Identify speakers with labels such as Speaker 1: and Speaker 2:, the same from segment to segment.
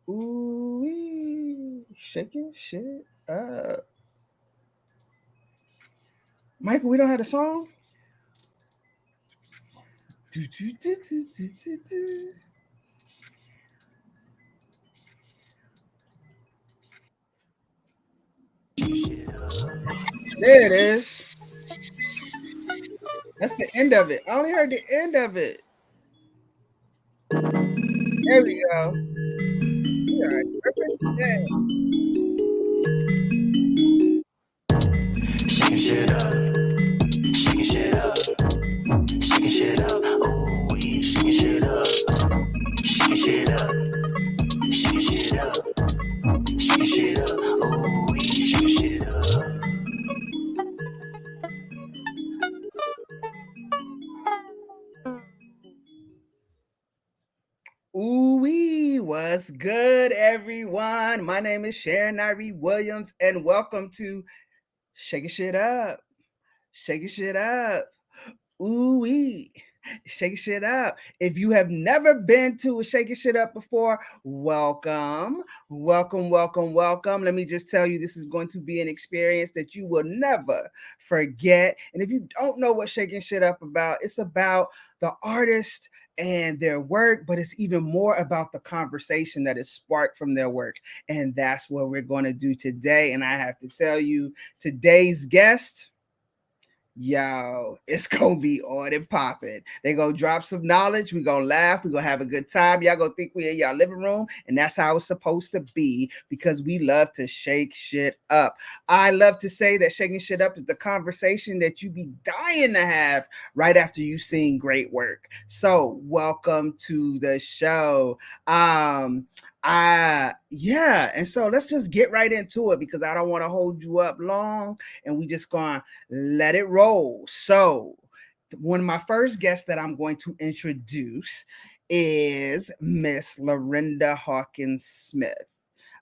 Speaker 1: Ooh, shaking shit up. Michael, we don't have a song. There it is. That's the end of it. I only heard the end of it. There we go. We are tripping today.
Speaker 2: Shaking shit up, shaking shit up, shaking shit up. Ooh, we shaking shit up, shaking shit up, shaking shit up, shaking shit up. Ooh, we shaking shit up.
Speaker 1: Ooh wee, what's good, everyone? My name is Sharon Nyree Williams, and welcome to Shaking Shit Up. Shaking Shit Up. Ooh wee. Shake shit up. If you have never been to a Shake Shit Up before, welcome, welcome, welcome, welcome. Let me just tell you, this is going to be an experience that you will never forget. And if you don't know what Shaking Shit Up about, it's about the artist and their work, but it's even more about the conversation that is sparked from their work. And that's what we're going to do today. And I have to tell you, today's guest. Yo, it's gonna be on and popping. They gonna drop some knowledge. We gonna laugh. We gonna have a good time. Y'all gonna think we in y'all living room, and that's how it's supposed to be because we love to shake shit up. I love to say that shaking shit up is the conversation that you be dying to have right after you seen great work. So, welcome to the show. Yeah, and so let's just get right into it because I don't want to hold you up long, and we just gonna let it roll. So, one of my first guests that I'm going to introduce is Miss Lorinda Hawkins Smith.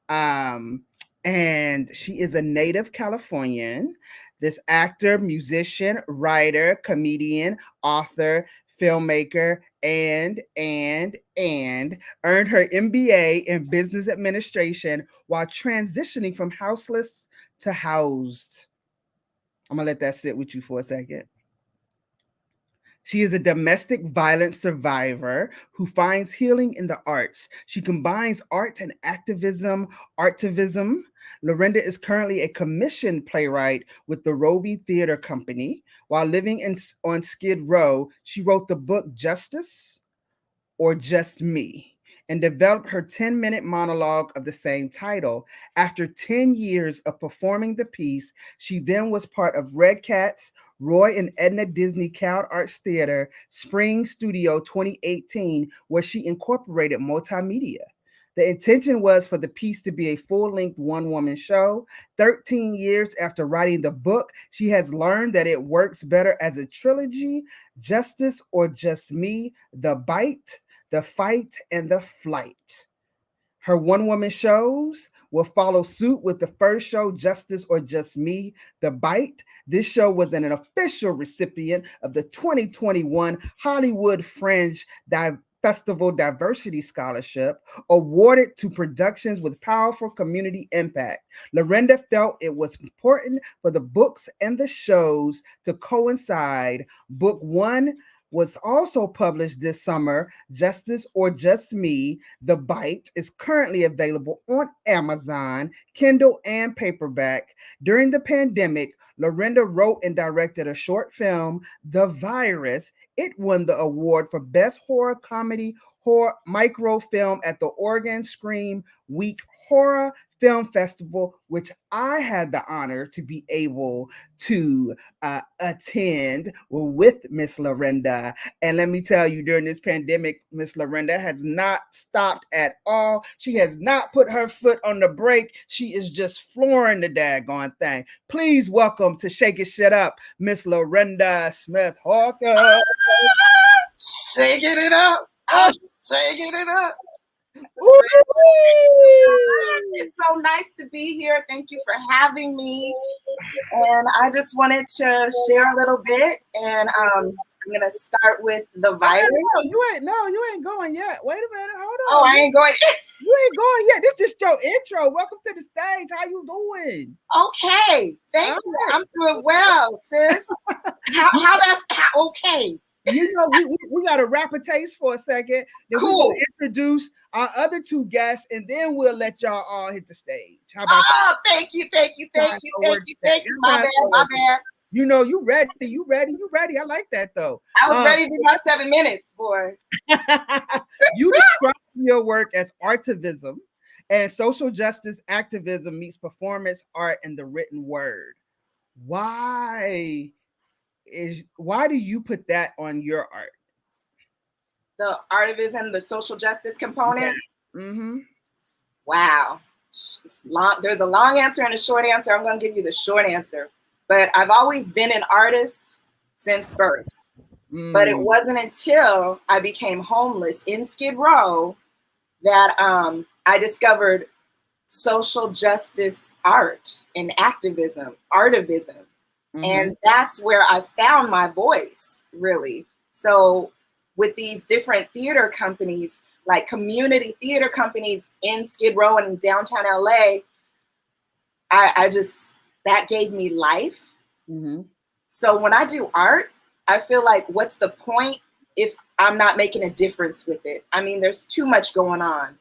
Speaker 1: Um, and she is a native Californian. This actor, musician, writer, comedian, author, filmmaker, and earned her MBA in business administration while transitioning from houseless to housed. I'm gonna let that sit with you for a second. She is a domestic violence survivor who finds healing in the arts. She combines art and artivism. Lorenda is currently a commissioned playwright with the Roby Theater Company. While living on Skid Row, she wrote the book Justice or Just Me, and developed her 10-minute monologue of the same title. After 10 years of performing the piece, she then was part of Red Cat's Roy and Edna Disney Cal Arts Theater Spring Studio 2018, where she incorporated multimedia. The intention was for the piece to be a full length one woman show. 13 years after writing the book, she has learned that it works better as a trilogy: Justice or Just Me, The Bite, The Fight, and The Flight. Her one woman shows will follow suit with the first show, Justice or Just Me, The Bite. This show was an official recipient of the 2021 Hollywood Fringe Festival Diversity Scholarship, awarded to productions with powerful community impact. Lorenda felt it was important for the books and the shows to coincide. Book one was also published this summer. Justice or Just Me, The Bite, is currently available on Amazon, Kindle, and paperback. During the pandemic, Lorenda wrote and directed a short film, The Virus. It won the award for Best Horror Comedy Horror Microfilm at the Oregon Scream Week Horror Film Festival, which I had the honor to be able to attend with Miss Lorenda. And let me tell you, during this pandemic, Miss Lorenda has not stopped at all. She has not put her foot on the brake. She is just flooring the daggone thing. Please welcome to Shake It Shit Up, Miss Lorenda Smith Hawkins.
Speaker 3: Shaking it up. I'm shaking it up. It's so nice to be here. Thank you for having me. And I just wanted to share a little bit. And I'm gonna start with the
Speaker 1: Oh,
Speaker 3: virus.
Speaker 1: no, you ain't going yet. Wait a minute, hold on.
Speaker 3: Oh, I ain't going.
Speaker 1: You ain't going yet. This just your intro. Welcome to the stage. How you doing?
Speaker 3: Okay, thank you. I'm doing well, sis. How that's okay.
Speaker 1: You know, we got to wrap a taste for a second. Then we're
Speaker 3: Cool.
Speaker 1: going to introduce our other two guests, and then we'll let y'all all hit the stage. How about
Speaker 3: Oh, thank you. My bad.
Speaker 1: You know, you ready. I like that, though.
Speaker 3: I was ready to do my 7 minutes, boy.
Speaker 1: You describe your work as artivism and social justice activism meets performance art and the written word. Why do you put that on your art?
Speaker 3: The artivism, the social justice component.
Speaker 1: Yeah. Mm-hmm.
Speaker 3: Wow. There's a long answer and a short answer. I'm going to give you the short answer. But I've always been an artist since birth. But it wasn't until I became homeless in Skid Row that I discovered social justice art and activism, artivism. Mm-hmm. And that's where I found my voice, really. So with these different theater companies, like community theater companies in Skid Row and in downtown LA, that gave me life. Mm-hmm. So when I do art, I feel like, what's the point if I'm not making a difference with it? I mean, there's too much going on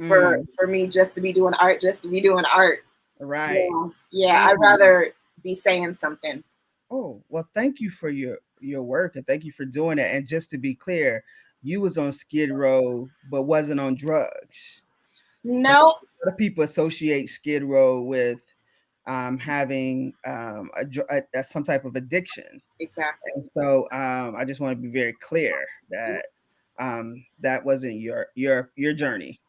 Speaker 3: for me just to be doing art, Right. So, yeah, I'd rather be saying something.
Speaker 1: Oh, well, thank you for your work, and thank you for doing it. And just to be clear, you was on Skid Row, but wasn't on drugs.
Speaker 3: No.
Speaker 1: A lot of people associate Skid Row with having some type of addiction.
Speaker 3: Exactly.
Speaker 1: And so I just want to be very clear that that wasn't your journey.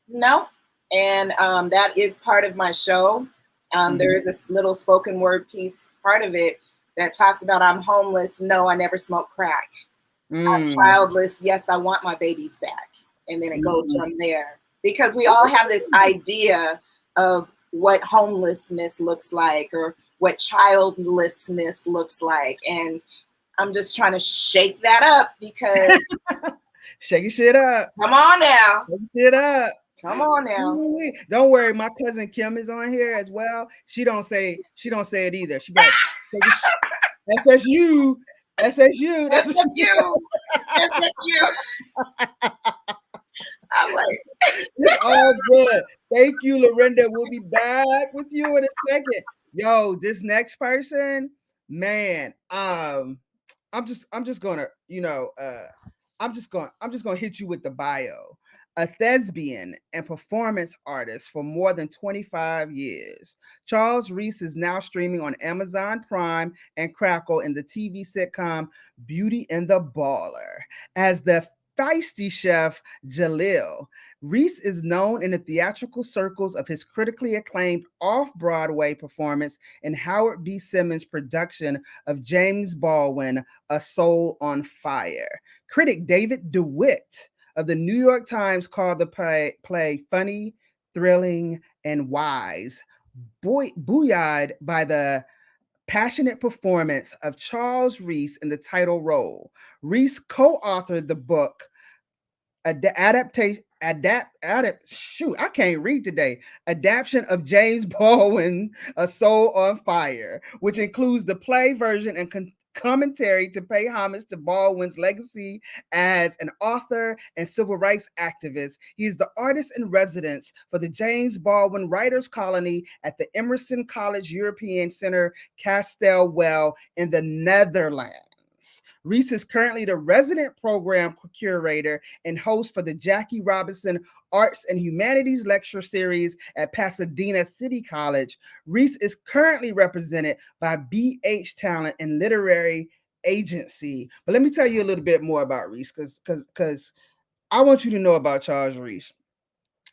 Speaker 3: No, and that is part of my show. There is this little spoken word piece, part of it, that talks about I'm homeless. No, I never smoked crack. I'm childless. Yes, I want my babies back. And then it goes from there. Because we all have this idea of what homelessness looks like or what childlessness looks like. And I'm just trying to shake that up because...
Speaker 1: Shake shit up.
Speaker 3: Come on now.
Speaker 1: Shake shit up.
Speaker 3: Come on now.
Speaker 1: Don't worry, my cousin Kim is on here as well. She don't say it either. She like, SSU.
Speaker 3: I'm like,
Speaker 1: it's all good. Thank you, Lorenda. We'll be back with you in a second. Yo, this next person, man. I'm just gonna, I'm just gonna hit you with the bio. A thespian and performance artist for more than 25 years. Charles Reese is now streaming on Amazon Prime and Crackle in the TV sitcom Beauty and the Baller as the feisty chef Jalil. Reese is known in the theatrical circles of his critically acclaimed off-Broadway performance in Howard B. Simmons' production of James Baldwin, A Soul on Fire. Critic David DeWitt of the New York Times called the play funny, thrilling, and wise, buoyed by the passionate performance of Charles Reese in the title role. Reese co-authored the book adaptation of James Baldwin, A Soul on Fire, which includes the play version and commentary to pay homage to Baldwin's legacy as an author and civil rights activist. He is the artist in residence for the James Baldwin Writers Colony at the Emerson College European Center, Castelwell in the Netherlands. Reese is currently the resident program curator and host for the Jackie Robinson Arts and Humanities Lecture Series at Pasadena City College. Reese is currently represented by BH Talent and Literary Agency. But let me tell you a little bit more about Reese because I want you to know about Charles Reese.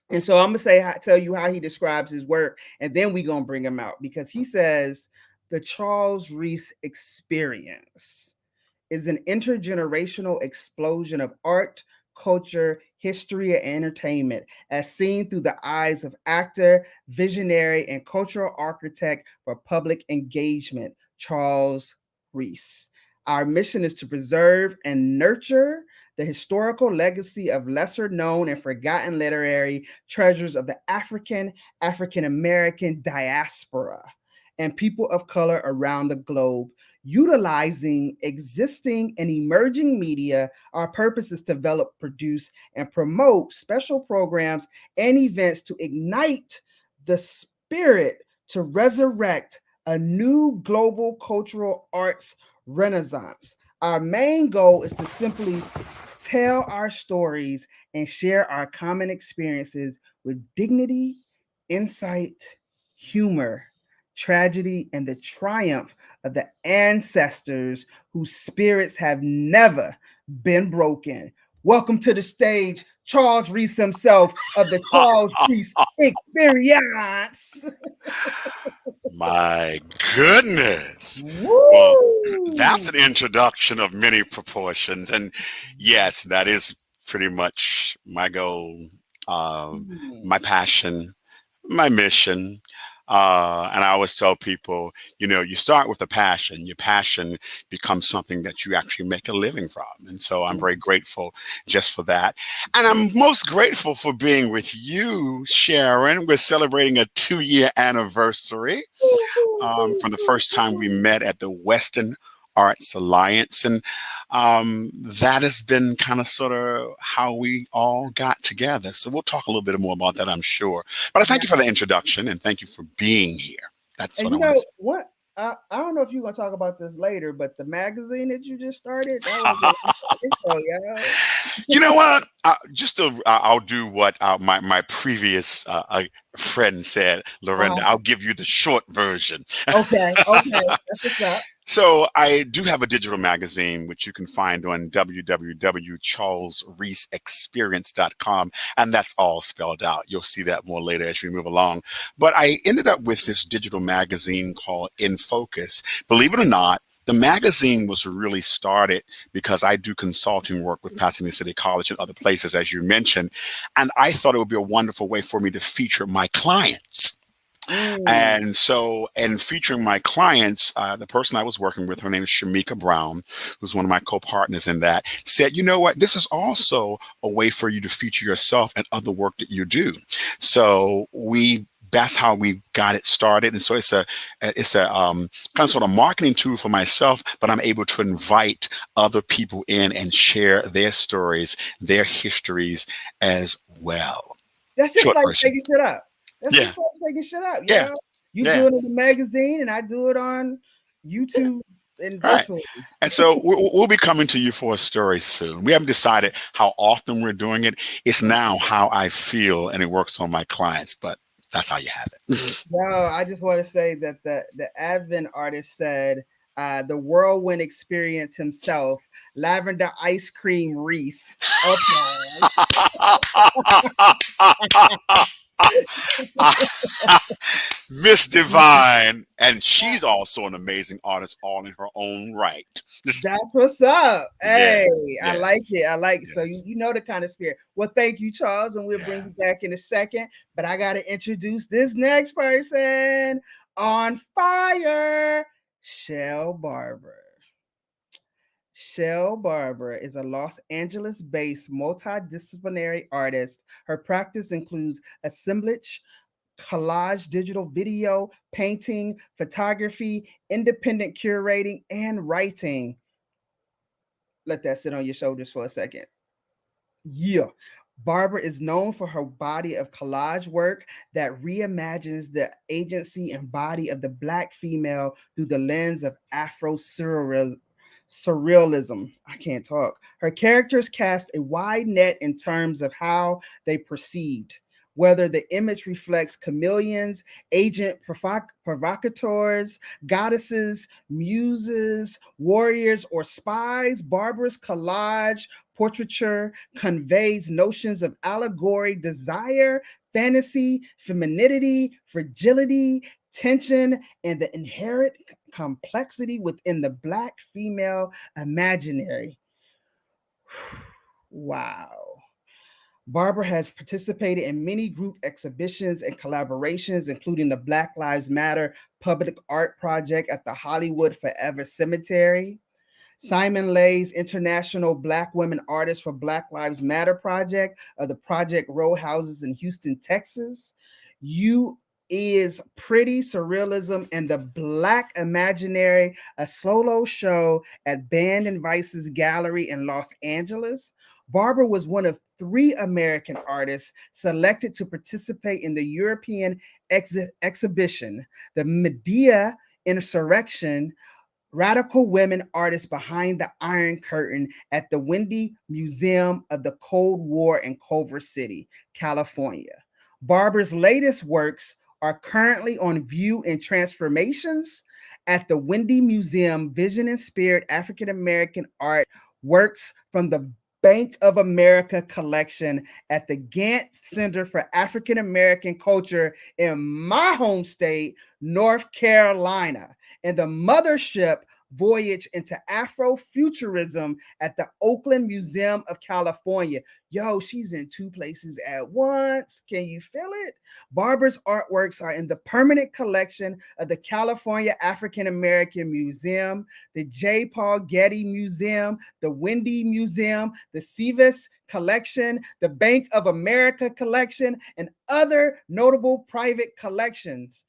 Speaker 1: And so I'm going to tell you how he describes his work, and then we're going to bring him out because he says the Charles Reese experience is an intergenerational explosion of art, culture, history, and entertainment as seen through the eyes of actor, visionary, and cultural architect for public engagement, Charles Reese. Our mission is to preserve and nurture the historical legacy of lesser known and forgotten literary treasures of the African American diaspora, and people of color around the globe. Utilizing existing and emerging media, our purpose is to develop, produce, and promote special programs and events to ignite the spirit, to resurrect a new global cultural arts renaissance. Our main goal is to simply tell our stories and share our common experiences with dignity, insight, humor, tragedy, and the triumph of the ancestors whose spirits have never been broken. Welcome to the stage, Charles Reese himself of the Charles Reese Experience.
Speaker 4: My goodness.
Speaker 1: Woo!
Speaker 4: Well, that's an introduction of many proportions. And yes, that is pretty much my goal, my passion, my mission. And I always tell people, you start with a passion. Your passion becomes something that you actually make a living from. And so I'm very grateful just for that. And I'm most grateful for being with you, Sharon. We're celebrating a 2-year anniversary from the first time we met at the Western Arts Alliance. And that has been kind of sort of how we all got together. So we'll talk a little bit more about that, I'm sure. But I thank you for the introduction and thank you for being here. That's what I want to say.
Speaker 1: What? I don't know if you're going to talk about this later, but the magazine that you just started, that was intro, yeah.
Speaker 4: You know what? I'll do what my previous friend said, Lorenda. I'll give you the short version.
Speaker 1: Okay. That's what's up.
Speaker 4: So I do have a digital magazine, which you can find on www.charlesreeseexperience.com. And that's all spelled out. You'll see that more later as we move along. But I ended up with this digital magazine called In Focus. Believe it or not, the magazine was really started because I do consulting work with Pasadena City College and other places, as you mentioned. And I thought it would be a wonderful way for me to feature my clients. And so, and featuring my clients, the person I was working with, her name is Shamika Brown, who's one of my co-partners in that, said, you know what, this is also a way for you to feature yourself and other work that you do. So that's how we got it started. And so it's a kind of sort of marketing tool for myself, but I'm able to invite other people in and share their stories, their histories as well.
Speaker 1: That's just like Shakin Shit Up. That's just like Shakin Shit Up. You know? You do it in the magazine and I do it on YouTube and virtually.
Speaker 4: Right. And so we'll be coming to you for a story soon. We haven't decided how often we're doing it. It's now how I feel and it works on my clients, but that's how you have it.
Speaker 1: No, I just want to say that the Advent artist said, the whirlwind experience himself, lavender ice cream Reese. Okay.
Speaker 4: Miss Divine, and she's also an amazing artist all in her own right.
Speaker 1: That's what's up. Hey,
Speaker 4: yes.
Speaker 1: I like it. So you know the kind of spirit. Well, thank you, Charles, and we'll bring you back in a second. But I got to introduce this next person on fire, Chelle Barbour. Chelle Barbour is a Los Angeles-based multidisciplinary artist. Her practice includes assemblage, collage, digital video, painting, photography, independent curating, and writing. Let that sit on your shoulders for a second. Yeah. Barbour is known for her body of collage work that reimagines the agency and body of the Black female through the lens of Afro-surrealism. I can't talk. Her characters cast a wide net in terms of how they perceived, whether the image reflects chameleons, agent provocateurs, goddesses, muses, warriors, or spies. Barbour's collage portraiture conveys notions of allegory, desire, fantasy, femininity, fragility, tension, and the inherent complexity within the Black female imaginary. Wow. Barbour has participated in many group exhibitions and collaborations, including the Black Lives Matter public art project at the Hollywood Forever Cemetery, Simon Lay's International Black Women Artists for Black Lives Matter project of the Project Row Houses in Houston, Texas. You is Pretty Surrealism and the Black Imaginary, a solo show at Band and Vice's Gallery in Los Angeles. Barbour was one of 3 American artists selected to participate in the European exhibition, The Medea Insurrection, Radical Women Artists Behind the Iron Curtain at the Wendy Museum of the Cold War in Culver City, California. Barbour's latest works are currently on view in Transformations at the Wendy Museum Vision and Spirit African American Art Works from the Bank of America collection at the Gantt Center for African American Culture in my home state, North Carolina, and the Mothership Voyage into Afrofuturism at the Oakland Museum of California. Yo, she's in 2 places at once. Can you feel it? Barbour's artworks are in the permanent collection of the California African American Museum, the J. Paul Getty Museum, the Wendy Museum, the Sevis Collection, the Bank of America Collection, and other notable private collections.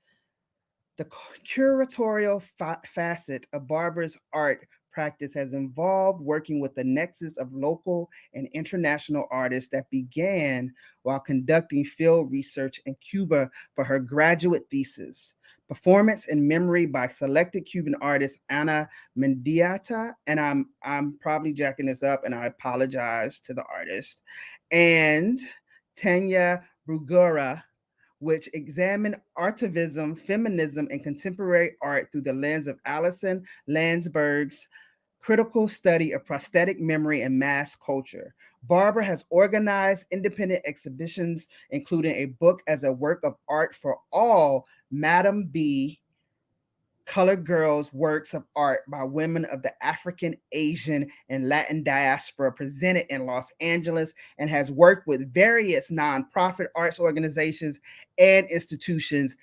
Speaker 1: The curatorial facet of Barbour's art practice has involved working with the nexus of local and international artists that began while conducting field research in Cuba for her graduate thesis. Performance in memory by selected Cuban artist Ana Mendieta, and I'm probably jacking this up, and I apologize to the artist, and Tanya Bruguera, which examine artivism, feminism, and contemporary art through the lens of Alison Landsberg's critical study of prosthetic memory and mass culture. Barbour has organized independent exhibitions, including a book as a work of art for all Madam B colored girls' works of art by women of the African, Asian, and Latin diaspora presented in Los Angeles, and has worked with various nonprofit arts organizations and institutions.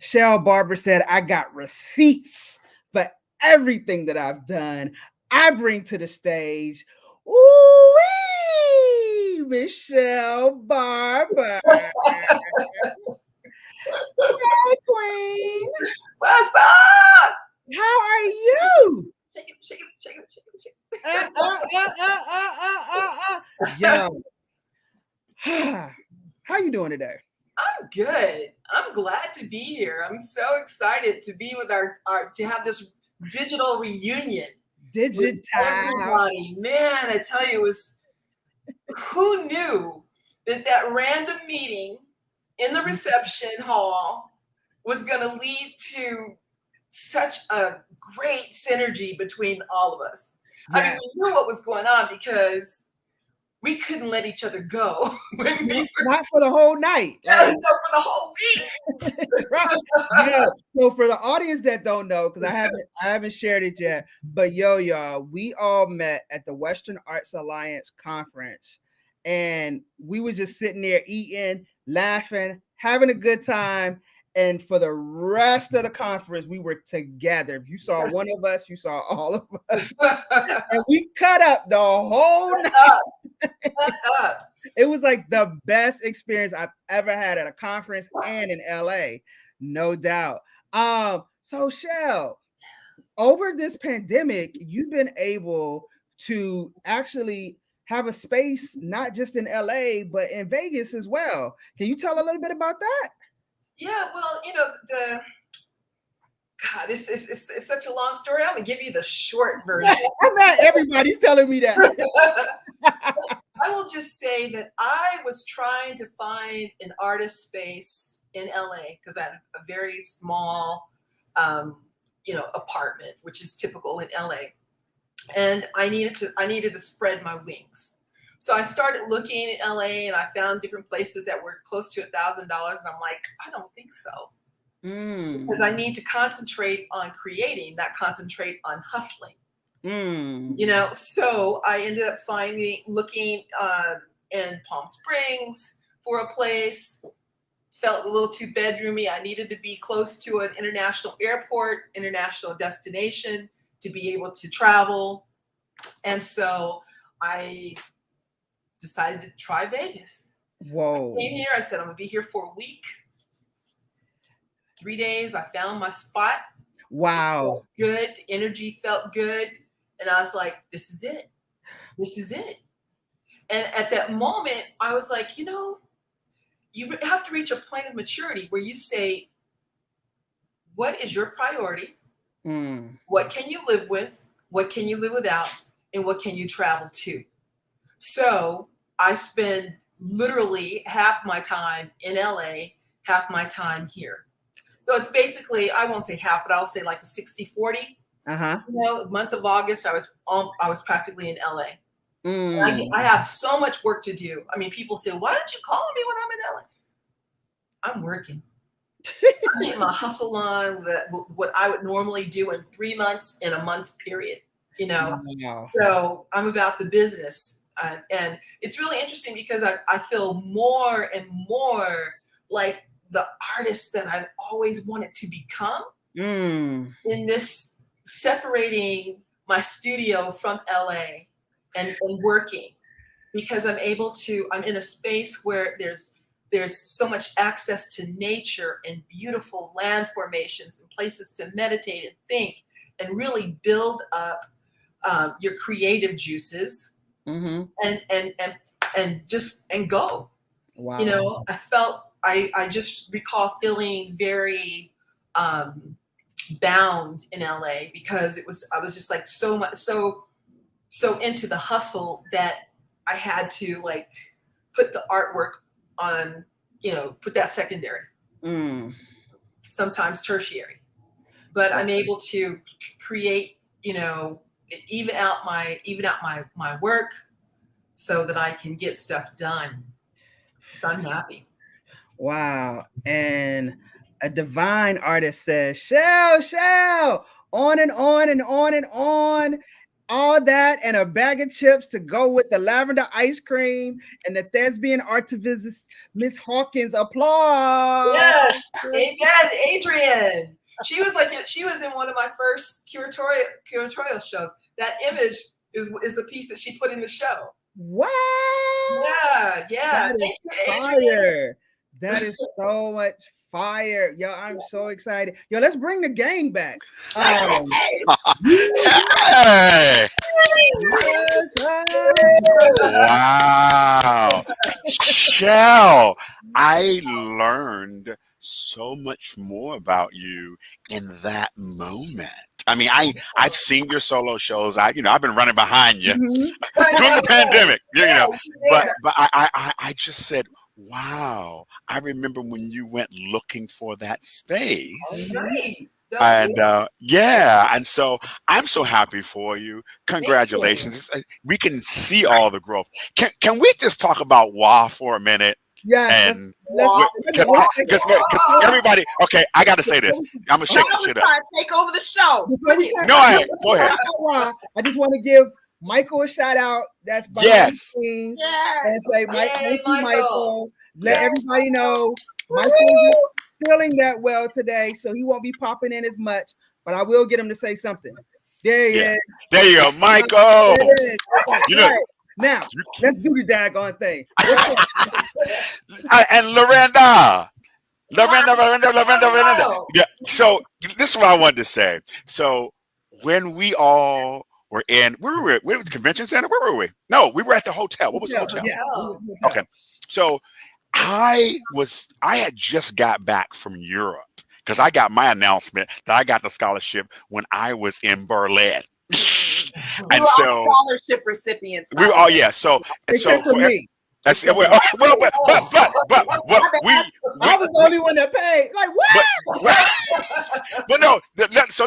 Speaker 1: Chelle Barbour said, I got receipts for everything that I've done. I bring to the stage, ooh-wee, Michelle Barbour. Hey, Queen.
Speaker 5: What's up?
Speaker 1: How are you?
Speaker 5: Shake it, shake it, shake it, shake it, shake it.
Speaker 1: Yo. How you doing today?
Speaker 5: I'm good. I'm glad to be here. I'm so excited to be with our to have this digital reunion.
Speaker 1: Digital.
Speaker 5: Everybody. Man, I tell you, it was, who knew that random meeting in the reception hall was going to lead to such a great synergy between all of us. Yeah. I mean, we knew what was going on because we couldn't let each other go.
Speaker 1: Not for the whole night.
Speaker 5: Like, no, for the whole week.
Speaker 1: Right. Yeah. So for the audience that don't know, because I haven't shared it yet, but y'all, we all met at the Western Arts Alliance conference, and we were just sitting there eating, laughing, having a good time. And for the rest of the conference, we were together. If you saw one of us, you saw all of us. And we cut up the whole night. It was like the best experience I've ever had at a conference and in LA, no doubt. So Chelle, over this pandemic, you've been able to actually have a space not just in LA, but in Vegas as well. Can you tell a little bit about that?
Speaker 5: Yeah, well, you know, this is such a long story. I'm gonna give you the short version.
Speaker 1: I'm not everybody's telling me that.
Speaker 5: I will just say that I was trying to find an artist space in LA because I had a very small, apartment, which is typical in LA, and I needed to spread my wings. So I started looking in LA, and I found different places that were close to $1,000, and I'm like, I don't think so. Because I need to concentrate on creating, not concentrate on hustling. So I ended up looking in Palm Springs for a place. Felt a little too bedroomy. I needed to be close to an international airport, international destination to be able to travel. And so I decided to try Vegas.
Speaker 1: Whoa.
Speaker 5: I came here, I said, I'm gonna be here for a week. 3 days, I found my spot.
Speaker 1: Wow.
Speaker 5: It felt good, the energy felt good. And I was like, this is it. This is it. And at that moment, I was like, you know, you have to reach a point of maturity where you say, what is your priority? What can you live with? What can you live without? And what can you travel to? So I spend literally half my time in LA, half my time here. So it's basically, I won't say half, but I'll say like a 60-40.
Speaker 1: Uh-huh.
Speaker 5: You know, the month of August, I was practically in LA. I have so much work to do. I mean, people say, why don't you call me when I'm in LA? I'm working. I'm getting my hustle on, what I would normally do in 3 months in a month's period, you know?
Speaker 1: Wow.
Speaker 5: So I'm about the business. And it's really interesting because I feel more and more like the artist that I've always wanted to become in this separating my studio from LA and working, because I'm in a space where there's so much access to nature and beautiful land formations and places to meditate and think and really build up your creative juices and go.
Speaker 1: Wow.
Speaker 5: You know, I just recall feeling very bound in LA because I was just like so into the hustle that I had to like put the artwork on, you know, put that secondary, sometimes tertiary, but I'm able to create, you know, even out my work so that I can get stuff done. So I'm happy.
Speaker 1: Wow. And a divine artist says, Shell, on and on and on and on. All that and a bag of chips to go with the lavender ice cream and the thespian artivist, Miss Hawkins. Applause.
Speaker 5: Yes. Amen. Adrienne. She was in one of my first curatorial shows. That image is the piece that she put in the show.
Speaker 1: Wow.
Speaker 5: Yeah.
Speaker 1: That is fire. That is so much fire. Yo, I'm so excited. Yo, let's bring the gang back.
Speaker 4: Hey. Wow. Shell, I learned so much more about you in that moment. I mean, I've seen your solo shows. I've been running behind you during the pandemic, you know. But I just said, wow. I remember when you went looking for that space.
Speaker 5: Right.
Speaker 4: And and so I'm so happy for you. Congratulations. We can see all the growth. Can we just talk about WA for a minute?
Speaker 1: Yeah,
Speaker 4: because everybody. Okay, I got to say this. I'm gonna shake the shit up.
Speaker 3: Take over the show.
Speaker 4: No, go ahead.
Speaker 1: I just want to give Michael a shout out. That's behind the scenes. And say, thank you, Michael. Let everybody know Michael is feeling that well today, so he won't be popping in as much. But I will get him to say something. There he is.
Speaker 4: There you go, Michael.
Speaker 1: You know. Now, let's do the daggone thing.
Speaker 4: And Lorenda. Yeah. So this is what I wanted to say. So when we all were where were we at the convention center? Where were we? No, we were at the hotel. What was the hotel? Okay. So I had just got back from Europe because I got my announcement that I got the scholarship when I was in Berlin. And
Speaker 3: we're
Speaker 4: so
Speaker 3: all scholarship recipients.
Speaker 4: We were all So
Speaker 1: for me.
Speaker 4: That's but we.
Speaker 1: I was the only one that paid. Like what?
Speaker 4: But no. So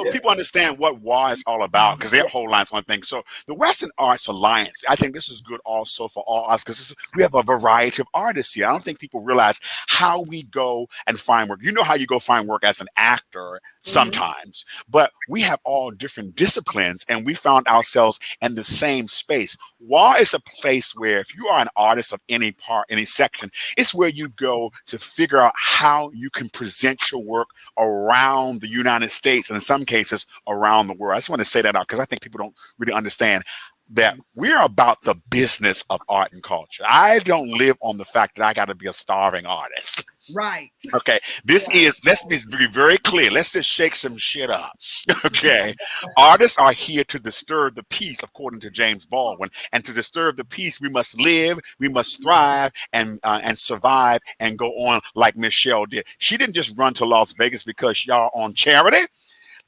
Speaker 4: people understand what WA is all about, because their whole line's one thing. So the Western Arts Alliance, I think this is good also for all us, because we have a variety of artists here. I don't think people realize how we go and find work. You know how you go find work as an actor sometimes, but we have all different disciplines, and we found ourselves in the same space. WA is a place where if you are an artist of any part, any section. It's where you go to figure out how you can present your work around the United States, and in some cases around the world. I just want to say that out because I think people don't really understand that we're about the business of art and culture. I don't live on the fact that I got to be a starving artist.
Speaker 1: Right.
Speaker 4: Okay. This is, let's be very clear. Let's just shake some shit up. Okay. Artists are here to disturb the peace, according to James Baldwin. And to disturb the peace, we must live, we must thrive and survive and go on like Miss Shelle did. She didn't just run to Las Vegas because y'all on charity.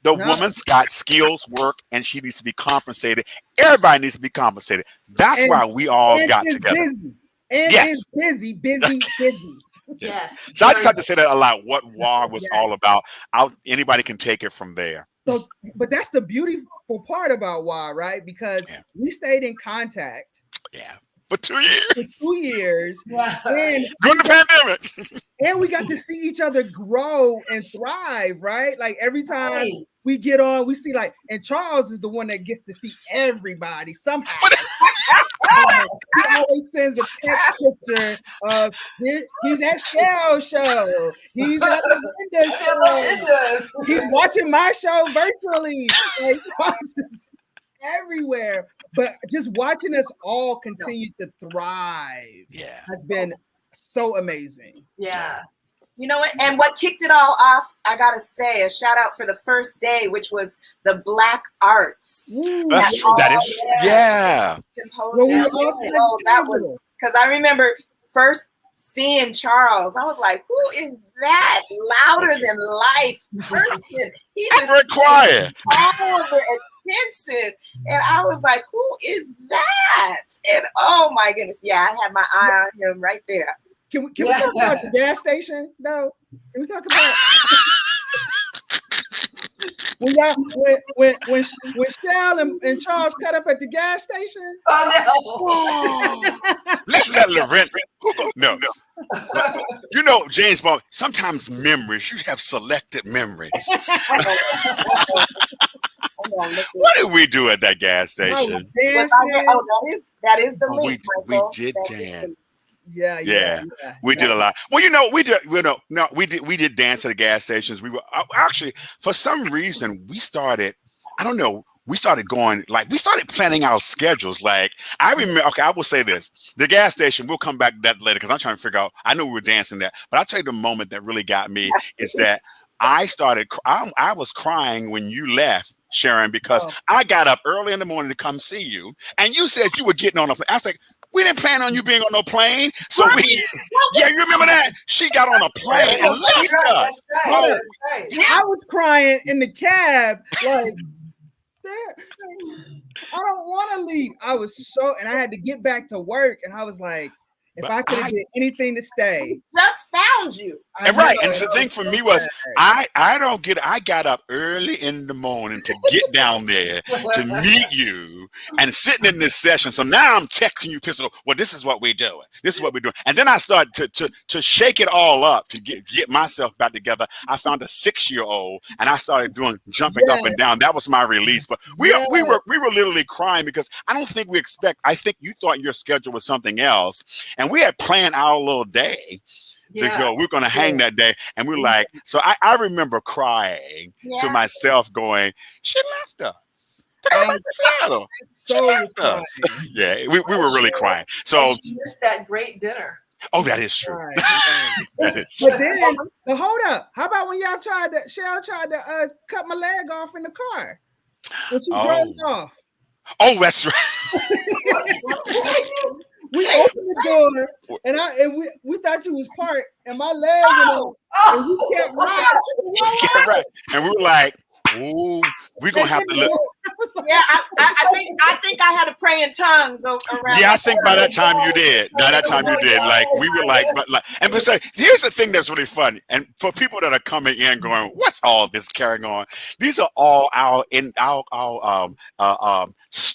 Speaker 4: The woman's got skills, work, and she needs to be compensated. Everybody needs to be compensated. That's why we all got together.
Speaker 1: Busy. And
Speaker 4: yes.
Speaker 1: busy.
Speaker 5: Yes.
Speaker 4: So I just have to say that a lot, what WAR was all about. Anybody can take it from there.
Speaker 1: So, but that's the beautiful part about WAR, right? Because we stayed in contact.
Speaker 4: Yeah. For 2 years.
Speaker 1: For 2 years.
Speaker 5: Wow.
Speaker 1: And
Speaker 4: during the pandemic.
Speaker 1: And we got to see each other grow and thrive, right? Like every time we get on, we see like, and Charles is the one that gets to see everybody somehow. He always sends a text picture of he's at Shelle show. He's at Lorinda show. He's watching my show virtually. Like, Charles is everywhere. But just watching us all continue to thrive has been so amazing.
Speaker 5: Yeah.
Speaker 3: You know what? And what kicked it all off, I gotta say, a shout out for the first day, which was the Black Arts.
Speaker 4: That's true. That is, that
Speaker 3: was because I remember first seeing Charles. I was like, "Who is that louder than life person?" He was
Speaker 4: very quiet,
Speaker 3: all the attention, and I was like, "Who is that?" And oh my goodness, I had my eye on him right there.
Speaker 1: Can we talk about the gas station? No. Can we talk about when Shelle and Charles cut up at the gas station?
Speaker 5: Oh
Speaker 4: no! Let's let Lorenda. No. You know, James Bond. Sometimes memories. You have selected memories. What did we do at that gas station?
Speaker 3: That is the link.
Speaker 4: We did dance.
Speaker 1: Yeah.
Speaker 4: We did a lot. Well, you know, we did dance at the gas stations. We were actually, for some reason, we started, I don't know, we started planning our schedules. Like, I remember, okay, I will say this. The gas station, we'll come back to that later because I'm trying to figure out, I know we were dancing there, but I'll tell you the moment that really got me is that I was crying when you left, Sharon, because I got up early in the morning to come see you, and you said you were getting on a plane. I was like, we didn't plan on you being on no plane. So you remember that? She got on a plane and left us.
Speaker 5: Right.
Speaker 1: I was crying in the cab, like, I don't want to leave. I was and I had to get back to work, and I was like, if I could have did anything to stay.
Speaker 3: Just found you.
Speaker 4: And the thing for me was, I got up early in the morning to get down there to meet you and sitting in this session. So now I'm texting you pistol. Well, this is what we're doing. This is what we're doing. And then I started to shake it all up to get myself back together. I found a 6-year-old and I started jumping up and down. That was my release. But we were literally crying because I think you thought your schedule was something else. And we had planned our little day to go. We're going to hang that day. And we're like, so I remember crying to myself going, she left us. We were really crying. So
Speaker 5: she missed that great dinner.
Speaker 4: Oh, that is true.
Speaker 1: Right.
Speaker 4: That is
Speaker 1: But
Speaker 4: true.
Speaker 1: then, hold up. How about when Shelle tried to cut my leg off in the car? When she drove off.
Speaker 4: Oh, that's right.
Speaker 1: We opened the door, and we thought you was parked, and my leg went off, and we kept riding.
Speaker 4: And we were like, ooh, we're gonna have to look.
Speaker 3: Yeah, I think I had to pray in tongues around.
Speaker 4: Yeah, I think by that time you did. Like we were like, and besides, here's the thing that's really funny. And for people that are coming in going, what's all this carrying on? These are all our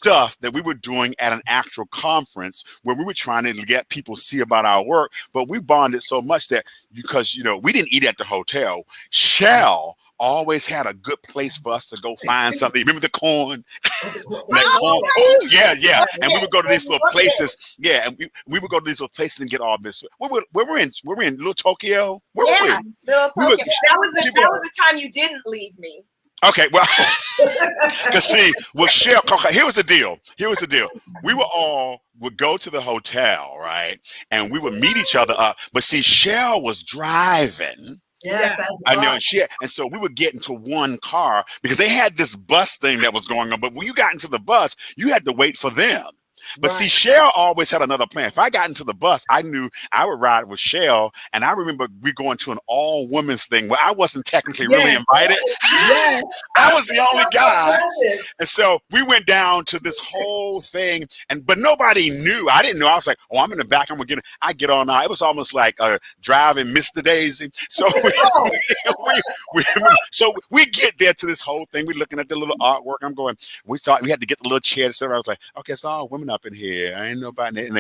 Speaker 4: stuff that we were doing at an actual conference where we were trying to get people to see about our work, but we bonded so much that because, we didn't eat at the hotel. Shell always had a good place for us to go find something. Remember the corn? Oh, yeah. And we would go to these little places. Yeah, and we would go to these little places and get all this. We're in Little Tokyo. Where were we?
Speaker 3: Little Tokyo. That was the time you didn't leave me.
Speaker 4: Okay, well, because see, with Shell, here was the deal. We would go to the hotel, right? And we would meet each other up. But see, Shell was driving.
Speaker 5: Yes,
Speaker 4: I know. And so we would get into one car because they had this bus thing that was going on. But when you got into the bus, you had to wait for them. But see, Shell always had another plan. If I got into the bus, I knew I would ride with Shell. And I remember we going to an all-women's thing where I wasn't technically really invited.
Speaker 1: Yes.
Speaker 4: I was the only guy. And so we went down to this whole thing. But nobody knew. I didn't know. I was like, oh, I'm in the back. I'm going to get it. I get on now. It was almost like driving Mr. Daisy. So we get there to this whole thing. We're looking at the little artwork. I'm going, we thought we had to get the little chair to sit around. I was like, okay, it's all women up in here. I ain't nobody. And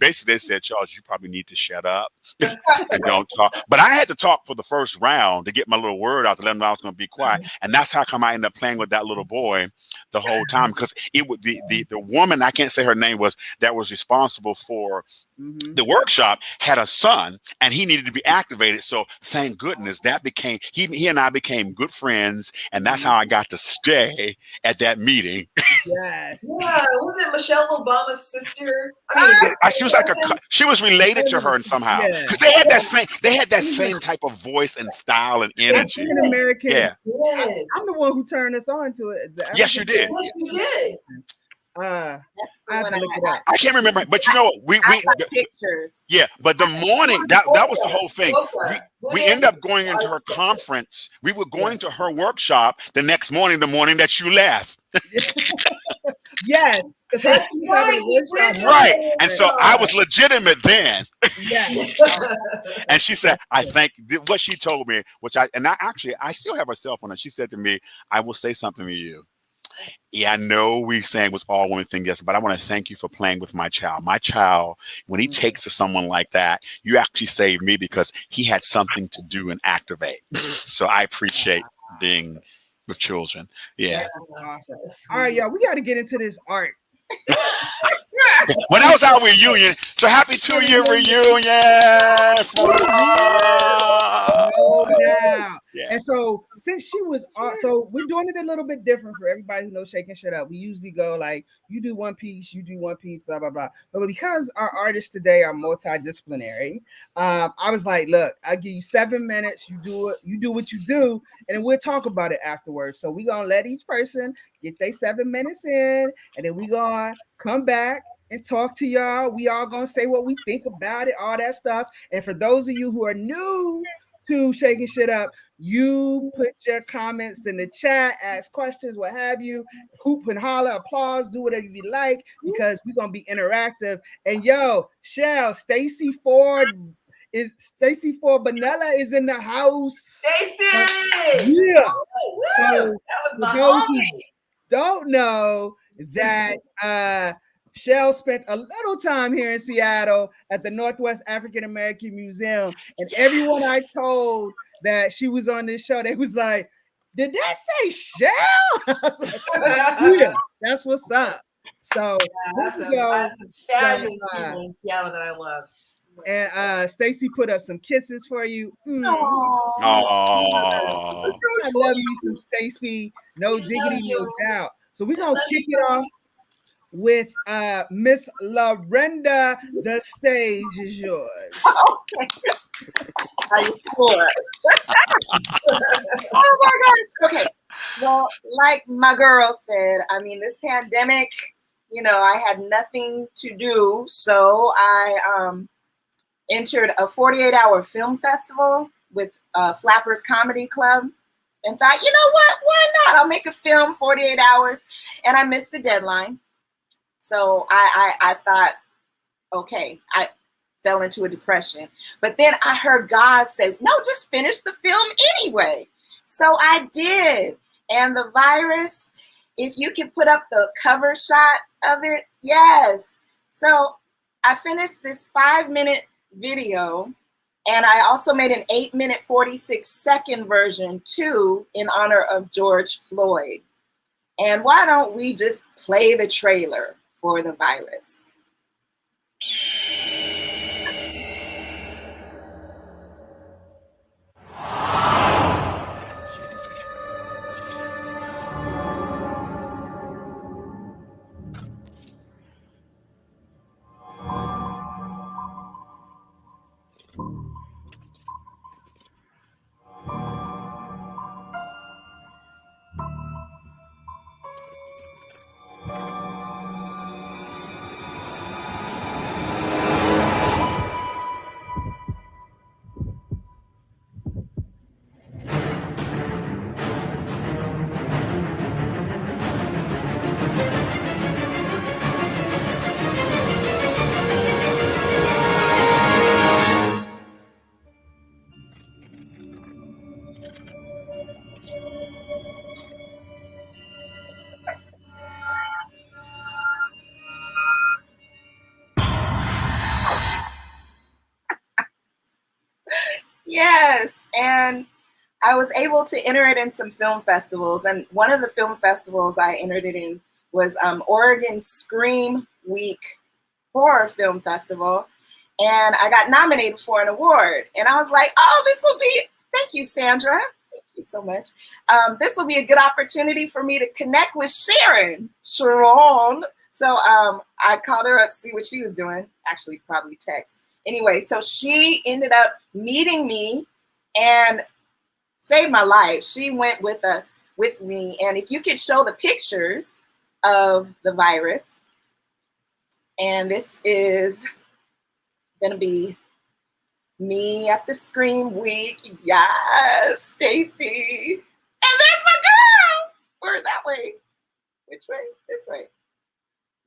Speaker 4: basically they said, Charles, you probably need to shut up and don't talk. But I had to talk for the first round to get my little word out to let them know I was going to be quiet. And that's how come I ended up playing with that little boy the whole time, because it would the woman, I can't say her name, that was responsible for the workshop had a son and he needed to be activated. So thank goodness that became he and I became good friends, and that's how I got to stay at that meeting.
Speaker 1: Yes.
Speaker 5: Yeah, wasn't it Michelle Obama's sister?
Speaker 4: She was she was related to her somehow, because they had that same type of voice and style and energy.
Speaker 1: African American.
Speaker 4: Yeah.
Speaker 1: I'm the one who turned us on to it.
Speaker 4: Yes, you did.
Speaker 5: Yes, you did.
Speaker 1: I have to look it up.
Speaker 4: I can't remember, but you know what? We
Speaker 3: pictures.
Speaker 4: Yeah, but the morning that was the whole thing. We ended up going into her conference. We were going to her workshop the next morning, the morning that you left.
Speaker 1: Yes,
Speaker 5: that's
Speaker 4: right. And so I was legitimate then.
Speaker 1: Yes.
Speaker 4: And she said, I think what she told me, I still have her cell phone, and she said to me, I will say something to you. Yeah, I know we saying it was all women thing, yes, but I want to thank you for playing with my child. My child, when he takes to someone like that, you actually saved me because he had something to do and activate. So I appreciate being with children. Yeah.
Speaker 1: Awesome. All right, y'all, we got to get into this art.
Speaker 4: Well, that was our reunion. So happy 2-year reunion.
Speaker 1: No doubt.
Speaker 4: Yeah.
Speaker 1: And so since she was so we're doing it a little bit different for everybody who knows Shakin Shit Up. We usually go like, you do one piece, blah blah blah. But because our artists today are multidisciplinary, I was like, look, I'll give you 7 minutes, you do what you do, and then we'll talk about it afterwards. So we're gonna let each person get their 7 minutes in, and then we're gonna come back and talk to y'all. We all gonna say what we think about it, all that stuff. And for those of you who are new to Shakin Shit Up, you put your comments in the chat, ask questions, what have you, hoop and holler, applause, do whatever you like, because we're gonna be interactive. And yo, Shell, Stacy Ford Bonella is in the house.
Speaker 5: Stacy!
Speaker 1: Yeah.
Speaker 5: So, that was my homie.
Speaker 1: Don't know that Shell spent a little time here in Seattle at the Northwest African American Museum, and everyone I told that she was on this show, they was like, did that say Shell? I was like, yeah, that's what's up. So
Speaker 5: that's a fabulous people in Seattle that I love.
Speaker 1: And Stacy put up some kisses for you.
Speaker 4: Aww.
Speaker 1: I love you some Stacy. No diggity, no doubt. So we're gonna kick it off with Miss Lorenda. The stage is yours.
Speaker 3: Okay. Are you sure? Oh my gosh. Okay. Well, like my girl said, I mean, this pandemic, I had nothing to do, so I entered a 48-hour film festival with Flappers Comedy Club, and thought, you know what? Why not? I'll make a film 48 hours, and I missed the deadline. So I thought, okay, I fell into a depression. But then I heard God say, no, just finish the film anyway. So I did. And the virus if you can put up the cover shot of it, yes. So I finished this 5-minute video, and I also made an 8-minute 46-second version too in honor of George Floyd. And why don't we just play the trailer for the virus? Yes, and I was able to enter it in some film festivals, and one of the film festivals I entered it in was Oregon Scream Week Horror Film Festival, and I got nominated for an award, and I was like, oh, this will be, thank you, Sandra, thank you so much. This will be a good opportunity for me to connect with Sharon. So I called her up to see what she was doing, actually probably text. Anyway, so she ended up meeting me and saved my life. She went with me. And if you could show the pictures of the virus, and this is gonna be me at the Scream Week. Yes, Stacy. And there's my girl. We're that way. Which way? This way.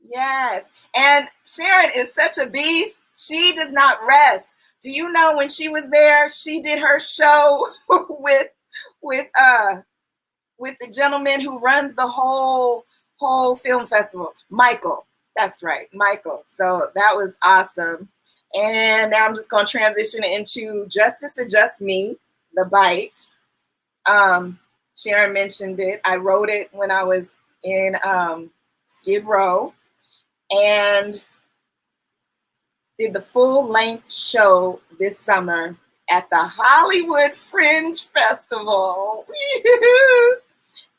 Speaker 3: Yes. And Sharon is such a beast. She does not rest. Do you know when she was there, she did her show with the gentleman who runs the whole film festival, Michael. That's right, Michael. So that was awesome. And now I'm just going to transition into Justice or Just Me, The Bite. Sharon mentioned it. I wrote it when I was in Skid Row and did the full-length show this summer at the Hollywood Fringe Festival.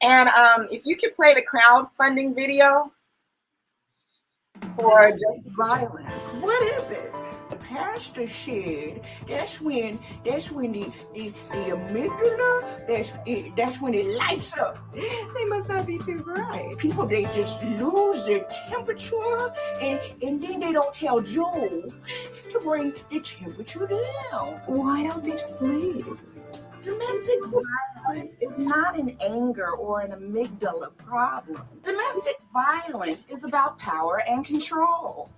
Speaker 3: And if you could play the crowdfunding video for Justice Violence. What is it?
Speaker 6: The pastor said that's when the amygdala, that's when it lights up.
Speaker 3: They must not be too bright.
Speaker 6: People, they just lose their temperature and then they don't tell jokes to bring the temperature down.
Speaker 3: Why don't they just leave? Domestic violence is not an anger or an amygdala problem. Domestic violence is about power and control.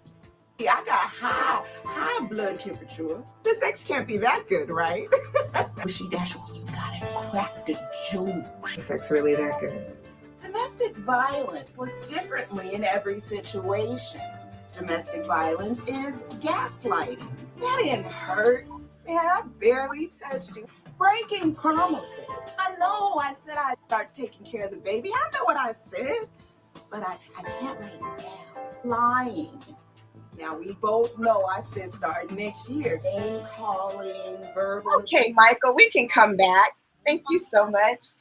Speaker 6: I got high blood temperature.
Speaker 3: The sex can't be that good, right?
Speaker 6: But see, that's when you gotta crack the joke.
Speaker 3: Is sex really that good? Domestic violence looks differently in every situation. Domestic violence is gaslighting. That didn't hurt. Man, I barely touched you. Breaking promises. I know I said I'd start taking care of the baby. I know what I said. But I can't write it down. Lying. Now, we both know I said start next year. Name calling, verbal. Okay, Michael, we can come back. Thank you so much.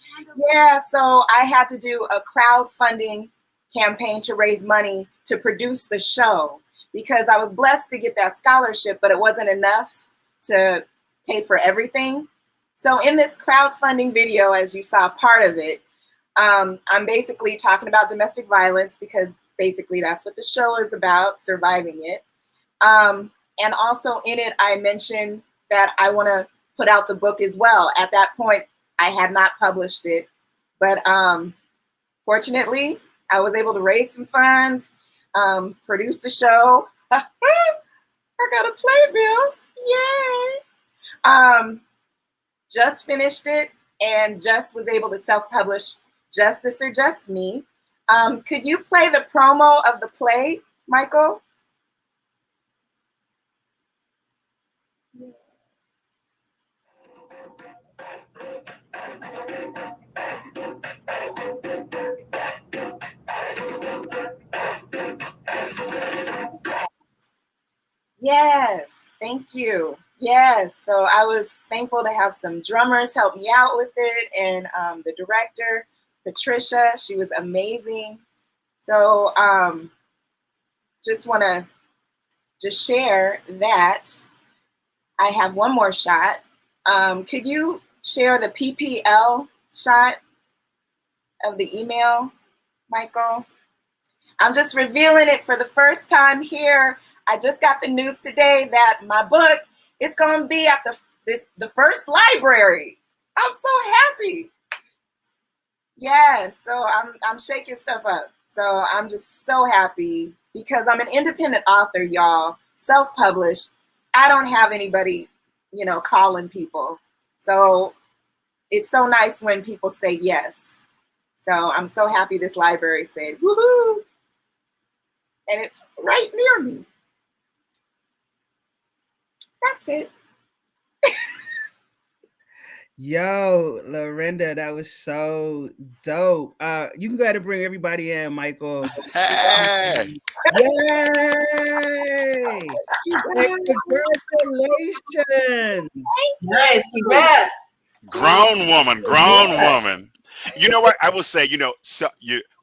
Speaker 3: Yeah, so I had to do a crowdfunding campaign to raise money to produce the show because I was blessed to get that scholarship, but it wasn't enough to pay for everything. So in this crowdfunding video, as you saw part of it, I'm basically talking about domestic violence because basically that's what the show is about, surviving it. And also in it, I mentioned that I want to put out the book as well. At that point, I had not published it, but fortunately, I was able to raise some funds, produce the show. I got a playbill, yay! Just finished it and just was able to self-publish Justice or Just Me. Could you play the promo of the play, Michael? Yes, thank you. Yes, so I was thankful to have some drummers help me out with it, and the director, Patricia, she was amazing. So just want to just share that I have one more shot. Could you share the PPL shot of the email, Michael? I'm just revealing it for the first time here. I just got the news today that my book is going to be at the first library. I'm so happy. Yes, so I'm shaking stuff up. So I'm just so happy because I'm an independent author, y'all, self-published. I don't have anybody, calling people. So it's so nice when people say yes. So I'm so happy this library said, woohoo. And it's right near me. That's it.
Speaker 1: Yo, Lorenda, that was so dope. You can go ahead and bring everybody in, Michael.
Speaker 4: Hey.
Speaker 1: Yay! Congratulations!
Speaker 5: Nice, congrats.
Speaker 4: Grown woman. You know what? I will say,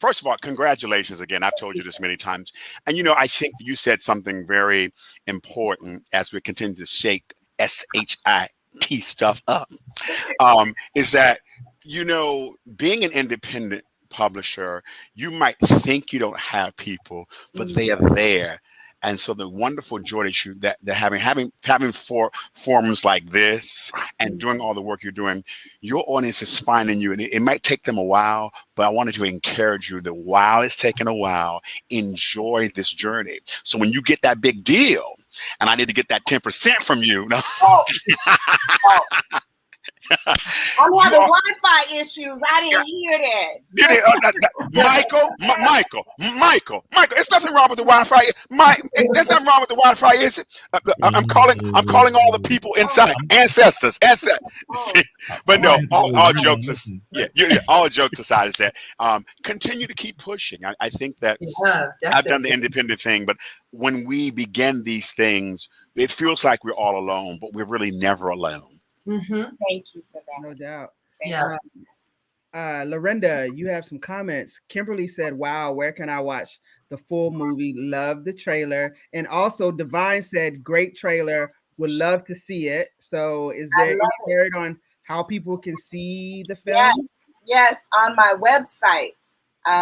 Speaker 4: first of all, congratulations again. I've told you this many times. And, I think you said something very important as we continue to shake SHIT stuff up, is that, being an independent publisher, you might think you don't have people, but they are there. And so the wonderful joy that having forums like this and doing all the work you're doing, your audience is finding you. And it might take them a while, but I wanted to encourage you that while it's taking a while, enjoy this journey. So when you get that big deal, and I need to get that 10% from you.
Speaker 3: I'm having Wi-Fi issues. I didn't hear
Speaker 4: that. Michael, it's nothing wrong with the Wi-Fi. There's nothing wrong with the Wi-Fi, is it? I'm calling all the people inside, ancestors. But no, all jokes aside, is that continue to keep pushing. I think that I've done the independent thing, but when we begin these things, it feels like we're all alone, but we're really never alone.
Speaker 3: Mm-hmm. Thank you for that.
Speaker 1: No doubt.
Speaker 5: Yeah.
Speaker 1: Lorenda, you have some comments. Kimberly said, wow, where can I watch the full movie? Love the trailer. And also Divine said, great trailer. Would love to see it. So is there any word on how people can see the film?
Speaker 3: Yes, on my website,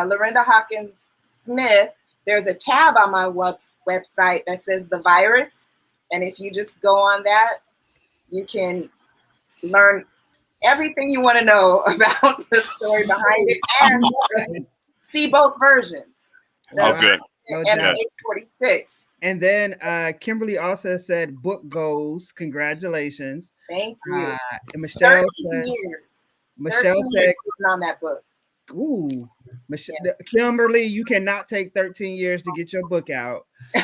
Speaker 3: Lorinda Hawkins Smith, there's a tab on my website that says The Virus. And if you just go on that, you can learn everything you want to know about the story behind it and see both versions.
Speaker 4: Good.
Speaker 3: And 846.
Speaker 1: And then Kimberly also said, book goes. Congratulations.
Speaker 3: Thank you.
Speaker 1: And Michelle said,
Speaker 3: years on that book.
Speaker 1: Ooh, Michelle, Kimberly, you cannot take 13 years to get your book out. So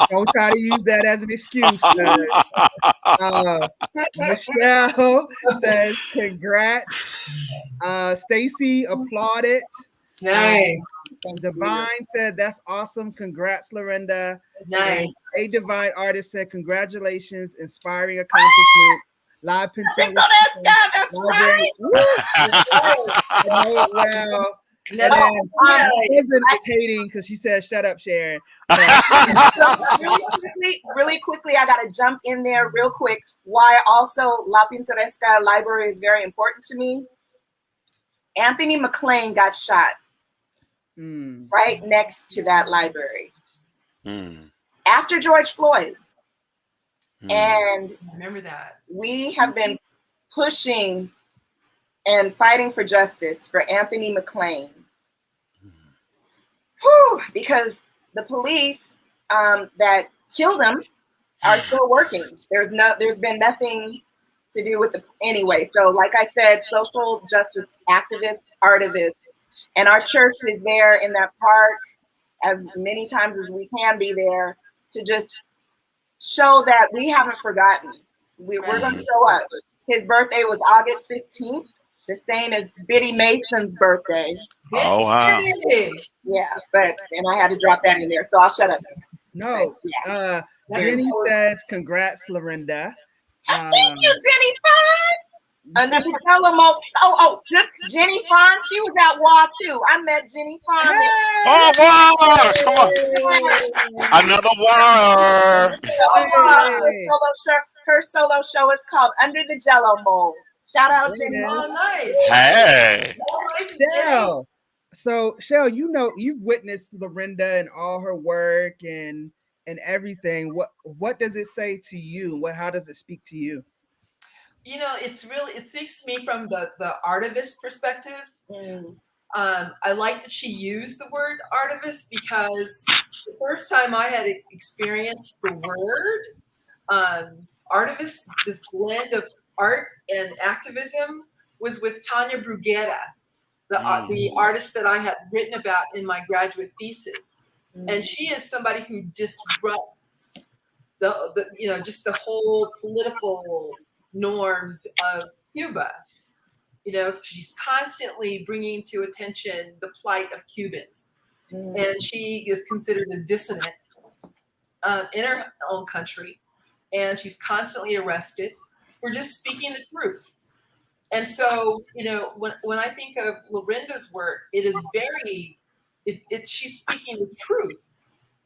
Speaker 1: don't try to use that as an excuse. Michelle says, congrats. Stacy applauded.
Speaker 5: Nice.
Speaker 1: Divine said, that's awesome. Congrats, Lorenda.
Speaker 5: Nice.
Speaker 1: A Divine Artist said, congratulations, inspiring accomplishment. Live Pinterest.
Speaker 3: That's right.
Speaker 1: Well, Susan is hating because she said, shut up, Sharon.
Speaker 3: Really quickly, I got to jump in there real quick. Why also La Pintoresca Library is very important to me. Anthony McLean got shot right next to that library after George Floyd. And
Speaker 5: I remember that.
Speaker 3: We have been pushing and fighting for justice for Anthony McLean. Because the police that killed him are still working. There's been nothing to do with the, anyway. So like I said, social justice activist, artivist, and our church is there in that park as many times as we can be there to just show that we haven't forgotten. We're going to show up. His birthday was August 15th, the same as Biddy Mason's birthday.
Speaker 4: Oh, wow.
Speaker 3: Yeah, and I had to drop that in there, so I'll shut up.
Speaker 1: No, Jenny says, congrats, Lorenda.
Speaker 3: Thank you, Jenny Fun. Under the Jello mold. Just Jenny Fun. She was at WA too. I met Jenny Fun.
Speaker 1: Hey.
Speaker 4: Oh, wow. Come on. Another war.
Speaker 3: Her solo show is called Under the Jello Mold. Shout out, Jenny.
Speaker 5: Oh, nice.
Speaker 4: Hey.
Speaker 1: Shelle. So, Shelle, you know, you've witnessed Lorenda and all her work and everything. What does it say to you? How does it speak to you?
Speaker 5: You know, it speaks to me from the artivist perspective. I like that she used the word artivist because the first time I had experienced the word artivist, this blend of art and activism, was with Tanya Bruguera, the artist that I had written about in my graduate thesis. And she is somebody who disrupts just the whole political norms of Cuba. You know, she's constantly bringing to attention the plight of Cubans. And she is considered a dissident in her own country. And she's constantly arrested for just speaking the truth. And so, you know, when I think of Lorinda's work, it is she's speaking the truth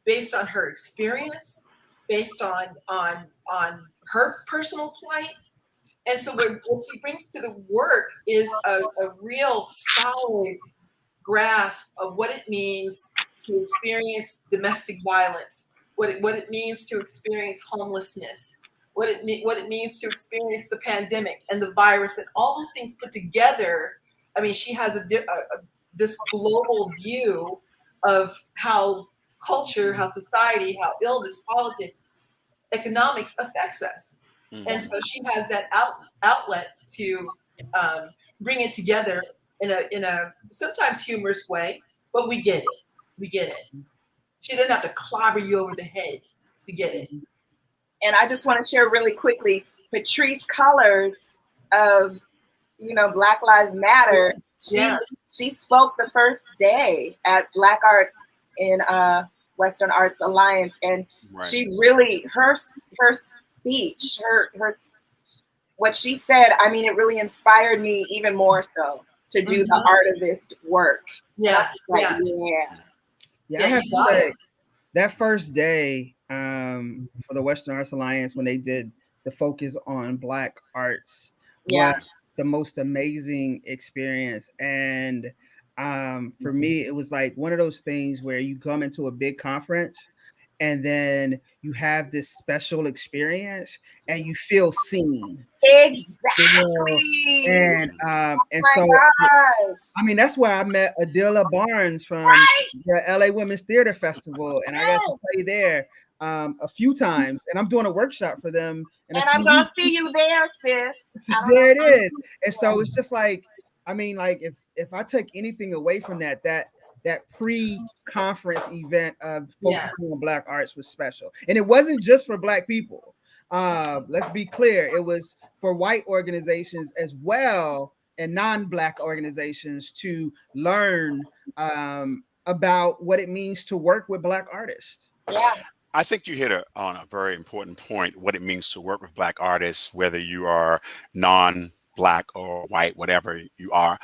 Speaker 5: based on her experience, based on her personal plight. And so what she brings to the work is a real solid grasp of what it means to experience domestic violence, what it means to experience homelessness, what it means to experience the pandemic and the virus and all those things put together. I mean, she has this global view of how culture, how society, how illness, politics, economics affects us. And so she has that outlet to bring it together in a sometimes humorous way, but we get it. We get it. She doesn't have to clobber you over the head to get it.
Speaker 3: And I just want to share really quickly, Patrice Colors of, Black Lives Matter. She spoke the first day at Black Arts in Western Arts Alliance, and she really her speech, her what she said, I mean, it really inspired me even more so to do the artivist work.
Speaker 1: I have to say, that first day for the Western Arts Alliance, when they did the focus on Black arts, was the most amazing experience. And for me, it was like one of those things where you come into a big conference and then you have this special experience and you feel seen.
Speaker 3: Exactly.
Speaker 1: And so, I mean, that's where I met Adila Barnes from the LA Women's Theater Festival. And I got to play there a few times. And I'm doing a workshop for them.
Speaker 3: And I'm going to see you there, sis.
Speaker 1: There it is. And so it's just like, I mean, like if I take anything away from that pre-conference event of focusing on Black arts was special. And it wasn't just for Black people. Let's be clear. It was for white organizations as well and non-Black organizations to learn about what it means to work with Black artists.
Speaker 3: Yeah.
Speaker 4: I think you hit on a very important point, what it means to work with Black artists, whether you are non-Black or white, whatever you are.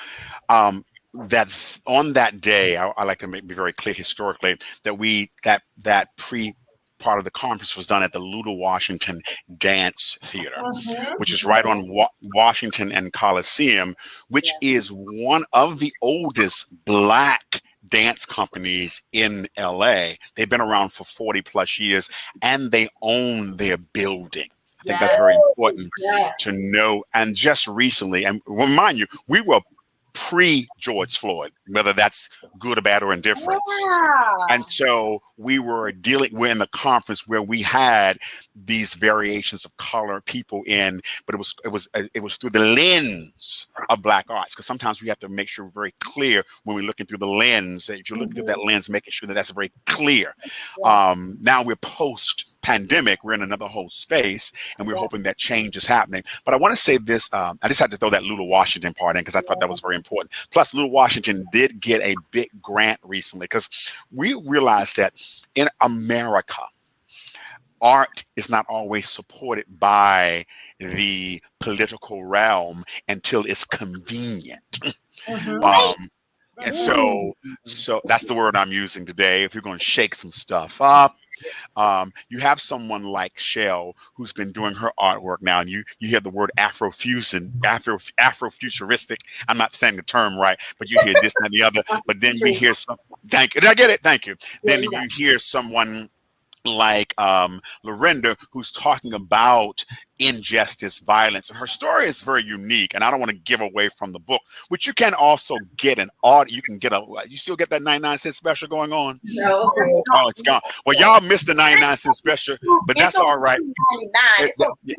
Speaker 4: That on that day, I like to be very clear historically that that pre part of the conference was done at the Luther Washington Dance Theater, which is right on Washington and Coliseum, which is one of the oldest Black dance companies in LA. They've been around for 40 plus years and they own their building. I think that's very important to know. And just recently, and remind you, we were pre-George Floyd, whether that's good or bad or indifference.
Speaker 3: Wow.
Speaker 4: And so we're in the conference where we had these variations of color people in, but it was through the lens of Black arts, because sometimes we have to make sure we're very clear when we're looking through the lens, that if you're looking through that lens, making sure that that's very clear. Now we're post-pandemic, we're in another whole space, and we're hoping that change is happening. But I want to say this, I just had to throw that Lula Washington part in because I thought that was very important. Plus, Lula Washington did get a big grant recently, because we realized that in America, art is not always supported by the political realm until it's convenient. And so that's the word I'm using today. If you're going to shake some stuff up, you have someone like Chelle who's been doing her artwork now, and you hear the word Afrofuturistic. I'm not saying the term right, but you hear this and the other. But then we hear some. Thank you. Did I get it? Thank you. Then you hear someone like Lorenda, who's talking about injustice, violence, and her story is very unique. And I don't want to give away from the book, which you can also get an audio. You can get you still get that 99-cent special going on?
Speaker 5: No.
Speaker 4: Oh, it's gone. Well, y'all missed the 99-cent special, but that's all right.
Speaker 3: $2.99.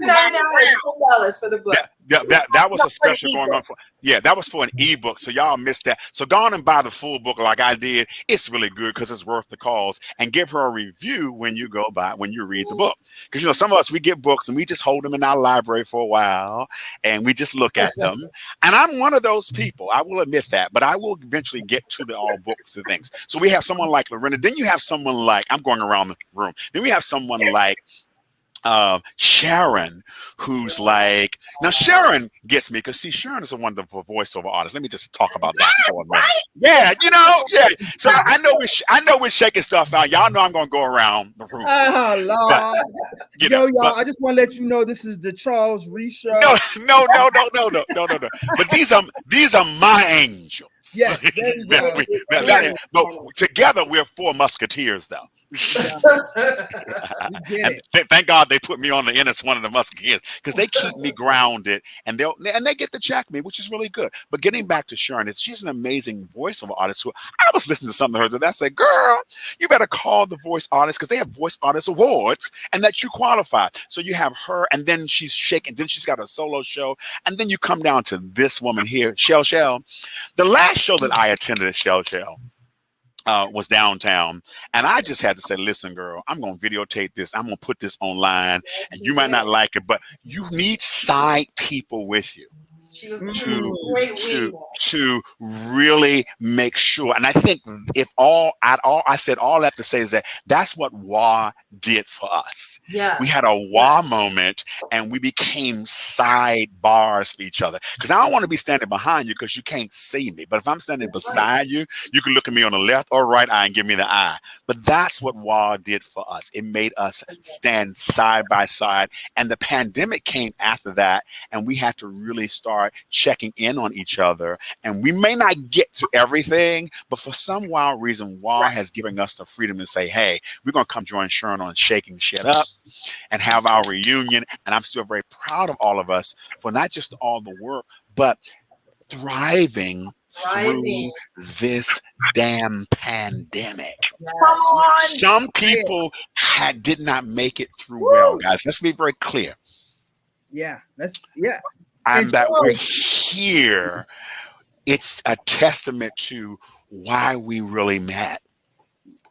Speaker 5: $10 for the book.
Speaker 4: That was a special going on for, that was for an ebook. So y'all missed that. So go on and buy the full book like I did. It's really good because it's worth the cause. And give her a review when you read the book. Because some of us, we get books and we just hold them in our library for a while and we just look at them. And I'm one of those people. I will admit that, but I will eventually get to the all books and things. So we have someone like Lorenda. Then you have someone like, I'm going around the room. Then we have someone like Sharon, who's like, now Sharon gets me because Sharon is a wonderful voiceover artist. Let me just talk about that for a minute. Yeah. So I know we're shaking stuff out. Y'all know I'm gonna go around the room.
Speaker 1: Oh Lord.
Speaker 4: But,
Speaker 1: y'all, I just want to let you know this is the Charles Reese show.
Speaker 4: No. But these are my angels.
Speaker 1: Yes,
Speaker 4: but together we're four musketeers, though. And thank God they put me on the end as one of the musketeers, because they keep me grounded, and they get to check me, which is really good. But getting back to Sharon, she's an amazing voiceover artist. Who I was listening to something of hers, and I said, "Girl, you better call the voice artist, because they have voice artist awards, and that you qualify." So you have her, and then she's shaking. Then she's got a solo show, and then you come down to this woman here, Chelle. The last show that I attended at Chelle was downtown, and I just had to say, listen, girl, I'm going to videotape this. I'm going to put this online, and you might not like it, but you need side people with you.
Speaker 5: She was
Speaker 4: to really make sure. And I think I said all that to say is that's what WA did for us.
Speaker 5: Yeah.
Speaker 4: We had a WA moment, and we became sidebars for each other. Because I don't want to be standing behind you because you can't see me. But if I'm standing beside you, you can look at me on the left or right eye and give me the eye. But that's what WA did for us. It made us stand side by side. And the pandemic came after that, and we had to really start checking in on each other. And we may not get to everything, but for some wild reason, WA has given us the freedom to say, hey, we're going to come join Sharon on Shakin Shit Up and have our reunion. And I'm still very proud of all of us for not just all the work, but thriving through this damn pandemic.
Speaker 3: Come on.
Speaker 4: Some people did not make it through well, guys. Let's be very clear. And that we're here, it's a testament to why we really met.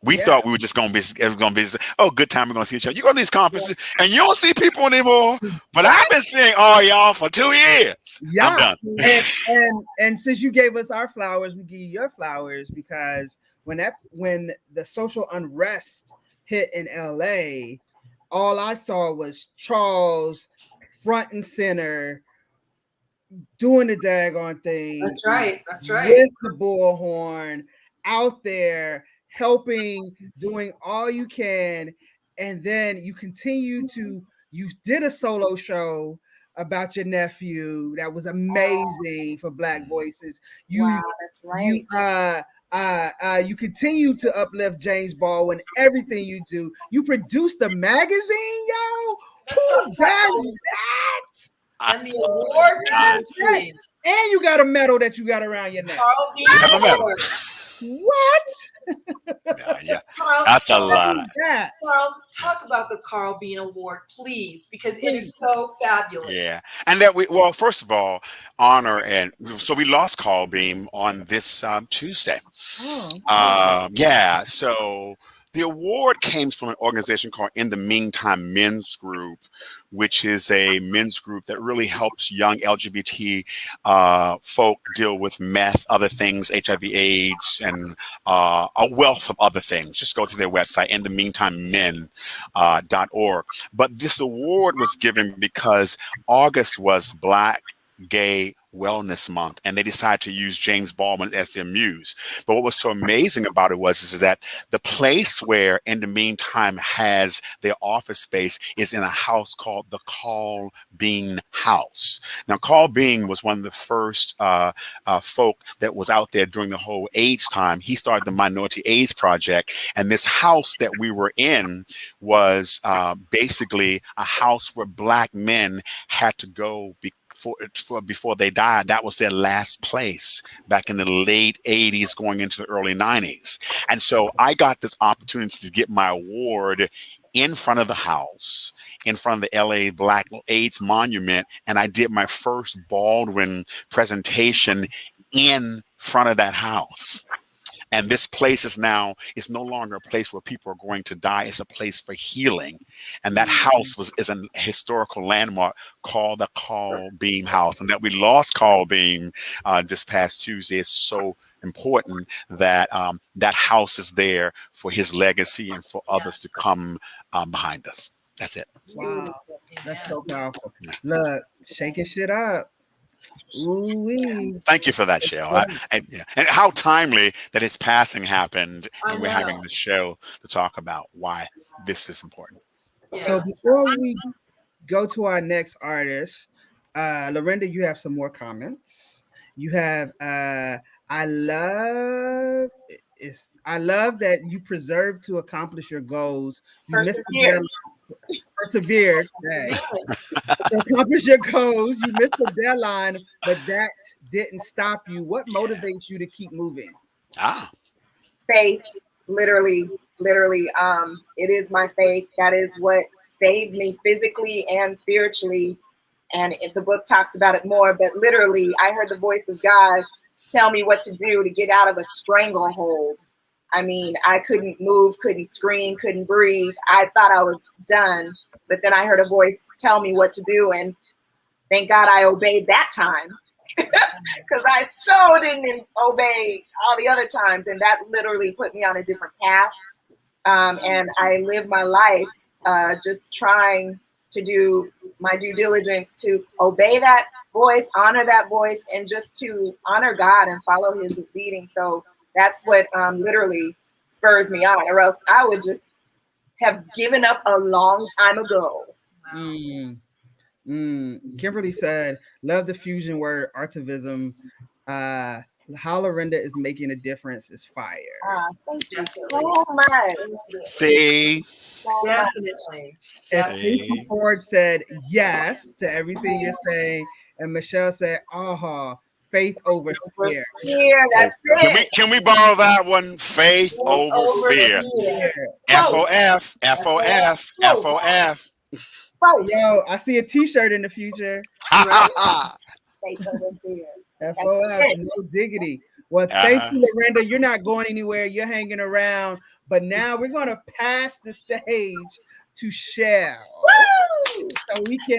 Speaker 4: We thought we were just going to be, good time, we're going to see each other. You go to these conferences and you don't see people anymore, but I've been seeing all y'all for 2 years. Yeah. I'm done.
Speaker 1: And since you gave us our flowers, we give you your flowers, because when the social unrest hit in LA, all I saw was Charles front and center doing the daggone thing.
Speaker 5: That's right.
Speaker 1: With the bullhorn, out there helping, doing all you can. And then you did a solo show about your nephew that was amazing for Black voices.
Speaker 3: That's right.
Speaker 1: You continue to uplift James Baldwin, everything you do. You produced a magazine, yo. Who does that?
Speaker 5: And the award
Speaker 1: And you got a medal that you got around your neck.
Speaker 5: Carl B.
Speaker 4: You have a medal.
Speaker 5: Award.
Speaker 1: What?
Speaker 4: Yeah.
Speaker 5: Charles,
Speaker 4: That's a
Speaker 1: What
Speaker 4: lot.
Speaker 1: is that?
Speaker 5: Charles, talk about the Carl Bean Award, please, because it is so fabulous.
Speaker 4: Yeah. And that well, first of all, honor. And so we lost Carl Beam on this Tuesday.
Speaker 1: Oh,
Speaker 4: Yeah. So the award came from an organization called In the Meantime Men's Group, which is a men's group that really helps young LGBT folk deal with meth, other things, HIV, AIDS, and a wealth of other things. Just go to their website, inthemeantimemen.org. But this award was given because August was Black Gay Wellness Month, and they decided to use James Baldwin as their muse. But what was so amazing about it is that the place where In the Meantime has their office space is in a house called the Carl Bean House. Now, Carl Bean was one of the first folk that was out there during the whole AIDS time. He started the Minority AIDS Project, and this house that we were in was basically a house where Black men had to go before they died. That was their last place back in the late 80s going into the early 90s. And so I got this opportunity to get my award in front of the house, in front of the LA Black AIDS Monument, and I did my first Baldwin presentation in front of that house. And this place is no longer a place where people are going to die. It's a place for healing. And that house is a historical landmark called the Carl Beam House. And that we lost Carl Beam this past Tuesday is so important that that house is there for his legacy and for others to come behind us. That's it.
Speaker 1: wow. That's so powerful. Look, shaking shit up. Ooh-wee.
Speaker 4: Thank you for that, Shelle. And how timely that his passing happened, and we're having this show to talk about why this is important.
Speaker 1: So before we go to our next artist, Lorenda, you have some more comments. You have I love that you preserve to accomplish your goals. You missed the deadline. Persevered. Hey. To accomplish your goals. You missed the deadline, but that didn't stop you. What motivates you to keep moving?
Speaker 3: Faith. Literally. It is my faith. That is what saved me physically and spiritually. And the book talks about it more, but literally, I heard the voice of God tell me what to do to get out of a stranglehold. I mean, I couldn't move, couldn't scream, couldn't breathe. I thought I was done, but then I heard a voice tell me what to do, and thank God I obeyed that time, because I so didn't obey all the other times, and that literally put me on a different path. And I live my life just trying to do my due diligence to obey that voice, honor that voice, and just to honor God and follow his leading. So that's what literally spurs me on, or else I would just have given up a long time ago.
Speaker 1: Kimberly said, love the fusion word, artivism. How Lorenda is making a difference is fire.
Speaker 3: Thank you so much.
Speaker 4: See?
Speaker 5: Definitely.
Speaker 1: And Stacey Ford said yes to everything you're saying. And Michelle said, faith over fear.
Speaker 3: That's it.
Speaker 4: Can we borrow that one? Faith over fear. FOF.
Speaker 1: Yo, I see a t-shirt in the future.
Speaker 3: Faith over fear.
Speaker 1: FOF, no diggity. Well, thank you, Lorenda. You're not going anywhere. You're hanging around. But now we're going to pass the stage to Chelle. So we can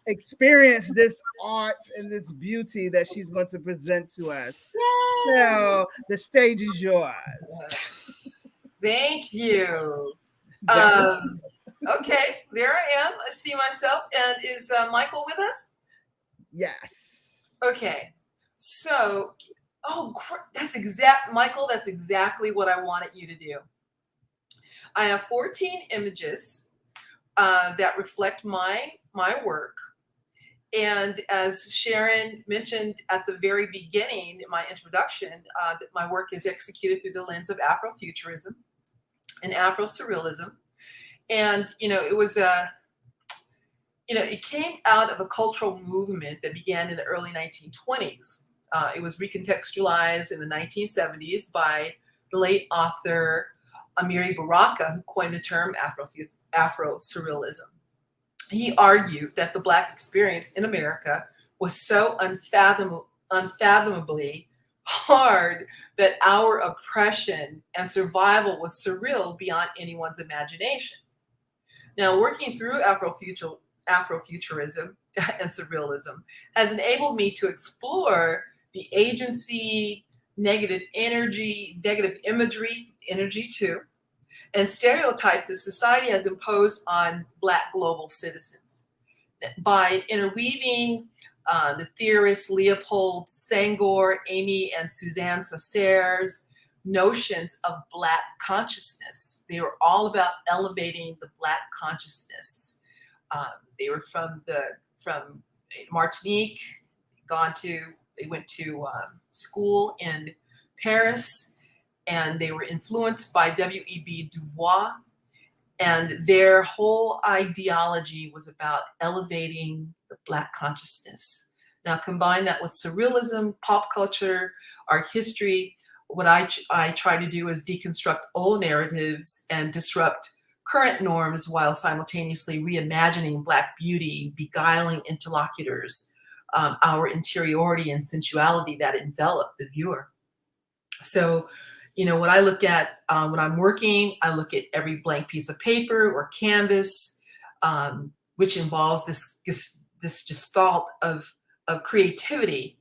Speaker 1: experience this art and this beauty that she's going to present to us. Chelle, the stage is yours.
Speaker 5: Thank you. Okay, there I am. I see myself. And is Michael with us?
Speaker 1: Yes.
Speaker 5: Okay. So, Michael, that's exactly what I wanted you to do. I have 14 images that reflect my work. And as Sharon mentioned at the very beginning, in my introduction, that my work is executed through the lens of Afrofuturism and Afro-Surrealism. And, it was it came out of a cultural movement that began in the early 1920s. It was recontextualized in the 1970s by the late author Amiri Baraka, who coined the term Afro-Surrealism. He argued that the Black experience in America was so unfathomably hard that our oppression and survival was surreal beyond anyone's imagination. Now, working through Afrofuturism and surrealism has enabled me to explore the agency, negative energy, negative imagery, energy too, and stereotypes that society has imposed on Black global citizens. By interweaving the theorists Leopold Senghor, Amy and Suzanne Sasser's notions of Black consciousness. They were all about elevating the Black consciousness. They were from Martinique, they went to school in Paris, and they were influenced by W.E.B. Du Bois. And their whole ideology was about elevating the Black consciousness. Now, combine that with surrealism, pop culture, art history. What I try to do is deconstruct old narratives and disrupt current norms while simultaneously reimagining Black beauty, beguiling interlocutors, our interiority and sensuality that envelop the viewer. So, what I look at when I'm working, I look at every blank piece of paper or canvas, which involves this gestalt of creativity.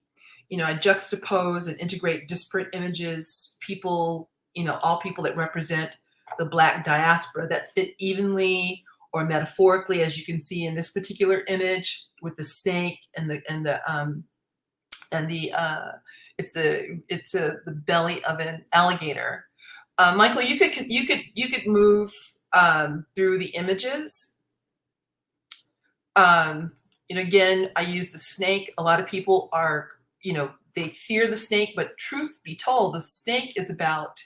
Speaker 5: I juxtapose and integrate disparate images, people, all people that represent the Black diaspora that fit evenly or metaphorically, as you can see in this particular image with the snake and the belly of an alligator. Michael, you could move through the images. Again, I use the snake. A lot of people are, they fear the snake, but truth be told, the snake is about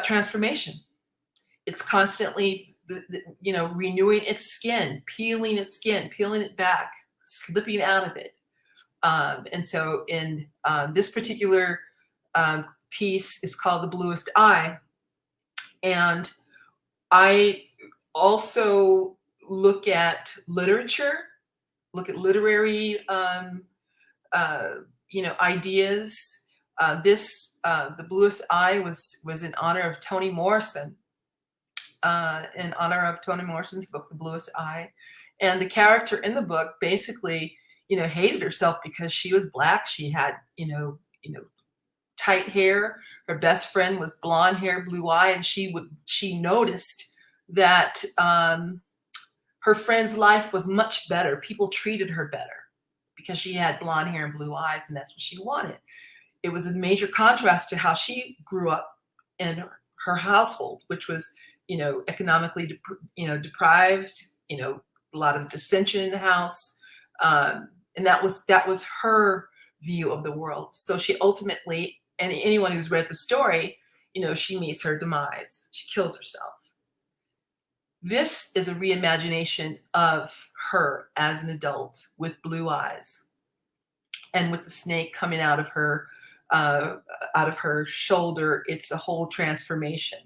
Speaker 5: transformation. It's constantly, renewing its skin, peeling it back, slipping out of it. And so in this particular piece is called The Bluest Eye. And I also look at literature, look at literary, ideas. The Bluest Eye was in honor of Toni Morrison, in honor of Toni Morrison's book, The Bluest Eye. And the character in the book basically, hated herself because she was Black. She had, tight hair. Her best friend was blonde hair, blue eye, and she noticed that her friend's life was much better. People treated her better because she had blonde hair and blue eyes, and that's what she wanted. It was a major contrast to how she grew up in her household, which was, economically, deprived. A lot of dissension in the house. And that was her view of the world. So she ultimately, and anyone who's read the story, she meets her demise. She kills herself. This is a reimagination of her as an adult with blue eyes and with the snake coming out of her shoulder. It's a whole transformation.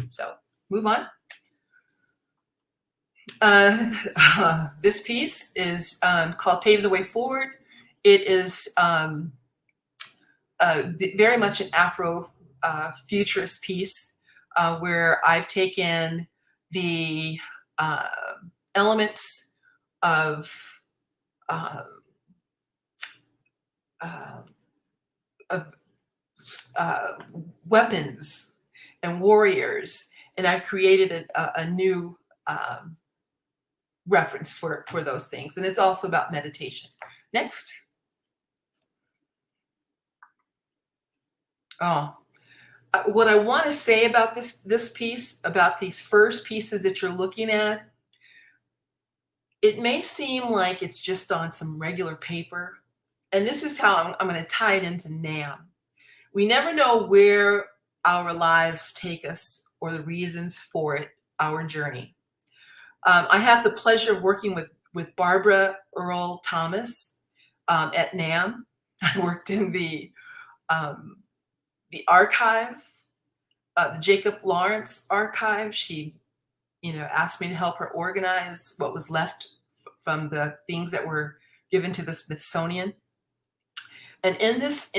Speaker 5: So move on. This piece is called Pave the Way Forward. It is very much an Afro-futurist piece where I've taken the elements of weapons and warriors, and I've created a new reference for those things. And it's also about meditation. Next. What I want to say about this piece, about these first pieces that you're looking at, it may seem like it's just on some regular paper. And this is how I'm going to tie it into NAM. We never know where our lives take us or the reasons for it, our journey. I had the pleasure of working with Barbara Earl Thomas at NAM. I worked in the archive, the Jacob Lawrence archive. She, asked me to help her organize what was left from the things that were given to the Smithsonian. And in this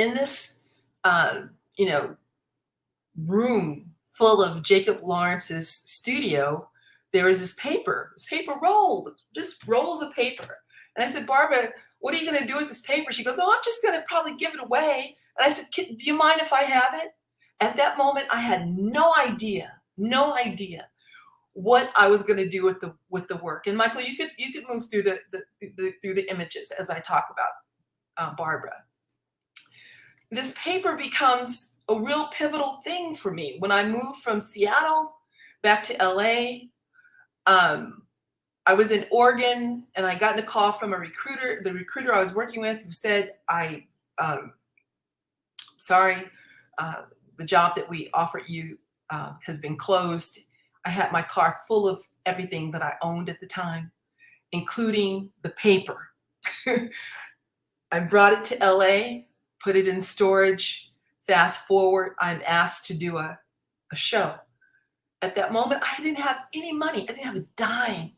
Speaker 5: room full of Jacob Lawrence's studio, there was this paper rolled, just rolls of paper. And I said, Barbara, what are you going to do with this paper? She goes, oh, I'm just going to probably give it away. And I said, do you mind if I have it? At that moment, I had no idea what I was going to do with the work. And Michael, you could move through the images as I talk about Barbara. This paper becomes a real pivotal thing for me. When I moved from Seattle back to LA, I was in Oregon and I got a call from a recruiter, the recruiter I was working with, who said, sorry, the job that we offered you has been closed. I had my car full of everything that I owned at the time, including the paper. I brought it to LA, put it in storage. Fast forward, I'm asked to do a show. At that moment, I didn't have any money. I didn't have a dime.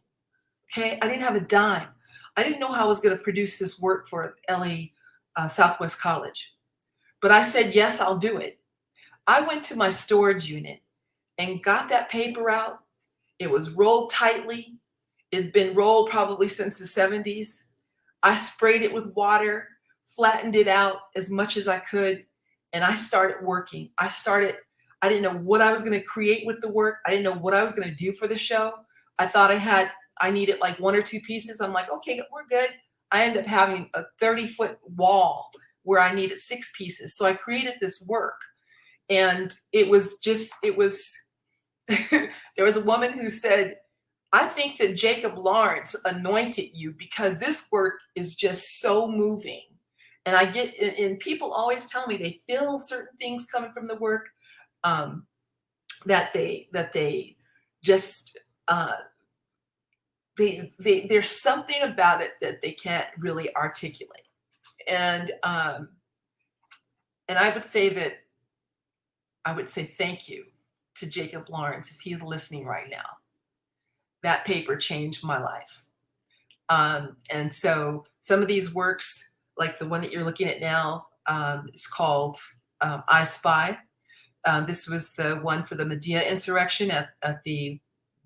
Speaker 5: Okay, I didn't have a dime. I didn't know how I was going to produce this work for LA Southwest College. But I said, yes, I'll do it. I went to my storage unit and got that paper out. It was rolled tightly. It's been rolled probably since the 70s. I sprayed it with water, flattened it out as much as I could, and I started working. I didn't know what I was going to create with the work. I didn't know what I was going to do for the show. I thought I needed like 1 or 2 pieces. I'm like, okay, we're good. I ended up having a 30-foot wall where I needed 6 pieces. So I created this work. And it was there was a woman who said, I think that Jacob Lawrence anointed you because this work is just so moving. And and people always tell me they feel certain things coming from the work, that they just, there's something about it that they can't really articulate. And I would say thank you to Jacob Lawrence if he's listening right now. That paper changed my life. And so some of these works, like the one that you're looking at now, is called I Spy. This was the one for the Medea insurrection at the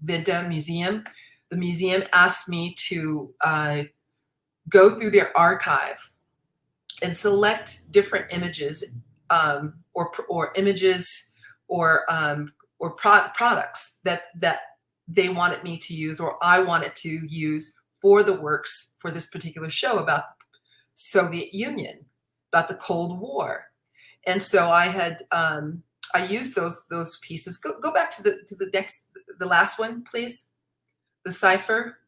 Speaker 5: Vida Museum. The museum asked me to go through their archive and select different images, or images or products that they wanted me to use, or I wanted to use for the works for this particular show about the Soviet Union, about the Cold War. And so I had I used those pieces. Go back to the last one, please. The Cipher.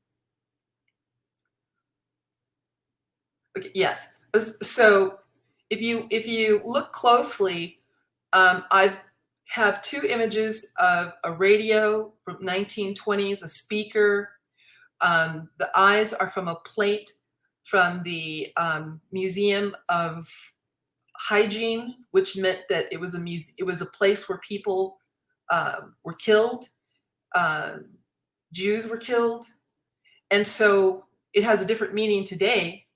Speaker 5: Okay, yes. So if you look closely, I have 2 images of a radio from 1920s, a speaker. The eyes are from a plate from the Museum of Hygiene, which meant that it was a place where people were killed. Jews were killed. And so it has a different meaning today,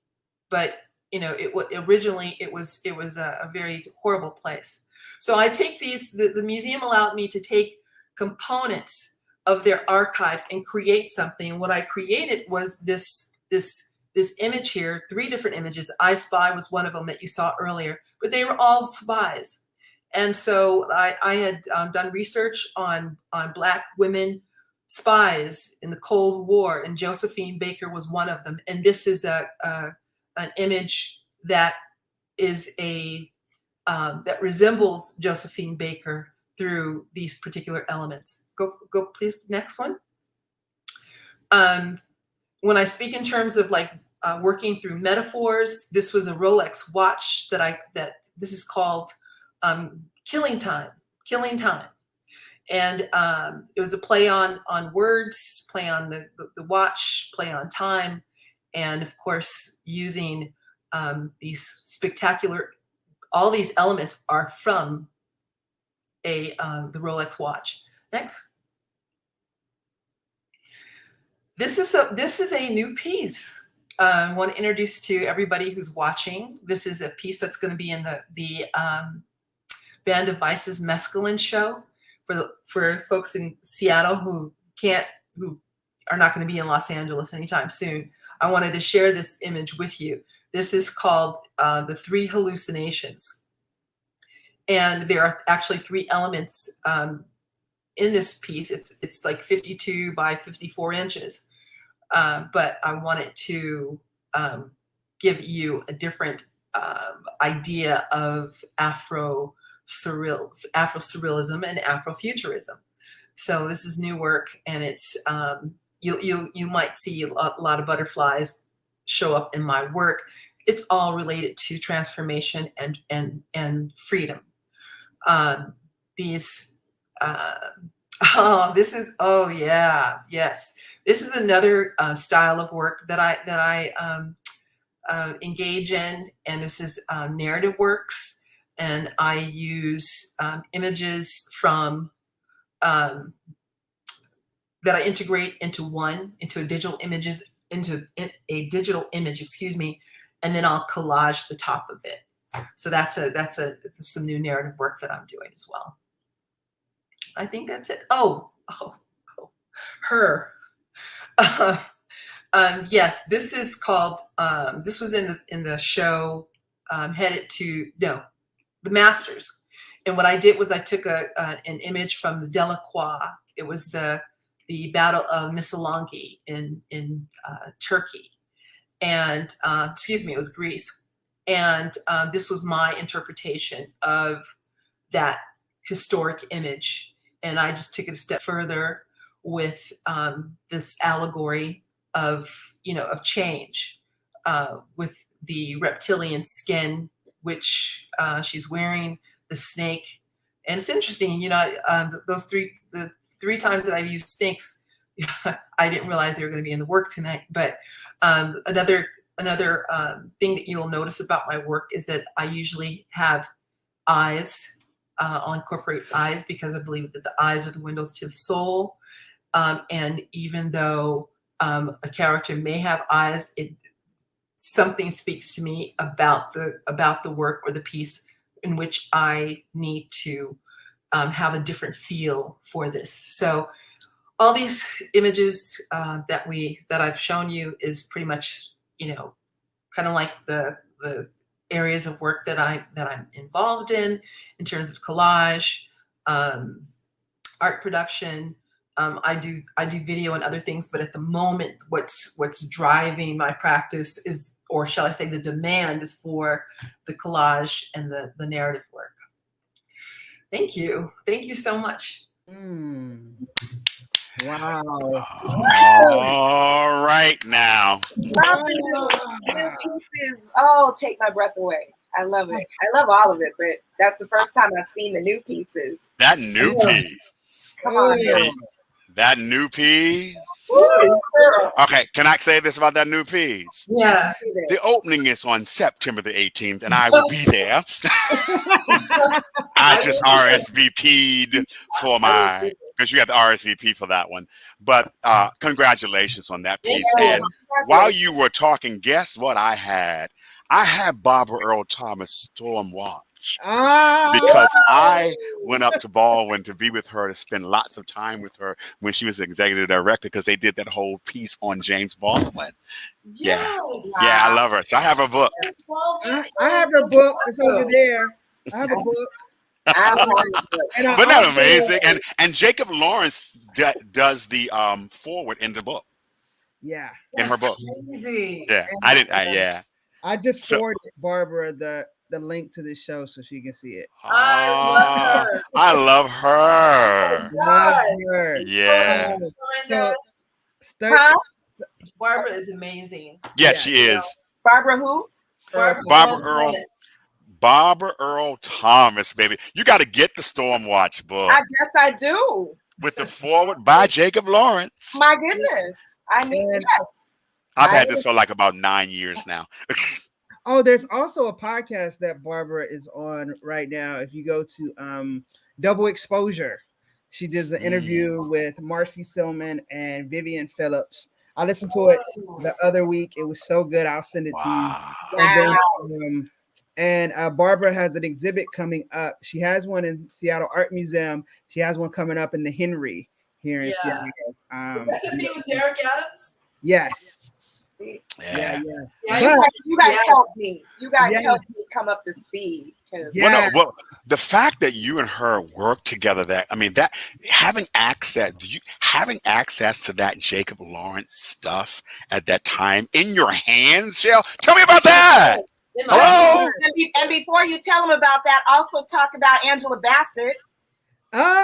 Speaker 5: but originally it was a very horrible place. So I take these, the museum allowed me to take components of their archive and create something. What I created was this image here, 3 different images. I Spy was one of them that you saw earlier, but they were all spies. And so I had done research on Black women spies in the Cold War, and Josephine Baker was one of them. And this is an image that is that resembles Josephine Baker through these particular elements. Go please, next one. When I speak in terms of like working through metaphors, this was a Rolex watch that this is called Killing Time. And it was a play on words, play on the watch, play on time, and of course using these spectacular. All these elements are from the Rolex watch. Next. This is a new piece. I want to introduce to everybody who's watching. This is a piece that's going to be in the Band of Vice's Mescaline show for folks in Seattle who are not going to be in Los Angeles anytime soon. I wanted to share this image with you. This is called the Three Hallucinations. And there are actually 3 elements in this piece. It's like 52 by 54 inches. But I wanted to give you a different idea of Afro-surrealism and Afrofuturism. So this is new work, and it's you might see a lot of butterflies show up in my work. It's all related to transformation and freedom. This is another style of work that I engage in, and this is narrative works, and I use images from that I integrate into a digital image, excuse me, and then I'll collage the top of it. So that's some new narrative work that I'm doing as well. I think that's it. Her. Yes, this is called. This was in the show headed to the Masters, and what I did was I took an image from the Delacroix. It was the Battle of Missolonghi in Turkey, and excuse me, it was Greece, and this was my interpretation of that historic image, and I just took it a step further with this allegory of change, with the reptilian skin which she's wearing, the snake. And it's interesting, the 3 times that I've used snakes, I didn't realize they were going to be in the work tonight. But another thing that you'll notice about my work is that I usually have eyes. I'll incorporate eyes because I believe that the eyes are the windows to the soul. And even though a character may have eyes, something speaks to me about the work or the piece in which I need to have a different feel for this. So all these images that I've shown you is pretty much kind of like the areas of work that I'm involved in terms of collage, art production. I do video and other things, but at the moment, what's driving my practice is, or shall I say, the demand is for the collage and the narrative work. Thank you so much.
Speaker 1: Wow.
Speaker 4: All right now.
Speaker 3: New pieces. Oh, take my breath away. I love it. I love all of it, but that's the first time I've seen the new pieces.
Speaker 4: That new piece.
Speaker 3: Come on.
Speaker 4: That new piece. Okay, can I say this about that new piece?
Speaker 5: Yeah.
Speaker 4: The opening is on September the 18th, and I will be there. I just RSVP'd for because you got the RSVP for that one. But congratulations on that piece. And while you were talking, guess what I had? I had Barbara Earl Thomas Storm Watch because I went up to Baldwin to be with her, to spend lots of time with her when she was executive director, because they did that whole piece on James Baldwin. Yeah, I love her. So I have her book.
Speaker 1: I have her book. It's over there. I have a book.
Speaker 4: But not amazing. And Jacob Lawrence does the forward in the book.
Speaker 1: Yeah.
Speaker 4: In her book.
Speaker 5: Crazy.
Speaker 4: Yeah.
Speaker 1: I just forwarded Barbara the link to this show so she can see it.
Speaker 4: I love her. Yeah.
Speaker 5: Barbara is amazing.
Speaker 4: Yes, she is.
Speaker 3: Barbara who?
Speaker 4: Barbara Earl. Barbara Earl Thomas, baby. You got to get the Stormwatch book
Speaker 3: I guess I do.
Speaker 4: with the forward by Jacob Lawrence.
Speaker 3: My goodness. I mean,
Speaker 1: And-
Speaker 3: yes.
Speaker 4: I've had this for like about 9 years now.
Speaker 1: Oh, there's also a podcast that Barbara is on right now. If you go to Double Exposure, she does an interview with Marcy Silman and Vivian Phillips. I listened to it the other week. It was so good. I'll send it to you.
Speaker 4: Wow.
Speaker 1: And Barbara has an exhibit coming up. She has one in Seattle Art Museum. She has one coming up in the Henry here in Seattle.
Speaker 5: That could be with Derek Adams.
Speaker 1: Yes.
Speaker 4: Yeah.
Speaker 3: Yeah, you guys helped me. You guys helped me come up to speed.
Speaker 4: Well, the fact that you and her work together, that having access to that Jacob Lawrence stuff at that time in your hands, Shell. Tell me about that. Hello.
Speaker 3: And before you tell them about that, also talk about Angela Bassett.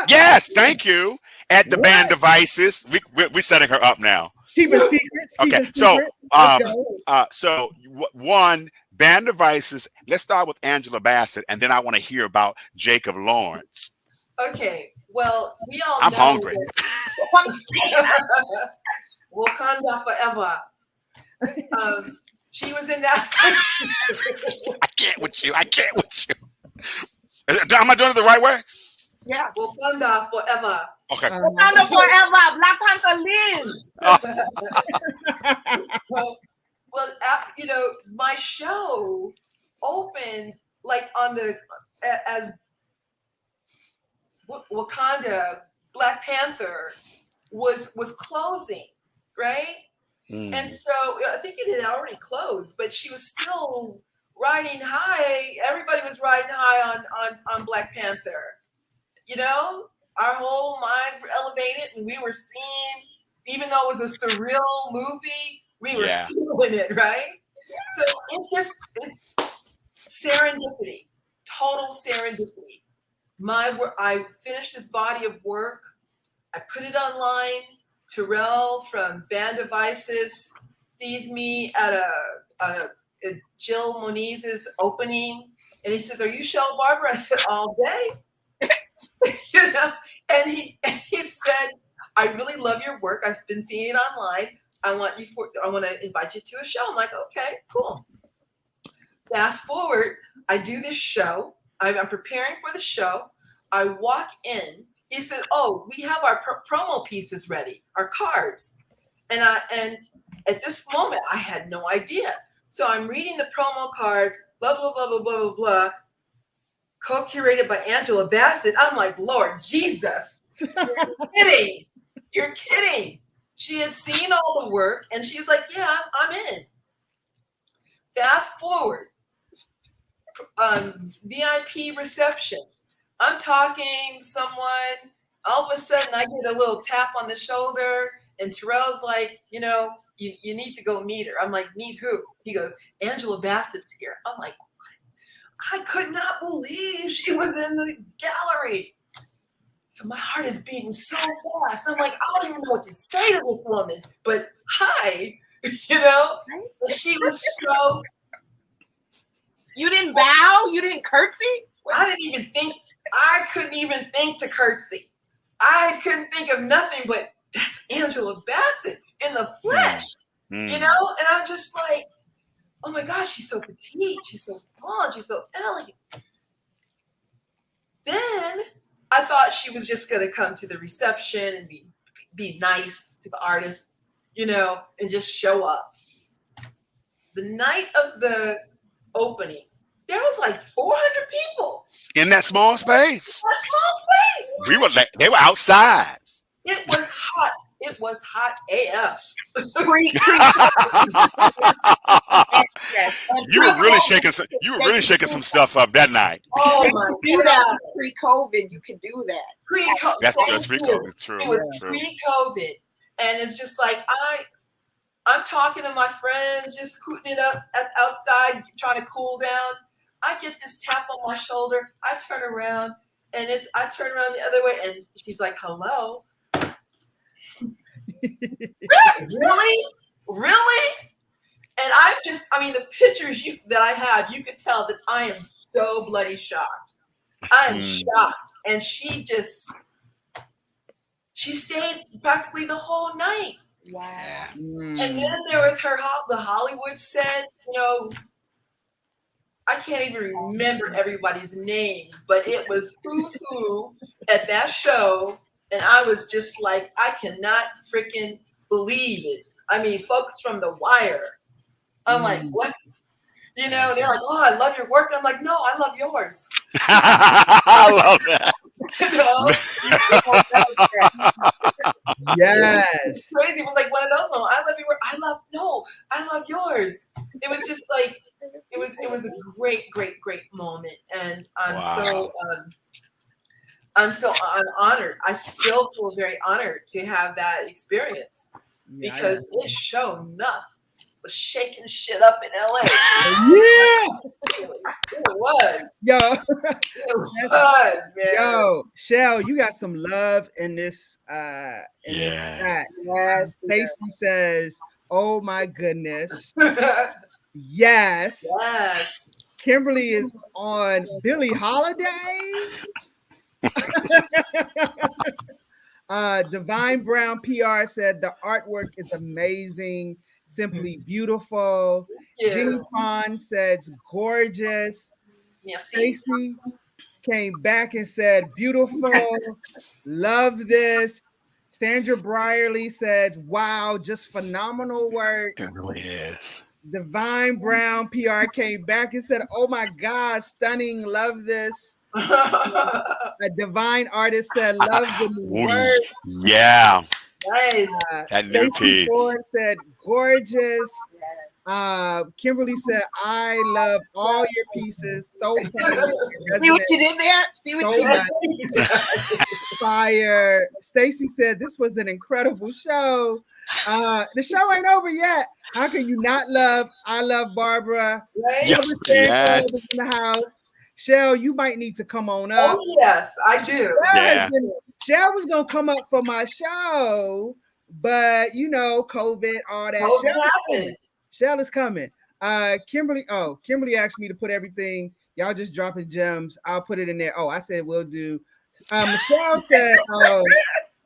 Speaker 4: Yes, thank you. At the Band Devices, we're setting her up now.
Speaker 1: Keeping secrets.
Speaker 4: Okay, so one, Band Devices. Let's start with Angela Bassett, and then I want to hear about Jacob Lawrence.
Speaker 5: Okay, well, we all
Speaker 4: I'm
Speaker 5: know
Speaker 4: hungry.
Speaker 5: Wakanda forever. She was in that.
Speaker 4: I can't with you. Am I doing it the right way?
Speaker 3: Yeah.
Speaker 5: Wakanda forever.
Speaker 4: Okay.
Speaker 3: Wakanda forever. Black Panther lives.
Speaker 5: Well, my show opened like as Wakanda, Black Panther was closing, right? And so I think it had already closed, but she was still riding high. Everybody was riding high on Black Panther. Our whole minds were elevated, and we were seeing, even though it was a surreal movie, we were feeling it, right? So serendipity, total serendipity. I finished this body of work. I put it online. Terrell from Band Devices sees me at a Jill Moniz's opening, and he says, "Are you Chelle Barbour?" I said, "All day." And he said, "I really love your work. I've been seeing it online. I want to invite you to a show." I'm like, "Okay, cool." Fast forward, I do this show. I'm preparing for the show. I walk in. He said, "Oh, we have our promo pieces ready, our cards." And at this moment, I had no idea. So I'm reading the promo cards, blah, blah, blah, blah, blah, blah, blah. Co-curated by Angela Bassett. I'm like, Lord Jesus, you're kidding. She had seen all the work, and she was like, "Yeah, I'm in." Fast forward, VIP reception. I'm talking to someone. All of a sudden, I get a little tap on the shoulder, and Terrell's like, "You need to go meet her." I'm like, "Meet who?" He goes, "Angela Bassett's here." I'm like, I could not believe she was in the gallery. So my heart is beating so fast. I'm like, I don't even know what to say to this woman, but hi, she was so.
Speaker 3: You didn't bow? You didn't curtsy?
Speaker 5: I couldn't even think to curtsy. I couldn't think of nothing but that's Angela Bassett in the flesh, And I'm just like, oh my gosh, she's so petite, she's so small, she's so elegant. Then I thought she was just gonna come to the reception and be nice to the artist, and just show up. The night of the opening, there was like 400 people
Speaker 4: in that small space.
Speaker 5: We were
Speaker 4: they were outside.
Speaker 5: It was hot. It was hot AF.
Speaker 4: You were really shaking some stuff up that night.
Speaker 5: Oh my God!
Speaker 3: Pre-COVID, you could do that.
Speaker 5: Pre-COVID.
Speaker 4: That's pre-COVID. True.
Speaker 5: It was pre-COVID, and it's just like I'm talking to my friends, just hooting it up outside, trying to cool down. I get this tap on my shoulder. I turn around, and I turn around the other way, and she's like, "Hello." Really? And I mean, the pictures that I have, you could tell that I am so bloody shocked. I am shocked. And she stayed practically the whole night.
Speaker 3: Wow.
Speaker 5: And then there was the Hollywood set, I can't even remember everybody's names, but it was who's who at that show. And I was just like, I cannot freaking believe it. I mean, folks from The Wire. I'm like, what? They're like, oh, I love your work. I'm like, no, I love yours.
Speaker 4: I love that.
Speaker 1: Yes.
Speaker 5: It's crazy. It was like one of those moments. I love your work. I love yours. It was just like, it was a great, great, great moment. And I'm I'm honored. I still feel very honored to have that experience because it showed enough. Was shaking shit up in LA.
Speaker 1: Yeah.
Speaker 5: It was.
Speaker 1: Yo.
Speaker 5: It was, man.
Speaker 1: Yo, Chelle, you got some love in this this chat.
Speaker 3: Yes.
Speaker 1: Stacy says, oh my goodness. Yes.
Speaker 5: Yes.
Speaker 1: Kimberly is on Billie Holiday. Divine Brown PR said the artwork is amazing, simply beautiful. Jenny Pond says gorgeous. Stacy came back and said beautiful. Love this. Sandra Brierly said, wow, just phenomenal work.
Speaker 4: It really is.
Speaker 1: Divine Brown PR came back and said, oh my God, stunning, love this. A Divine Artist said, love the new work.
Speaker 4: Yeah.
Speaker 5: Nice.
Speaker 4: That new piece.
Speaker 1: Ford said, gorgeous. Kimberly said, I love all your pieces. So
Speaker 3: See what you did there? See what you did?
Speaker 1: Fire. Stacy said, this was an incredible show. The show ain't over yet. How can you not love I Love Barbara?
Speaker 4: Yes.
Speaker 1: In the house. Chelle, you might need to come on up.
Speaker 5: Oh, yes, I do.
Speaker 1: Chelle was going to come up for my show, but COVID, all that.
Speaker 5: COVID happened.
Speaker 1: Chelle is coming. Kimberly asked me to put everything. Y'all just dropping gems. I'll put it in there. Oh, I said we'll do. Michelle said,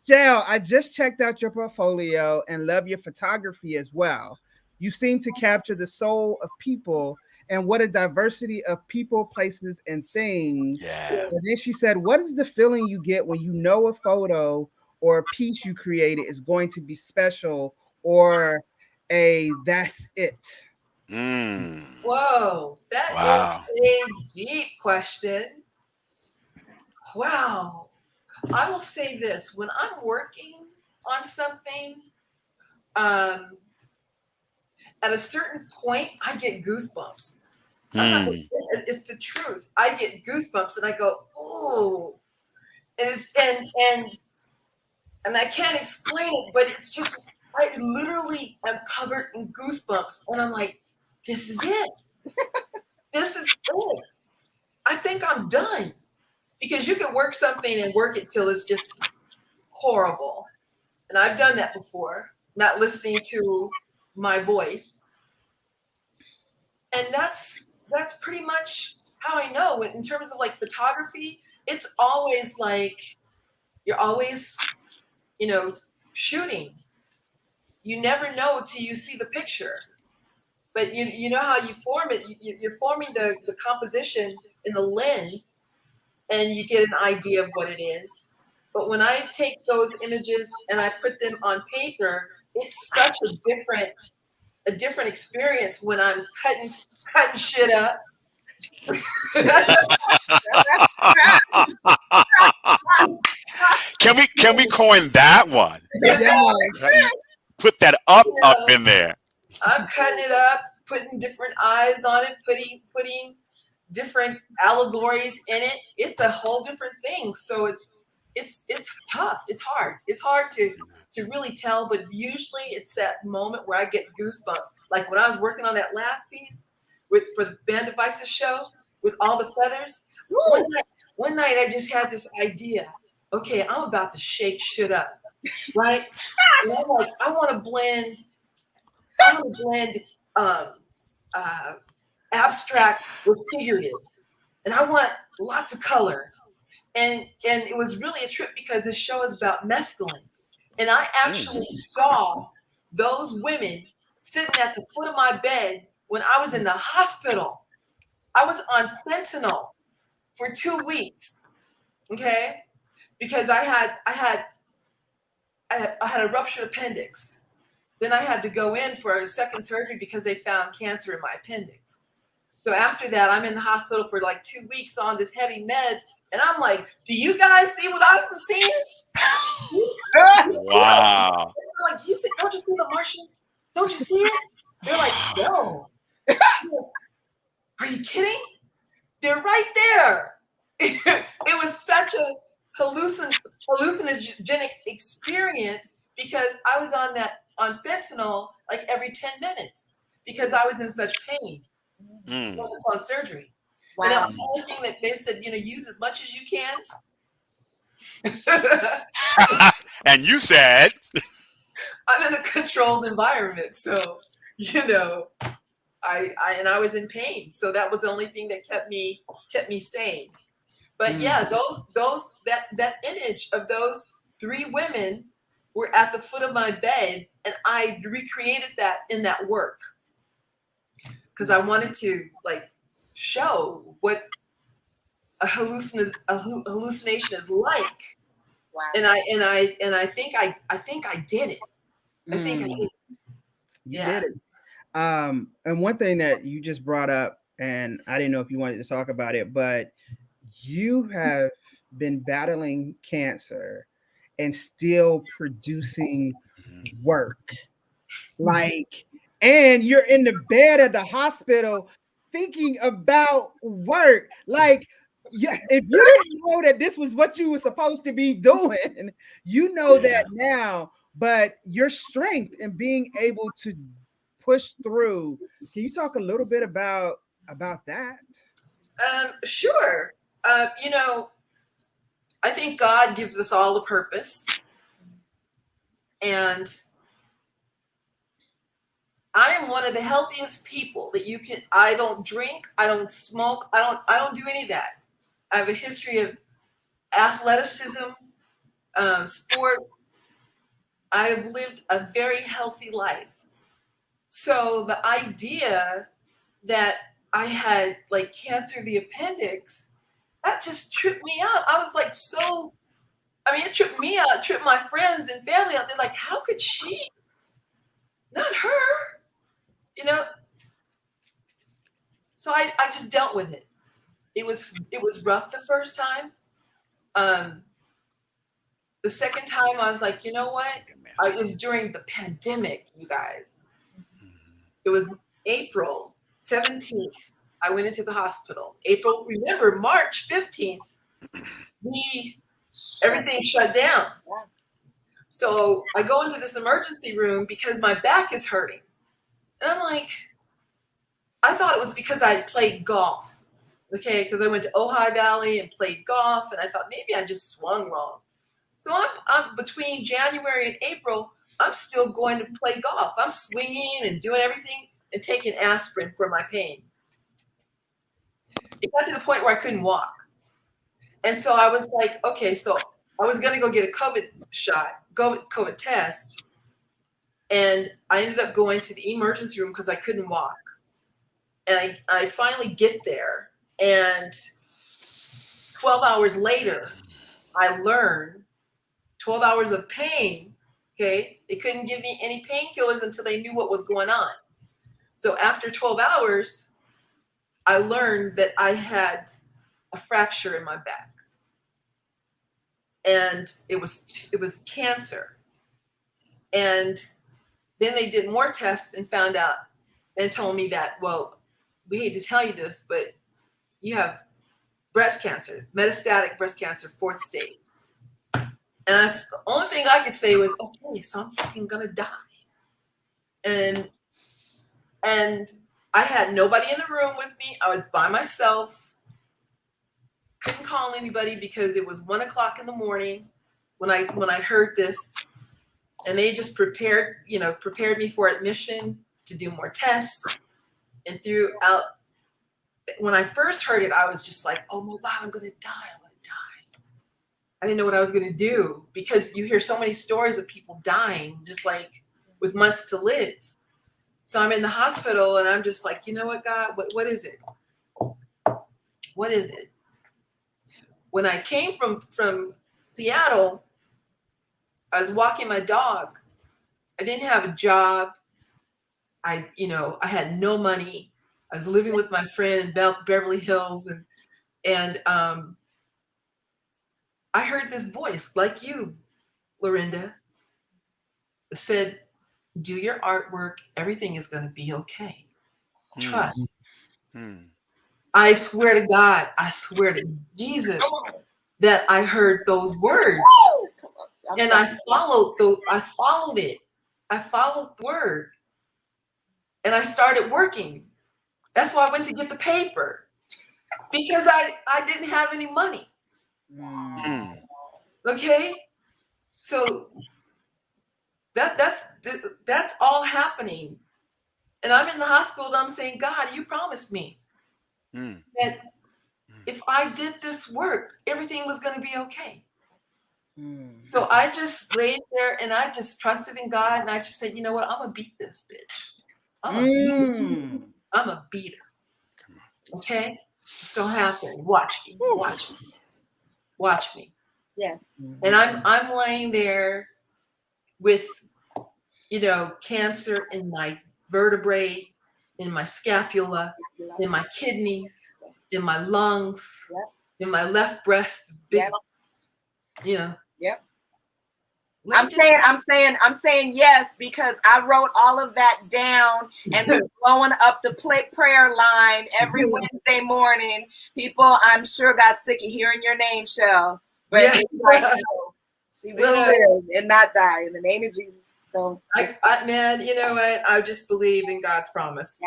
Speaker 1: Chelle, I just checked out your portfolio and love your photography as well. You seem to capture the soul of people and what a diversity of people, places, and things.
Speaker 4: Yeah.
Speaker 1: And then she said, what is the feeling you get when you know a photo or a piece you created is going to be special or that's it?
Speaker 5: Whoa, that is a deep question. Wow. I will say this, when I'm working on something, at a certain point, I get goosebumps. It's the truth. I get goosebumps and I go, oh, and I can't explain it, but it's just, I literally am covered in goosebumps and I'm like, this is it. This is it. I think I'm done. Because you can work something and work it till it's just horrible. And I've done that before, not listening to my voice. And that's pretty much how I know. In terms of like photography, it's always like, you're always, shooting. You never know till you see the picture. But you know how you form it. You're forming the composition in the lens and you get an idea of what it is. But when I take those images and I put them on paper, it's such a different experience when I'm cutting shit up.
Speaker 4: Can we coin that one?
Speaker 1: Yeah.
Speaker 4: Put that up in there.
Speaker 5: I'm cutting it up, putting different eyes on it, putting different allegories in it. It's a whole different thing. So it's tough. It's hard. It's hard to really tell, but usually it's that moment where I get goosebumps. Like when I was working on that last piece for the Band Devices show with all the feathers. One night I just had this idea. Okay, I'm about to shake shit up, right? And I'm like, I want to blend abstract or figurative, and I want lots of color. And it was really a trip because this show is about mescaline, and I actually saw those women sitting at the foot of my bed when I was in the hospital. I was on fentanyl for 2 weeks, okay, because I had a ruptured appendix. Then I had to go in for a second surgery because they found cancer in my appendix. So after that, I'm in the hospital for like 2 weeks on this heavy meds. And I'm like, do you guys see what I'm seeing?
Speaker 4: Wow.
Speaker 5: I'm like, don't you see the Martians? Don't you see it? They're like, no. Are you kidding? They're right there. It was such a hallucinogenic experience because I was on fentanyl like every 10 minutes because I was in such pain on surgery.
Speaker 3: Wow.
Speaker 5: And that was the only thing that they said, use as much as you can.
Speaker 4: And you said,
Speaker 5: I'm in a controlled environment, so I was in pain, so that was the only thing that kept me sane. But yeah, that image of those 3 women were at the foot of my bed, and I recreated that in that work because I wanted to show what a hallucination is like.
Speaker 3: Wow.
Speaker 5: And I think I did it. I think I did it.
Speaker 1: You did it. And one thing that you just brought up, and I didn't know if you wanted to talk about it, but you have been battling cancer and still producing work. And you're in the bed at the hospital thinking about work. Yeah, if you didn't know that this was what you were supposed to be doing, you know that now. But your strength in being able to push through. Can you talk a little bit about that?
Speaker 5: Sure. I think God gives us all a purpose, and I am one of the healthiest people that you can. I don't drink. I don't smoke. I don't do any of that. I have a history of athleticism, sports. I have lived a very healthy life. So the idea that I had cancer of the appendix, that just tripped me out. I was it tripped me out, it tripped my friends and family out. They're like, how could she? Not her, So I just dealt with it. It was rough the first time. The second time I was like, you know what? It was during the pandemic, you guys. It was April 17th. I went into the hospital. Remember, March 15th, everything shut down. So I go into this emergency room because my back is hurting. And I'm like, I thought it was because I played golf. Okay, because I went to Ojai Valley and played golf, and I thought maybe I just swung wrong. So I'm between January and April, I'm still going to play golf. I'm swinging and doing everything and taking aspirin for my pain. It got to the point where I couldn't walk. And so I was like, okay, so I was going to go get a COVID test. And I ended up going to the emergency room because I couldn't walk. And I finally get there. And 12 hours later, I learned 12 hours of pain. Okay. They couldn't give me any painkillers until they knew what was going on. So after 12 hours, I learned that I had a fracture in my back. And it was cancer. And then they did more tests and found out and told me that, well, we hate to tell you this, but you have breast cancer, metastatic breast cancer, 4th stage. And the only thing I could say was, okay, so I'm fucking gonna die. And I had nobody in the room with me. I was by myself. Couldn't call anybody because it was 1:00 in the morning when I heard this, and they just prepared me for admission to do more tests. And throughout, when I first heard it, I was just like, oh my God, I'm going to die. I'm going to die. I didn't know what I was going to do, because you hear so many stories of people dying, just like with months to live. So I'm in the hospital and I'm just like, you know what, God, what is it? What is it? When I came from Seattle, I was walking my dog. I didn't have a job. I had no money. I was living with my friend in Beverly Hills, and I heard this voice like you, Lorenda, that said, do your artwork. Everything is going to be okay. Trust. I swear to God, I swear to Jesus that I heard those words. And I followed it. I followed the word. And I started working. That's why I went to get the paper, because I didn't have any money. Okay? So that's all happening. And I'm in the hospital and I'm saying, God, you promised me that if I did this work, everything was going to be okay. So I just laid there and I just trusted in God, and I just said, you know what? I'm going to beat this bitch. I'm a beater. Okay? It's going to happen. Watch me. Watch me. Watch me.
Speaker 3: Yes.
Speaker 5: And I'm laying there with, cancer in my vertebrae, in my scapula, in my kidneys, in my lungs, in my left breast, big,
Speaker 3: Yep. I'm saying yes, because I wrote all of that down and been blowing up the prayer line every Wednesday morning. People, I'm sure, got sick of hearing your name, Chelle, but it's like, she will live and not die in the name of Jesus. So,
Speaker 5: man, you know what? I just believe in God's promise.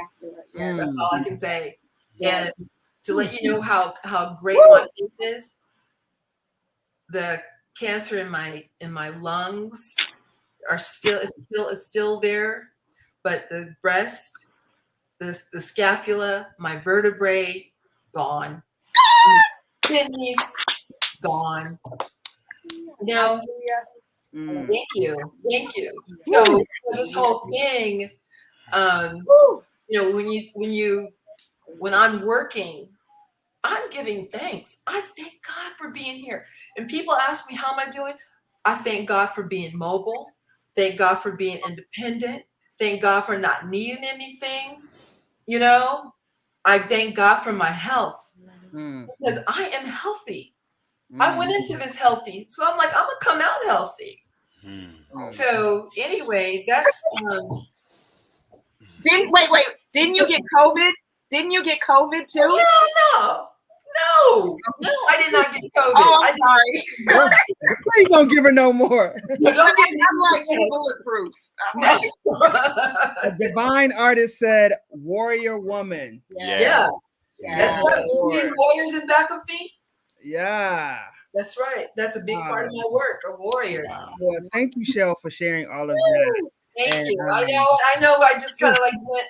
Speaker 5: Yeah, that's all I can say. And to let you know how great my faith is, the cancer in my lungs is still there, but the breast, the scapula, my vertebrae, gone. Kidneys, gone. Thank you. So this whole thing, when I'm working, I'm giving thanks. I thank God for being here. And people ask me, how am I doing? I thank God for being mobile. Thank God for being independent. Thank God for not needing anything. I thank God for my health, because I am healthy. I went into this healthy. So I'm like, I'm going to come out healthy. So anyway, that's
Speaker 3: Didn't you get COVID? Didn't you get COVID too?
Speaker 5: No, I did not get COVID.
Speaker 3: Oh, I'm sorry.
Speaker 1: Why you gonna give her no more?
Speaker 3: I'm like bulletproof.
Speaker 1: A divine artist said, "Warrior woman."
Speaker 5: Yeah. That's right. These warriors in back of me.
Speaker 1: Yeah.
Speaker 5: That's right. That's a big part of my work, a warrior.
Speaker 1: Well, thank you, Chelle, for sharing all of that.
Speaker 5: Thank you. I know. I just kind of like went,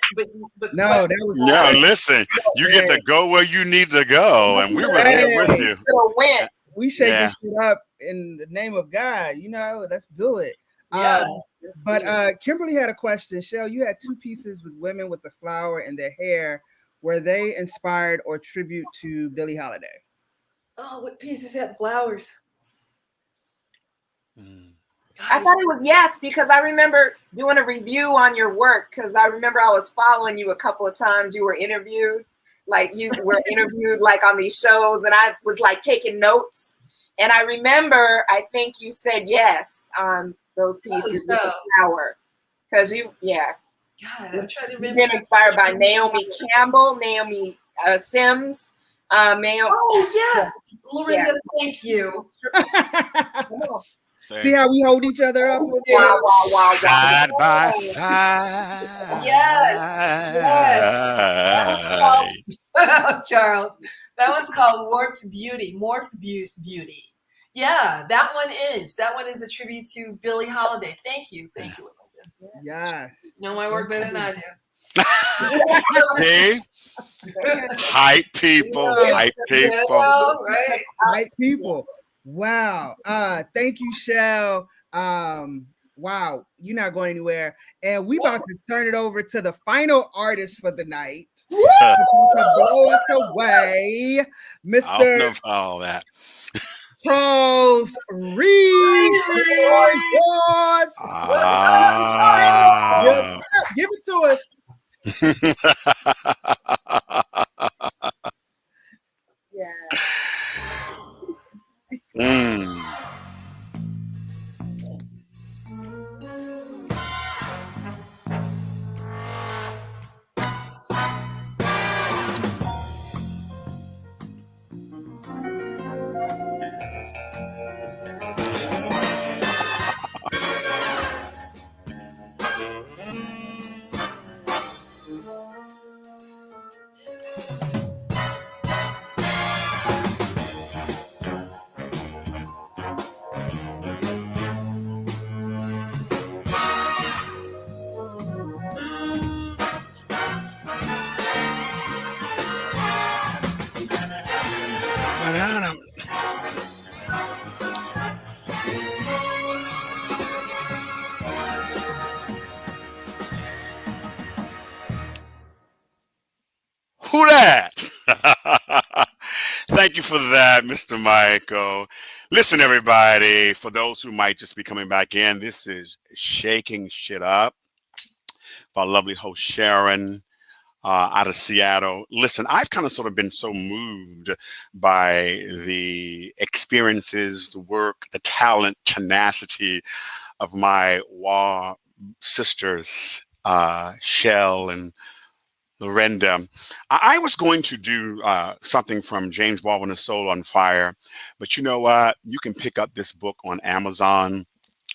Speaker 5: but
Speaker 1: no, that was
Speaker 4: listen. You get to go where you need to go, and we were there with you.
Speaker 1: We shaking shit up in the name of God. Let's do it.
Speaker 5: Yeah.
Speaker 1: But Kimberly had a question. Chelle, you had two pieces with women with the flower in their hair. Were they inspired or tribute to Billie Holiday?
Speaker 5: Oh, what pieces had flowers?
Speaker 3: I thought it was yes, because I remember doing a review on your work, because I remember I was following you a couple of times. You were interviewed, like on these shows, and I was like taking notes. And I remember, I think you said yes on those pieces with the flower, because God, I'm trying to remember. You've been inspired by Naomi Campbell, Naomi Sims.
Speaker 5: Oh yes, Lorenda, thank you.
Speaker 1: See how we hold each other up?
Speaker 4: Side by side.
Speaker 5: Yes. Charles, that was called Warped Beauty. Morph Beauty. Yeah, that one is a tribute to Billie Holiday. Thank you.
Speaker 1: Yes.
Speaker 5: Know my work better than I do.
Speaker 4: See? Hype people. Hype people.
Speaker 5: Right?
Speaker 1: Right, people. Wow. Thank you, Chelle. Wow, you're not going anywhere. And we about to turn it over to the final artist for the night. To blow us away,
Speaker 4: I don't know
Speaker 1: Mr.
Speaker 4: about all that.
Speaker 1: Charles Reese. Give it to us.
Speaker 3: Yeah.
Speaker 4: Who that? Thank you for that, Mr. Michael. Listen, everybody, for those who might just be coming back in, this is Shaking Shit Up. Our lovely host, Sharon, out of Seattle. Listen, I've kind of sort of been so moved by the experiences, the work, the talent, tenacity of my WA sisters, Chelle and Lorenda. I was going to do something from James Baldwin's Soul on Fire, but you know what? You can pick up this book on Amazon.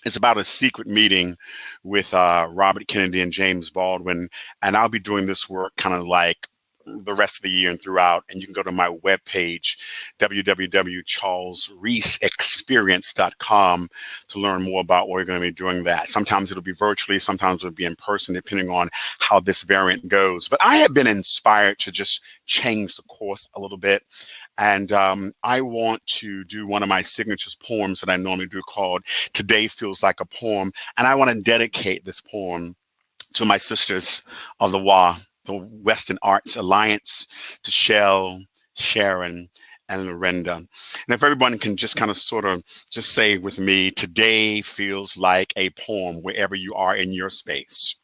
Speaker 4: It's about a secret meeting with Robert Kennedy and James Baldwin, and I'll be doing this work kind of like the rest of the year and throughout. And you can go to my webpage, www.charlesreeseexperience.com, to learn more about what we're going to be doing that. Sometimes it'll be virtually, sometimes it'll be in person, depending on how this variant goes. But I have been inspired to just change the course a little bit. And I want to do one of my signature poems that I normally do called Today Feels Like a Poem. And I want to dedicate this poem to my sisters of the WA, the Western Arts Alliance, to Chelle, Sharon, and Lorenda. And if everyone can just kind of sort of just say with me, today feels like a poem wherever you are in your space.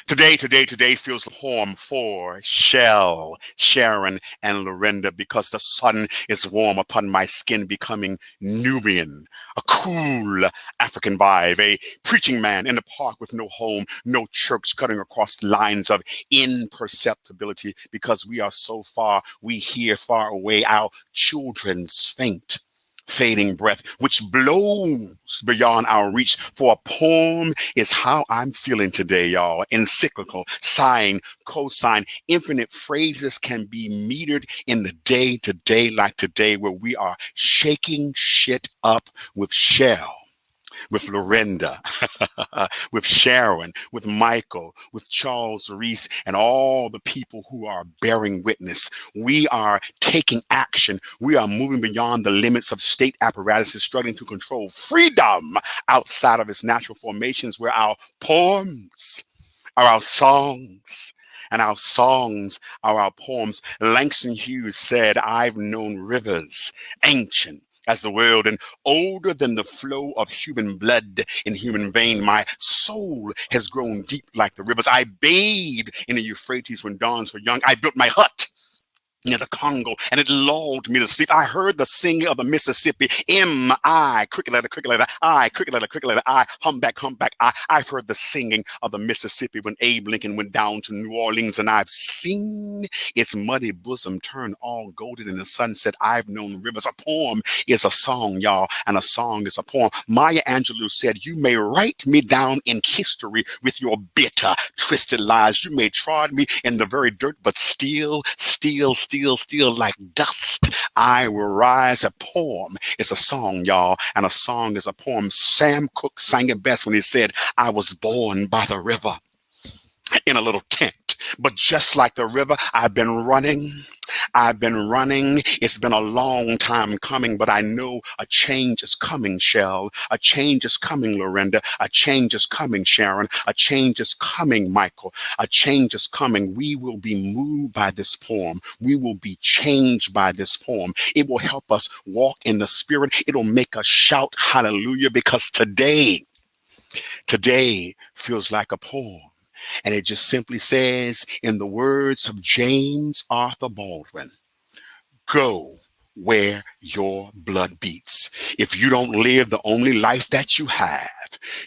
Speaker 4: Today feels a poem for Chelle, Sharon, and Lorenda, because the sun is warm upon my skin, becoming Nubian, a cool African vibe, a preaching man in the park with no home, no church, cutting across lines of imperceptibility, because we are so far, we hear far away, our children's faint, fading breath, which blows beyond our reach. For a poem is how I'm feeling today, y'all. Encyclical, sighing, cosign, infinite phrases can be metered in the day to day like today, where we are shaking shit up with Chelle, with Lorenda, with Sharon, with Michael, with Charles Reese, and all the people who are bearing witness. We are taking action. We are moving beyond the limits of state apparatuses, struggling to control freedom outside of its natural formations, where our poems are our songs, and our songs are our poems. Langston Hughes said, I've known rivers, ancient as the world and older than the flow of human blood in human vein. My soul has grown deep like the rivers. I bathed in the Euphrates when dawns were young. I built my hut near the Congo, and it lulled me to sleep. I heard the singing of the Mississippi. M-I, cricket letter, I, cricket letter, I, humpback, I. I've heard the singing of the Mississippi when Abe Lincoln went down to New Orleans, and I've seen its muddy bosom turn all golden in the sunset. I've known rivers. A poem is a song, y'all, and a song is a poem. Maya Angelou said, you may write me down in history with your bitter, twisted lies. You may trod me in the very dirt, but still still like dust. I will rise. A poem. It's a song, y'all, and a song is a poem. Sam Cooke sang it best when he said, I was born by the river in a little tent. But just like the river, I've been running. It's been a long time coming, but I know a change is coming, Shell. A change is coming, Lorenda. A change is coming, Sharon. A change is coming, Michael. A change is coming. We will be moved by this poem. We will be changed by this poem. It will help us walk in the spirit. It'll make us shout hallelujah, because today feels like a poem. And it just simply says, in the words of James Arthur Baldwin, go where your blood beats. If you don't live the only life that you have,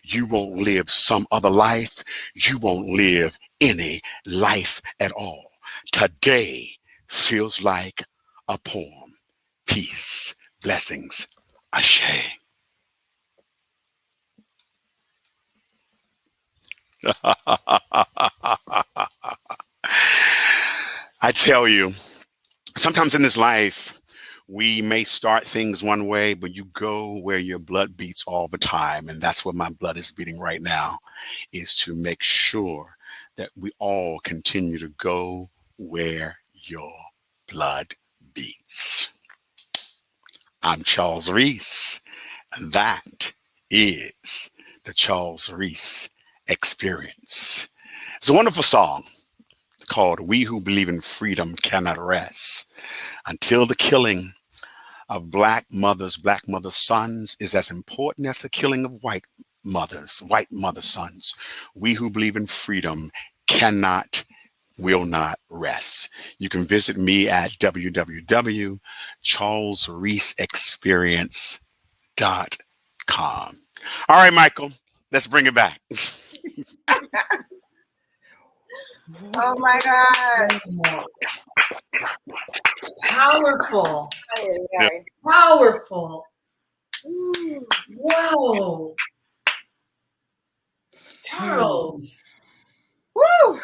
Speaker 4: you won't live some other life. You won't live any life at all. Today feels like a poem. Peace, blessings, ashe. I tell you, sometimes in this life, we may start things one way, but you go where your blood beats all the time. And that's where my blood is beating right now, is to make sure that we all continue to go where your blood beats. I'm Charles Reese, and that is the Charles Reese Experience. It's a wonderful song called We Who Believe in Freedom Cannot Rest Until the Killing of Black mother sons is as important as the killing of white mother sons. We who believe in freedom will not rest. You can visit me at www.charlesreeseexperience.com. All right, Michael, let's bring it back.
Speaker 3: Oh my gosh.
Speaker 5: Powerful.
Speaker 3: Yeah.
Speaker 5: Powerful. Ooh, whoa. Charles.
Speaker 3: Woo!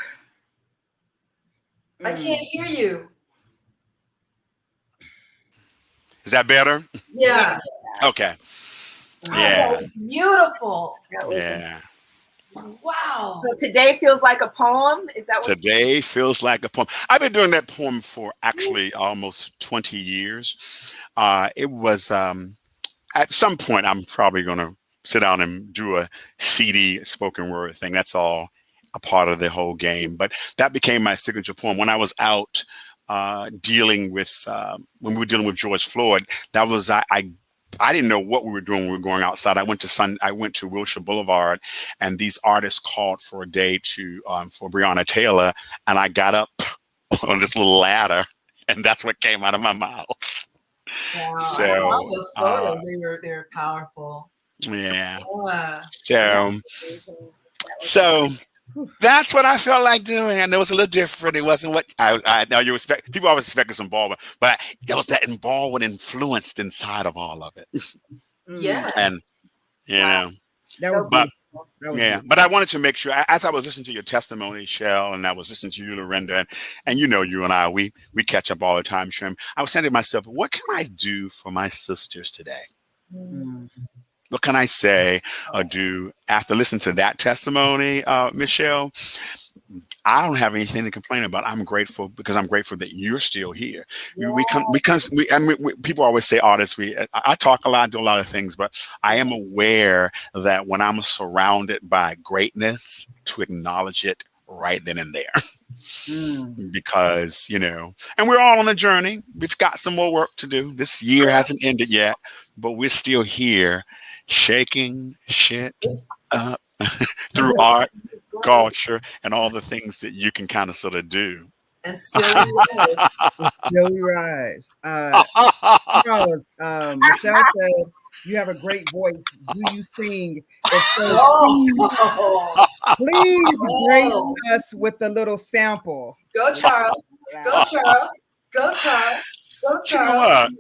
Speaker 5: I can't hear you.
Speaker 4: Is that better?
Speaker 5: Yeah.
Speaker 4: Okay.
Speaker 5: Wow,
Speaker 4: Yeah.
Speaker 5: that was beautiful.
Speaker 4: Yeah.
Speaker 5: Wow.
Speaker 3: So today feels like a poem. Is that what?
Speaker 4: Today feels like a poem. I've been doing that poem for actually almost 20 years. It was at some point I'm probably going to sit down and do a CD spoken word thing. That's all a part of the whole game. But that became my signature poem. When I was out dealing with when we were dealing with George Floyd, that was I didn't know what we were doing when we were going outside. I went to Wilshire Boulevard, and these artists called for a day to for Breonna Taylor, and I got up on this little ladder, and that's what came out of my mouth.
Speaker 5: Wow.
Speaker 4: So
Speaker 5: I love those photos. They were powerful.
Speaker 4: Yeah.
Speaker 5: Yeah.
Speaker 4: So that's what I felt like doing. I know it's a little different. It wasn't what I know you expect. People always expect some Baldwin, but there was that Baldwin influenced inside of all of it.
Speaker 5: Yes.
Speaker 4: And you know,
Speaker 1: That was
Speaker 4: but
Speaker 1: that was
Speaker 4: yeah,
Speaker 1: beautiful.
Speaker 4: but I wanted to make sure as I was listening to your testimony, Shell, and I was listening to you, Lorenda, and you know, you and I, we catch up all the time, Sharon. I was saying to myself, what can I do for my sisters today? What can I say or do after listening to that testimony, Michelle? I don't have anything to complain about. I'm grateful because I'm grateful that you're still here. People always say artists. I talk a lot, do a lot of things, but I am aware that when I'm surrounded by greatness, to acknowledge it right then and there. Because, you know, and we're all on a journey. We've got some more work to do. This year hasn't ended yet, but we're still here shaking shit up through art, culture, and all the things that you can kind of sort of do.
Speaker 5: And still we rise.
Speaker 1: Still we rise. Charles, Michelle said you have a great voice. Do you sing? If so, please grace us with a little sample.
Speaker 5: Go, Charles. Go, Charles. Go, Charles. Go, Charles.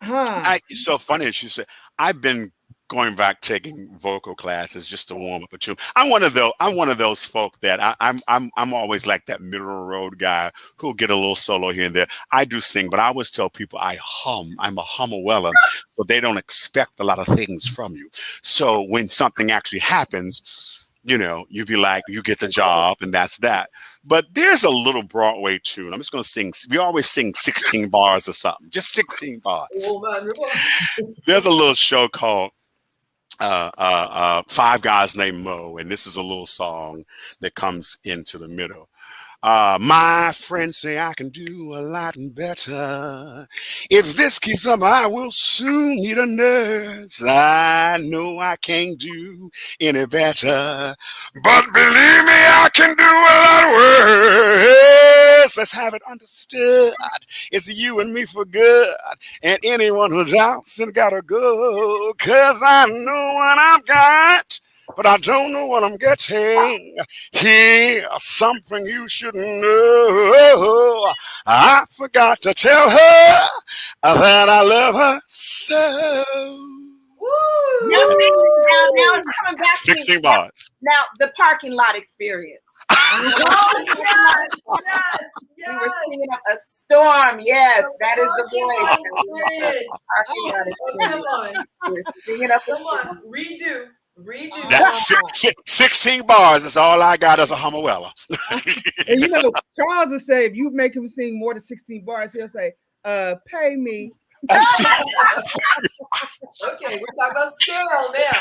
Speaker 4: You know what? It's so funny that you said I've been going back taking vocal classes just to warm up a tune. I'm one of those folk that I'm always like that middle of the road guy who'll get a little solo here and there. I do sing, but I always tell people I hum. I'm a hummeweller, so they don't expect a lot of things from you. So when something actually happens, you know, you be like, you get the job, and that's that. But there's a little Broadway tune. I'm just going to sing. We always sing 16 bars or something, just 16 bars. There's a little show called Five Guys Named Mo, and this is a little song that comes into the middle. My friends say I can do a lot better. If this keeps up, I will soon need a nurse. I know I can't do any better, but believe me, I can do a lot worse. Let's have it understood. It's you and me for good, and anyone who doubts it gotta go. 'Cause I know what I've got, but I don't know what I'm getting. Here's something you should know. I forgot to tell her that I love her so.
Speaker 3: Now, it's coming back to
Speaker 4: 16
Speaker 3: me.
Speaker 4: bars.
Speaker 3: Now, the parking lot experience.
Speaker 5: Oh, yes,
Speaker 3: We were singing up a storm. Yes, that is the voice.
Speaker 5: Experience.
Speaker 3: Parking lot
Speaker 5: Come
Speaker 3: experience.
Speaker 5: on,
Speaker 3: We were singing up a
Speaker 5: come
Speaker 3: storm.
Speaker 5: on, redo.
Speaker 4: That's 16 bars. That's all I got as a hummerweller.
Speaker 1: And you know, Charles will say if you make him sing more than 16 bars, he'll say, pay me.
Speaker 5: Okay, we're talking about scale now.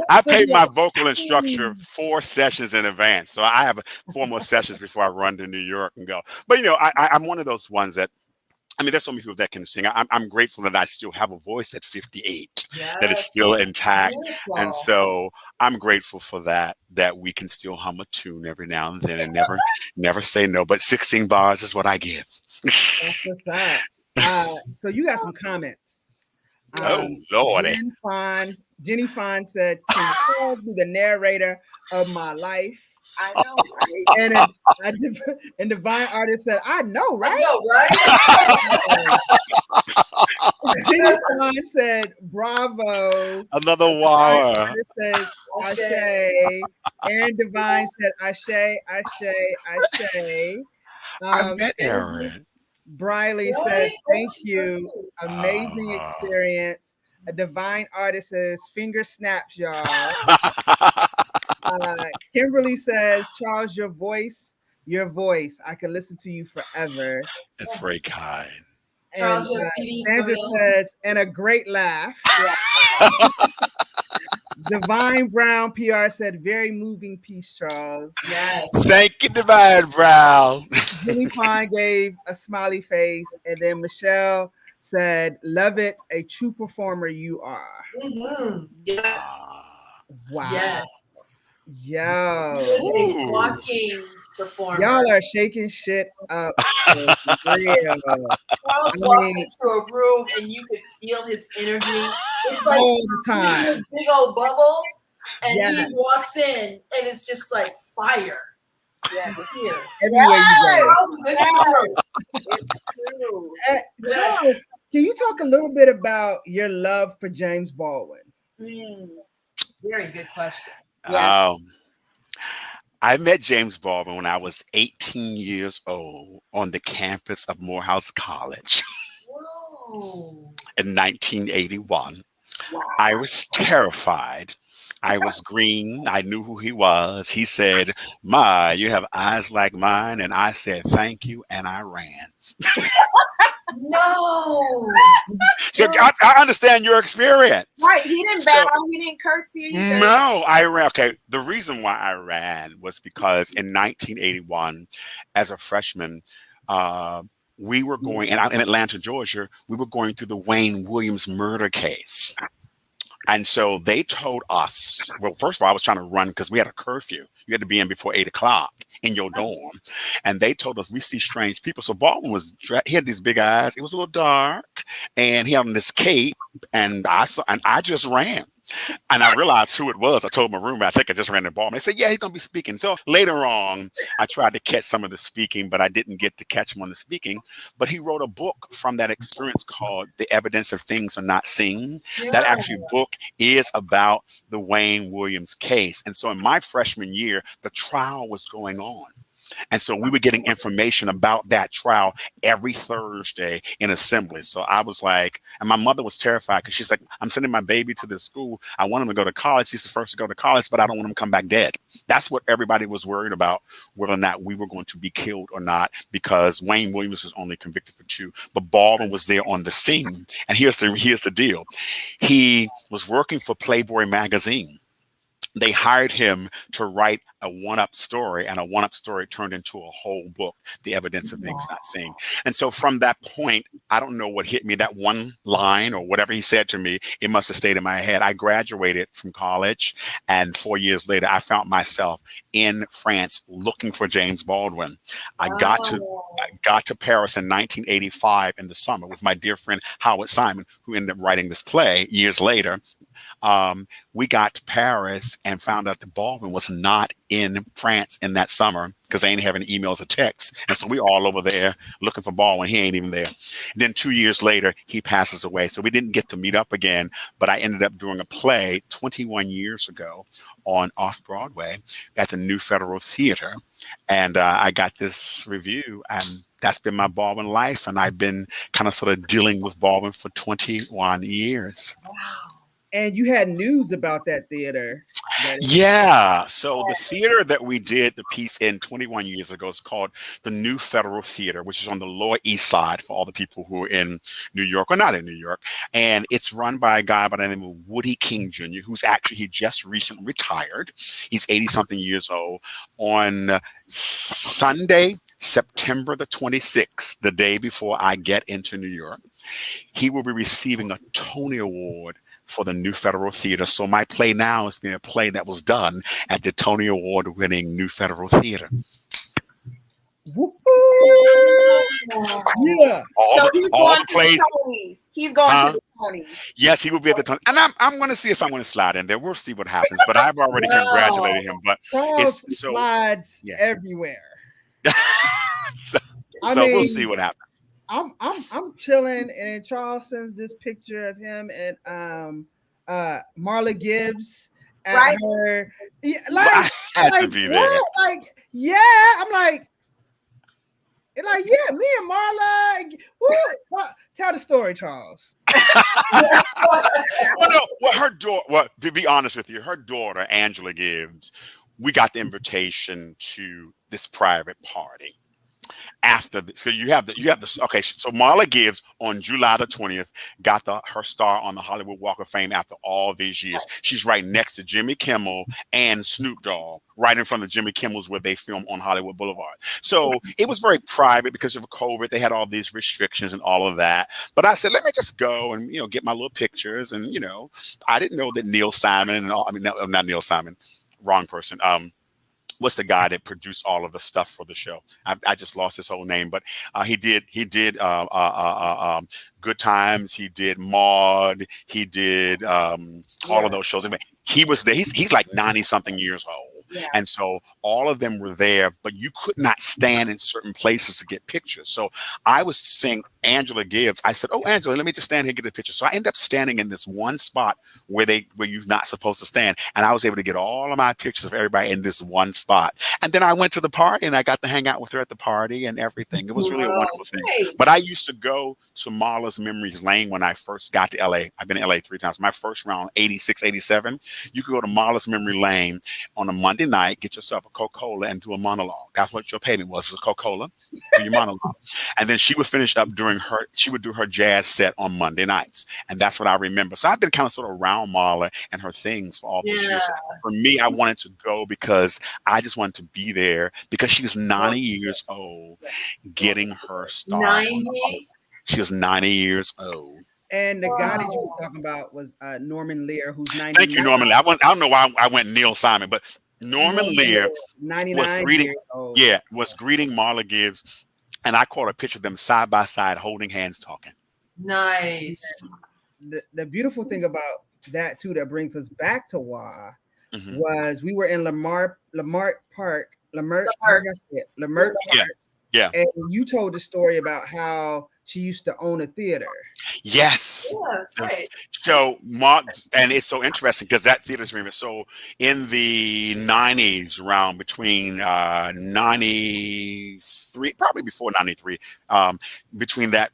Speaker 4: I paid my vocal instructor 4 sessions in advance, so I have 4 more sessions before I run to New York and go. But you know, I'm one of those ones that, I mean, there's so many people that can sing. I'm grateful that I still have a voice at 58, that is still intact.
Speaker 5: Beautiful.
Speaker 4: And so I'm grateful for that we can still hum a tune every now and then and never say no. But 16 bars is what I give.
Speaker 1: That's what's up. So you got some comments.
Speaker 4: Oh, Lordy.
Speaker 1: Jenny Fine said, "Can you please be the narrator of my life?"
Speaker 3: I know, right?
Speaker 1: And Divine Artist said, "I know, right?"
Speaker 5: I know, right?
Speaker 1: Jenny Fine said, "Bravo."
Speaker 4: Another wow.
Speaker 1: Artist says, "Ashe." And Divine said, "Ashe, Ashe, Ashe."
Speaker 4: I met Aaron.
Speaker 1: Briley
Speaker 5: Really?
Speaker 1: said, "Thank
Speaker 5: She's so
Speaker 1: you.
Speaker 5: sweet.
Speaker 1: Amazing experience." A Divine Artist says, "Finger snaps, y'all." Kimberly says, "Charles, your voice. I can listen to you forever."
Speaker 4: That's very kind.
Speaker 1: And
Speaker 5: Charles, your CDs
Speaker 1: Sandra
Speaker 5: going
Speaker 1: says, "And a great laugh." Divine Brown PR said, "Very moving piece, Charles."
Speaker 5: Yes.
Speaker 4: Thank you, Divine Brown.
Speaker 1: Jenny Fine gave a smiley face, and then Michelle said, "Love it, a true performer you are."
Speaker 5: Mm-hmm. Yes.
Speaker 1: Wow.
Speaker 5: Yes.
Speaker 1: Yo.
Speaker 5: He is a
Speaker 4: Ooh.
Speaker 5: walking performer.
Speaker 1: Y'all are shaking shit up. For real.
Speaker 5: Charles walks into a room and you could feel his energy. It's like
Speaker 1: All the time.
Speaker 5: this big old bubble, and
Speaker 1: Yes.
Speaker 5: he walks in, and it's just like fire.
Speaker 3: Yeah.
Speaker 5: Here.
Speaker 1: Everywhere you go.
Speaker 5: Charles is in the room.
Speaker 3: It's true.
Speaker 5: Yes.
Speaker 1: Charles, can you talk a little bit about your love for James Baldwin?
Speaker 5: Very good question.
Speaker 4: I met James Baldwin when I was 18 years old on the campus of Morehouse College
Speaker 5: Whoa.
Speaker 4: in 1981.
Speaker 3: Wow.
Speaker 4: I was terrified. I was green. I knew who he was. He said, "Ma, you have eyes like mine." And I said, "Thank you." And I ran.
Speaker 5: No.
Speaker 4: So I understand your experience.
Speaker 3: Right. He didn't
Speaker 4: So-
Speaker 3: bow. He didn't curtsy.
Speaker 4: No, I ran. Okay, the reason why I ran was because in 1981, as a freshman, we were going, and in Atlanta, Georgia, we were going through the Wayne Williams murder case. And so they told us, well, first of all, I was trying to run because we had a curfew. You had to be in before 8 o'clock in your dorm. And they told us, we see strange people. So Baldwin he had these big eyes. It was a little dark. And he had on this cape. And I just ran. And I realized who it was. I told my roommate, I think I just ran the ball. They said, yeah, he's going to be speaking. So later on, I tried to catch some of the speaking, but I didn't get to catch him on the speaking. But he wrote a book from that experience called The Evidence of Things Are Not Seen. That actually book is about the Wayne Williams case. And so in my freshman year, the trial was going on. And so we were getting information about that trial every Thursday in assembly. So I was like, and my mother was terrified because she's like, I'm sending my baby to this school. I want him to go to college. He's the first to go to college, but I don't want him to come back dead. That's what everybody was worried about, whether or not we were going to be killed or not, because Wayne Williams was only convicted for 2, but Baldwin was there on the scene. And here's the deal. He was working for Playboy magazine. They hired him to write a one-up story, and a one-up story turned into a whole book, The Evidence of Things Not Seen. And so from that point, I don't know what hit me, that one line or whatever he said to me, it must have stayed in my head. I graduated from college, and 4 years later, I found myself in France looking for James Baldwin. I got to Paris in 1985 in the summer with my dear friend Howard Simon, who ended up writing this play years later. We got to Paris and found out that Baldwin was not in France in that summer because they ain't having emails or texts. And so we all over there looking for Baldwin. He ain't even there. And then 2 years later, he passes away. So we didn't get to meet up again, but I ended up doing a play 21 years ago on Off-Broadway at the New Federal Theater. And I got this review, and that's been my Baldwin life. And I've been kind of sort of dealing with Baldwin for 21 years.
Speaker 1: Wow. And you had news about that theater.
Speaker 4: Yeah. So the theater that we did the piece in 21 years ago is called the New Federal Theater, which is on the Lower East Side for all the people who are in New York or not in New York. And it's run by a guy by the name of Woody King Jr., who's actually, he just recently retired. He's 80 something years old. On Sunday, September the 26th, the day before I get into New York, he will be receiving a Tony Award for the New Federal Theater. So my play now is being a play that was done at the Tony Award winning New Federal Theater.
Speaker 1: Yeah.
Speaker 3: So he's going to the Tonys. He's going to the Tonys.
Speaker 4: Yes, he will be at the Tonys. And I'm going to see if I'm going to slide in there. We'll see what happens. But I've already congratulated him. But
Speaker 1: Charles slides everywhere.
Speaker 4: so we'll see what happens.
Speaker 1: I'm chilling, and Charles sends this picture of him and Marla Gibbs at her. Yeah, like,
Speaker 4: I had to be there.
Speaker 1: Like, yeah, I'm like, yeah, me and Marla. Tell the story, Charles.
Speaker 4: Her daughter. Well, to be honest with you, her daughter Angela Gibbs. We got the invitation to this private party. After this, because you have the okay. So Marla Gibbs on July the 20th got her star on the Hollywood Walk of Fame after all these years. She's right next to Jimmy Kimmel and Snoop Dogg, right in front of Jimmy Kimmel's where they film on Hollywood Boulevard. So it was very private because of COVID. They had all these restrictions and all of that. But I said, let me just go and get my little pictures. And I didn't know that Neil Simon and all. I mean, no, not Neil Simon, wrong person. What's the guy that produced all of the stuff for the show? I just lost his whole name, but he did Good Times. He did Maude. He did all of those shows. I mean, he was there. He's like 90 something years old. Yeah. And so all of them were there, but you could not stand in certain places to get pictures. So I was seeing Angela Gibbs. I said, "Oh, Angela, let me just stand here and get a picture." So I ended up standing in this one spot where you're not supposed to stand. And I was able to get all of my pictures of everybody in this one spot. And then I went to the party and I got to hang out with her at the party and everything. It was really a wonderful thing. But I used to go to Marla's Memories Lane when I first got to LA. I've been to LA 3 times. My first round, 86, 87. You could go to Marla's Memory Lane on a Monday night, get yourself a Coca-Cola and do a monologue. That's what your payment was a Coca-Cola, do your monologue. And then she would finish up she would do her jazz set on Monday nights. And that's what I remember. So I've been kind of sort of around Marla and her things for all those years. For me, I wanted to go because I just wanted to be there because she was 90 years old getting her start.
Speaker 5: 90?
Speaker 4: She was 90 years old.
Speaker 1: And the guy that you were talking about was Norman Lear, who's 99.
Speaker 4: Thank you, Norman Lear. I don't know why I went Neil Simon, but Norman Lear
Speaker 1: 99
Speaker 4: was greeting Marla Gibbs, and I caught a picture of them side by side, holding hands, talking.
Speaker 5: Nice.
Speaker 1: The beautiful thing about that too, that brings us back to WA,
Speaker 4: Mhm.
Speaker 1: was we were in Lamert Park,
Speaker 3: Lamert.
Speaker 1: Lamert
Speaker 4: Yeah.
Speaker 1: Park,
Speaker 4: Yeah.
Speaker 1: and you told the story about how she used to own a theater.
Speaker 4: Yes.
Speaker 5: Yeah, that's right.
Speaker 4: So, and it's so interesting because that theater's remember. So, in the 90s, around between 93, probably before 93, between that,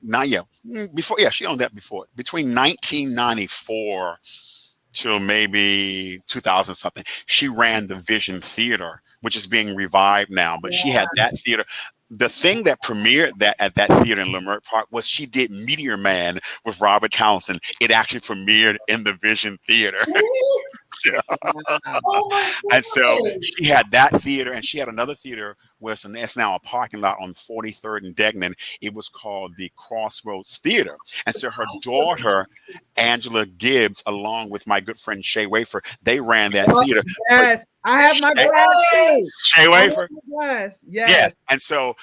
Speaker 4: before, she owned that before, between 1994 till maybe 2000 something, she ran the Vision Theater, which is being revived now. But she had that theater. The thing that premiered that at that theater in Lamert Park was she did Meteor Man with Robert Townsend. It actually premiered in the Vision Theater.
Speaker 5: Oh my
Speaker 4: And so
Speaker 5: goodness.
Speaker 4: she had that theater, and she had another theater where it's now a parking lot on 43rd and Degnan. It was called the Crossroads Theater. And so her daughter, Angela Gibbs, along with my good friend Shay Wafer, they ran that theater.
Speaker 1: Yes, I have my
Speaker 4: Shay-
Speaker 1: glass too.
Speaker 4: Shay Wafer?
Speaker 1: Yes,
Speaker 4: Yes. And so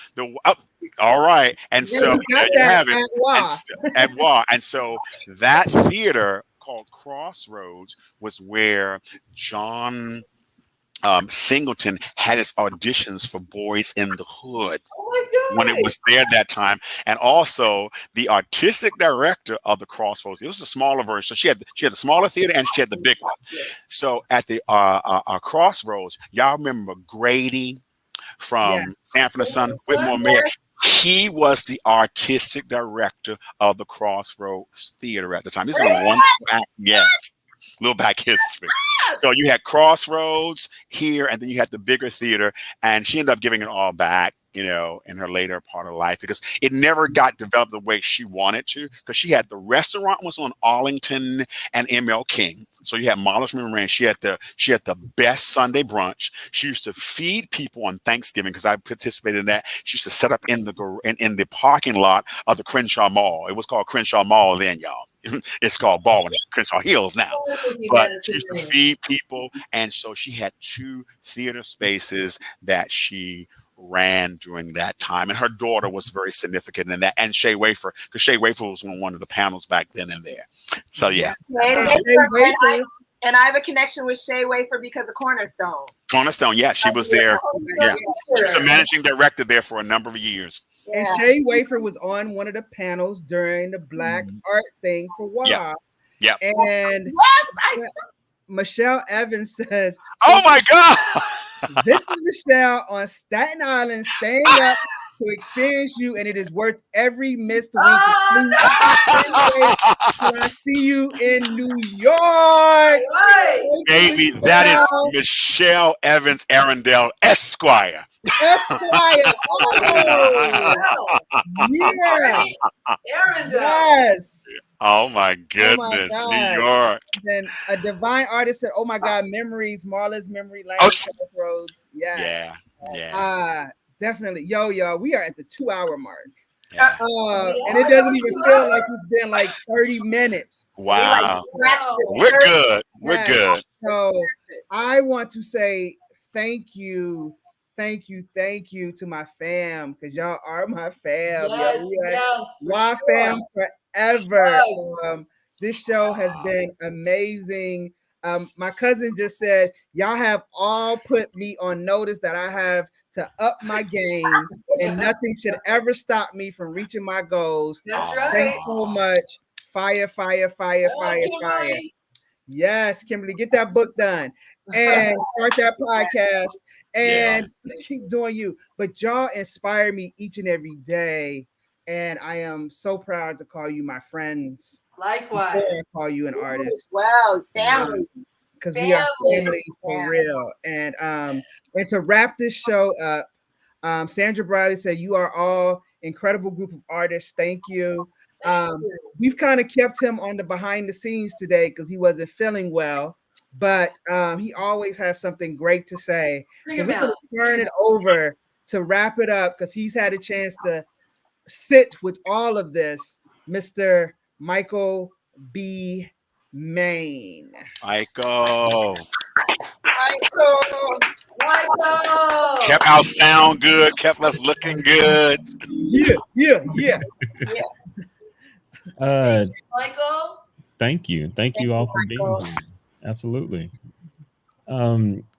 Speaker 4: all right. And
Speaker 1: Yeah,
Speaker 4: so
Speaker 1: we got
Speaker 4: there you
Speaker 1: that
Speaker 4: have it.
Speaker 1: at WA.
Speaker 4: At WA. And so that theater called Crossroads was where John Singleton had his auditions for Boys in the Hood
Speaker 5: Oh my
Speaker 4: when
Speaker 5: God.
Speaker 4: it was there that time. And also the artistic director of the Crossroads, it was a smaller version. So she had the smaller theater and she had the big one. So at the Crossroads, y'all remember Grady from
Speaker 1: Yeah.
Speaker 4: Sanford and Son, Whitmore Mayor? He was the artistic director of the Crossroads Theater at the time. This is a one back, little back history. So you had Crossroads here, and then you had the bigger theater, and she ended up giving it all back, in her later part of life, because it never got developed the way she wanted to, because she had the restaurant was on Arlington and ML King. So you had Marla's Memory. She had the best Sunday brunch. She used to feed people on Thanksgiving because I participated in that. She used to set up in the parking lot of the Crenshaw Mall. It was called Crenshaw Mall then, y'all. It's called Baldwin, Crenshaw Hills now. But she used to feed people, and so she had 2 theater spaces that she ran during that time, and her daughter was very significant in that, and Shay Wafer, because Shay Wafer was on one of the panels back then and there. So yeah.
Speaker 3: And I have a connection with Shay Wafer because of Cornerstone.
Speaker 4: Cornerstone, yeah, she was there. Yeah, she was a managing director there for a number of years.
Speaker 1: And Shay Wafer was on one of the panels during the Black Art thing for WA.
Speaker 4: Yeah.
Speaker 1: And
Speaker 3: yes,
Speaker 1: Michelle Evans says,
Speaker 4: "Oh my God,
Speaker 1: this is Michelle on Staten Island, staying up to experience you, and it is worth every missed wink of sleep. I see you in New York,
Speaker 4: baby." That is Michelle Evans Arundel Esquire.
Speaker 1: Esquire. Yeah. Yes.
Speaker 4: Oh my goodness, New York.
Speaker 1: Then a divine artist said, "Oh my God, memories, Marla's Memory Lane, Crossroads."
Speaker 4: Yeah.
Speaker 1: Definitely. Y'all, we are at the 2-hour mark.
Speaker 4: Yeah.
Speaker 1: And it doesn't even feel like it's been like 30 minutes.
Speaker 4: Wow. We're good. We're good.
Speaker 1: So I want to say thank you to my fam, because y'all are my fam. WA fam forever. This show has been amazing. My cousin just said, y'all have all put me on notice that I have to up my game, and nothing should ever stop me from reaching my goals.
Speaker 5: That's right.
Speaker 1: Thanks so much. Fire. Yes, Kimberly, get that book done and start that podcast and keep doing you. But y'all inspire me each and every day, and I am so proud to call you my friends.
Speaker 5: Likewise.
Speaker 1: I call you an artist.
Speaker 3: Wow, family.
Speaker 1: Because we are family for real. And to wrap this show up, Sandra Briley said, "You are all incredible group of artists. Thank you." We've kind of kept him on the behind the scenes today because he wasn't feeling well, but he always has something great to say. So we're going to turn it over to wrap it up because he's had a chance to sit with all of this, Mr. Michael B. Maine.
Speaker 4: Michael. Kept our sound good, kept us looking good.
Speaker 1: Yeah.
Speaker 5: Michael,
Speaker 7: Thank you all for being
Speaker 3: Michael.
Speaker 7: here. Absolutely.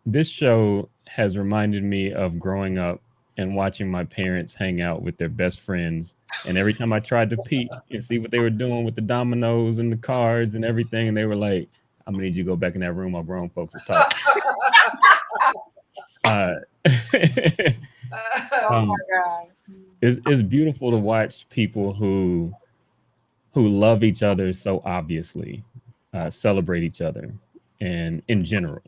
Speaker 7: This show has reminded me of growing up and watching my parents hang out with their best friends. And every time I tried to peek and see what they were doing with the dominoes and the cards and everything, and they were like, I'm gonna need you to go back in that room while grown folks is talking.
Speaker 3: Oh my gosh.
Speaker 7: It's beautiful to watch people who love each other so obviously, celebrate each other, and in general,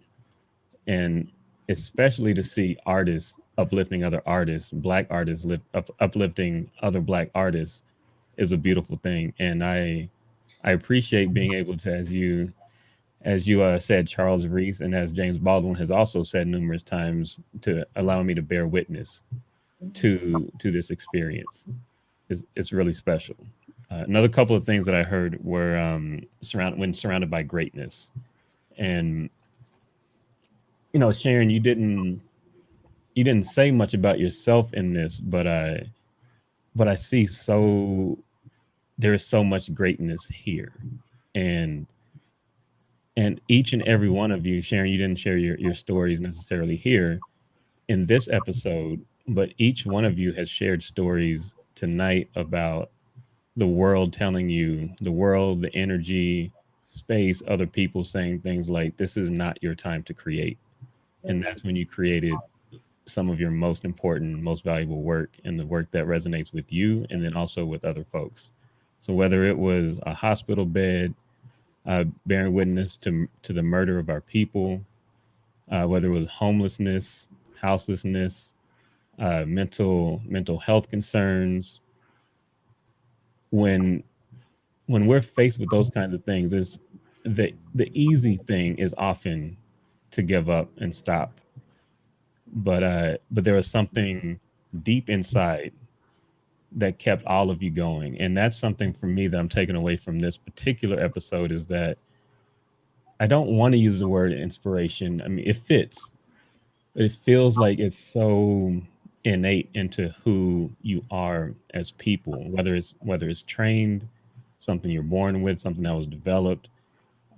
Speaker 7: and especially to see artists uplifting other artists, Black artists uplifting other Black artists is a beautiful thing. And I appreciate being able to, as you said, Charles Reese, and as James Baldwin has also said numerous times, to allow me to bear witness to this experience. It's really special. Another couple of things that I heard were when surrounded by greatness. And Sharon, you didn't say much about yourself in this, but I see there is so much greatness here. And each and every one of you, Sharon, you didn't share your stories necessarily here in this episode, but each one of you has shared stories tonight about the world telling you, the energy, space, other people saying things like, this is not your time to create. And that's when you created some of your most important, most valuable work, and the work that resonates with you and then also with other folks. So whether it was a hospital bed, bearing witness to the murder of our people, whether it was homelessness, houselessness, mental health concerns, when we're faced with those kinds of things, is the easy thing is often to give up and stop. But there was something deep inside that kept all of you going. And that's something for me that I'm taking away from this particular episode, is that I don't want to use the word inspiration. I mean, it fits, but it feels like it's so innate into who you are as people, whether it's trained, something you're born with, something that was developed.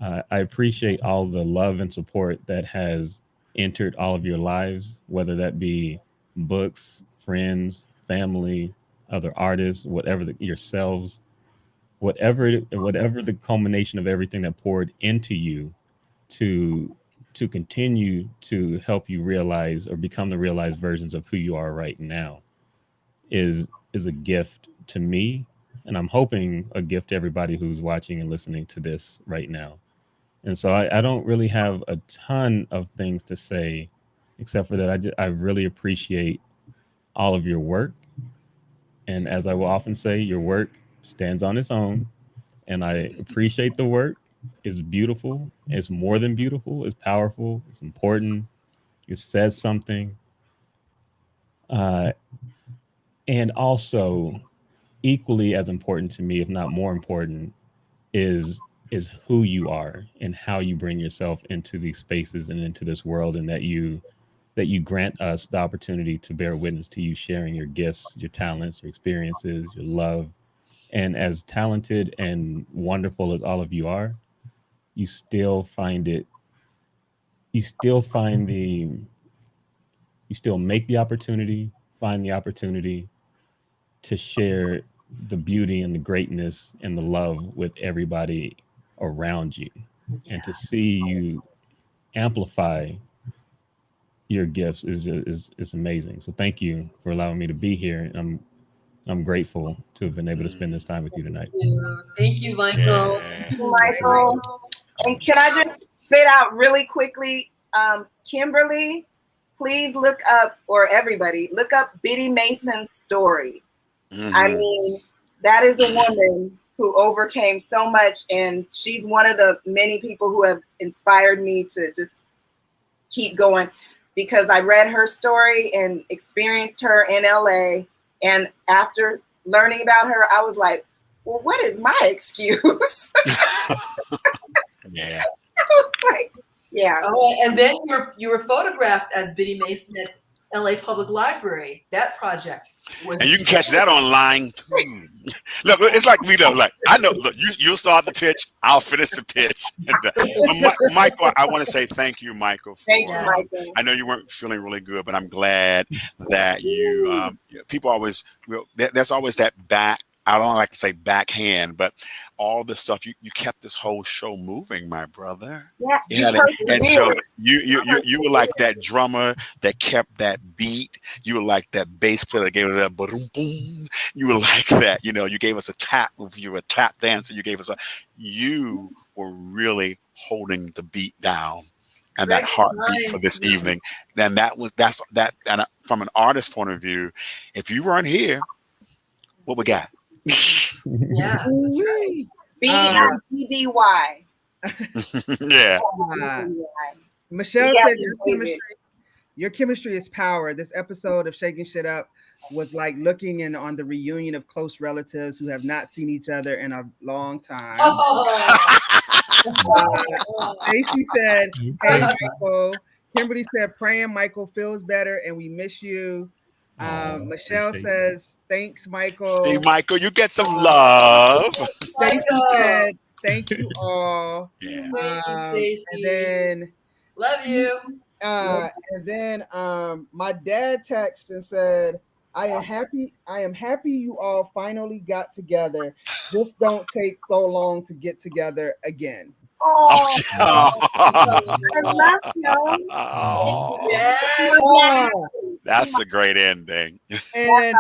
Speaker 7: I appreciate all the love and support that has entered all of your lives, whether that be books, friends, family, other artists, yourselves, whatever the culmination of everything that poured into you to continue to help you realize or become the realized versions of who you are right now is a gift to me, and I'm hoping a gift to everybody who's watching and listening to this right now. And so I don't really have a ton of things to say, except for that I really appreciate all of your work. And as I will often say, your work stands on its own. And I appreciate the work. It's beautiful. It's more than beautiful. It's powerful. It's important. It says something. And also, equally as important to me, if not more important, is who you are and how you bring yourself into these spaces and into this world, and that you grant us the opportunity to bear witness to you sharing your gifts, your talents, your experiences, your love. And as talented and wonderful as all of you are, you still make the opportunity, find the opportunity to share the beauty and the greatness and the love with everybody around you, and to see you amplify your gifts is amazing. So thank you for allowing me to be here. I'm grateful to have been able to spend this time with you tonight.
Speaker 5: Thank you, Michael.
Speaker 3: Michael. And can I just spit out really quickly, Kimberly, please look up, or everybody, look up Biddy Mason's story.
Speaker 4: Mm-hmm.
Speaker 3: I mean, that is a woman who overcame so much, and she's one of the many people who have inspired me to just keep going, because I read her story and experienced her in LA. And after learning about her, I was like, well, what is my excuse?
Speaker 4: Yeah.
Speaker 3: Like, yeah.
Speaker 5: Oh, and then you were photographed as Biddy Mason LA Public Library. That project was.
Speaker 4: And you can catch that online too. Look, it's like we know. Like I know. Look, you'll start the pitch. I'll finish the pitch. Michael, I want to say thank you, Michael.
Speaker 3: Thank you, Michael.
Speaker 4: I know you weren't feeling really good, but I'm glad that you. People always. There's always that back. I don't like to say backhand, but all the stuff you kept this whole show moving, my brother.
Speaker 3: Yeah,
Speaker 4: and so you were like that drummer that kept that beat. You were like that bass player that gave us that boom boom. You were like that. You gave us a tap. If you were a tap dancer, you gave us you were really holding the beat down and that heartbeat for this evening. And that's that. And from an artist point of view, if you weren't here, what we got?
Speaker 5: Yeah, that's right.
Speaker 3: BDY.
Speaker 4: Yeah.
Speaker 1: Michelle said your chemistry is power. This episode of Shakin Shit Up was like looking in on the reunion of close relatives who have not seen each other in a long time. Stacy said, "Hey Michael." Kimberly said, "Praying Michael feels better and we miss you." Michelle says, "Thanks, Michael."
Speaker 4: Hey, Michael, you get some love.
Speaker 1: Stacy said, "Thank you all."
Speaker 4: Yeah.
Speaker 1: And then
Speaker 5: love you.
Speaker 1: And then my dad texted and said, I am happy you all finally got together. Just don't take so long to get together again.
Speaker 3: Oh,
Speaker 4: that's a great ending.
Speaker 1: And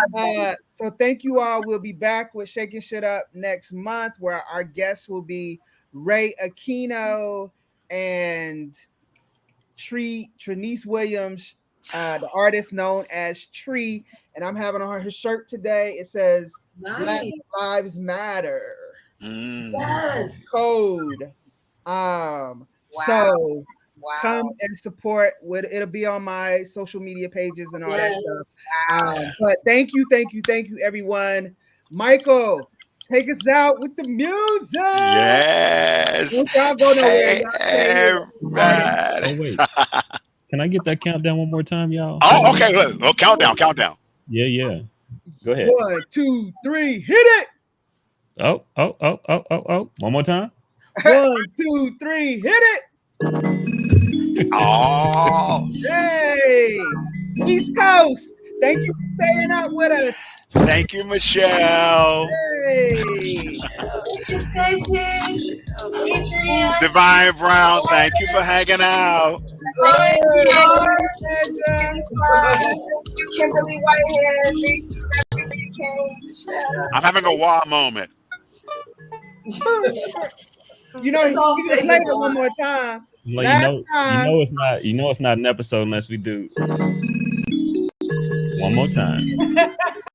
Speaker 1: so thank you all. We'll be back with Shakin Shit Up next month, where our guests will be Ray Aquino and Trinice Williams, the artist known as Tree. And I'm having on her shirt today. It says Black Lives Matter.
Speaker 5: Yes.
Speaker 1: Code. So come and support. It'll be on my social media pages and all that stuff. But thank you, everyone. Michael, take us out with the music.
Speaker 4: Yes.
Speaker 1: Don't go nowhere.
Speaker 4: Everybody.
Speaker 7: Oh, wait. Can I get that countdown one more time, y'all?
Speaker 4: Oh, okay. Look, countdown.
Speaker 7: Yeah. Go ahead.
Speaker 1: 1, 2, 3, hit it.
Speaker 7: Oh. One more time.
Speaker 1: 1, 2, 3, hit it.
Speaker 4: Oh.
Speaker 1: Hey, East Coast. Thank you for staying up with us.
Speaker 4: Thank you, Michelle.
Speaker 1: Hey.
Speaker 5: Thank you, Stacey. Adrian.
Speaker 4: Divine Brown, thank you for hanging out.
Speaker 3: Thank you, Kimberly Whitehead. Thank you, everybody came.
Speaker 4: I'm having a wow moment.
Speaker 1: You can play it one more time.
Speaker 7: Well, you know it's not an episode unless we do one more time.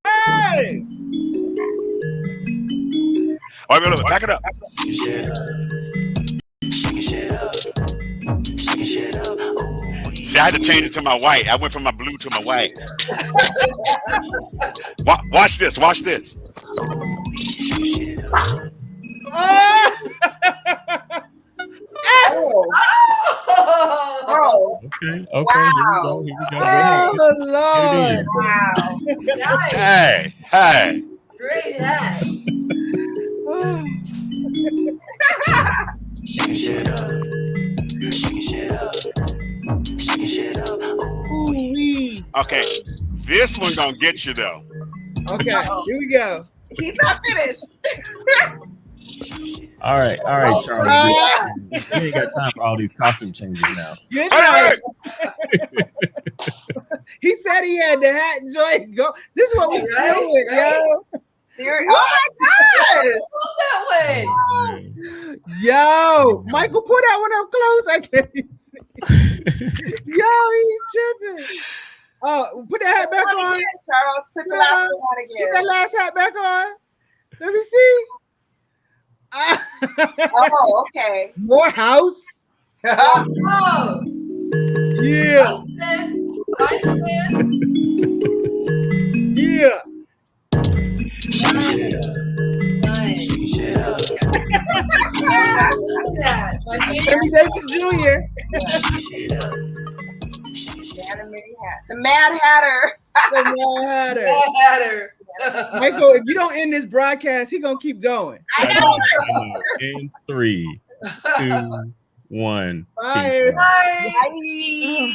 Speaker 1: Hey!
Speaker 4: All right, look, back it up. See, I had to change it to my white. I went from my blue to my white. Watch this.
Speaker 7: Okay.
Speaker 3: Wow.
Speaker 7: Here we go.
Speaker 1: Oh, Lord.
Speaker 3: Wow.
Speaker 5: Nice.
Speaker 4: Hey.
Speaker 5: Great hat.
Speaker 2: Shakin' shit up. Shakin' shit up. Shakin' shit up.
Speaker 1: Ooh-wee.
Speaker 4: Okay, this one gonna get you though.
Speaker 1: Okay, here we go.
Speaker 3: He's not finished.
Speaker 7: All right, Charlie. We ain't got time for all these costume changes now.
Speaker 1: Good
Speaker 4: Hey,
Speaker 1: night. He said he had the hat and joint go. This is what we doing, yo.
Speaker 3: Serious? Oh my gosh.
Speaker 5: That way.
Speaker 1: Yo, Michael, put that one up close. I can't even see. Yo, he's tripping. Oh, put that hat back on.
Speaker 3: Again, Charles, put the last one on again.
Speaker 1: Put that last hat back on. Let me see.
Speaker 3: Oh, okay.
Speaker 1: Morehouse.
Speaker 5: Close.
Speaker 1: Yeah.
Speaker 5: I said.
Speaker 1: Yeah.
Speaker 5: Nice. That. My favorite.
Speaker 1: Every day for Junior.
Speaker 3: Anime The Mad Hatter.
Speaker 1: The Mad Hatter.
Speaker 5: Mad Hatter.
Speaker 1: Michael, if you don't end this broadcast, he's gonna keep going.
Speaker 7: I know. In 3, 2, 1.
Speaker 1: Bye.
Speaker 5: Bye.
Speaker 3: Bye.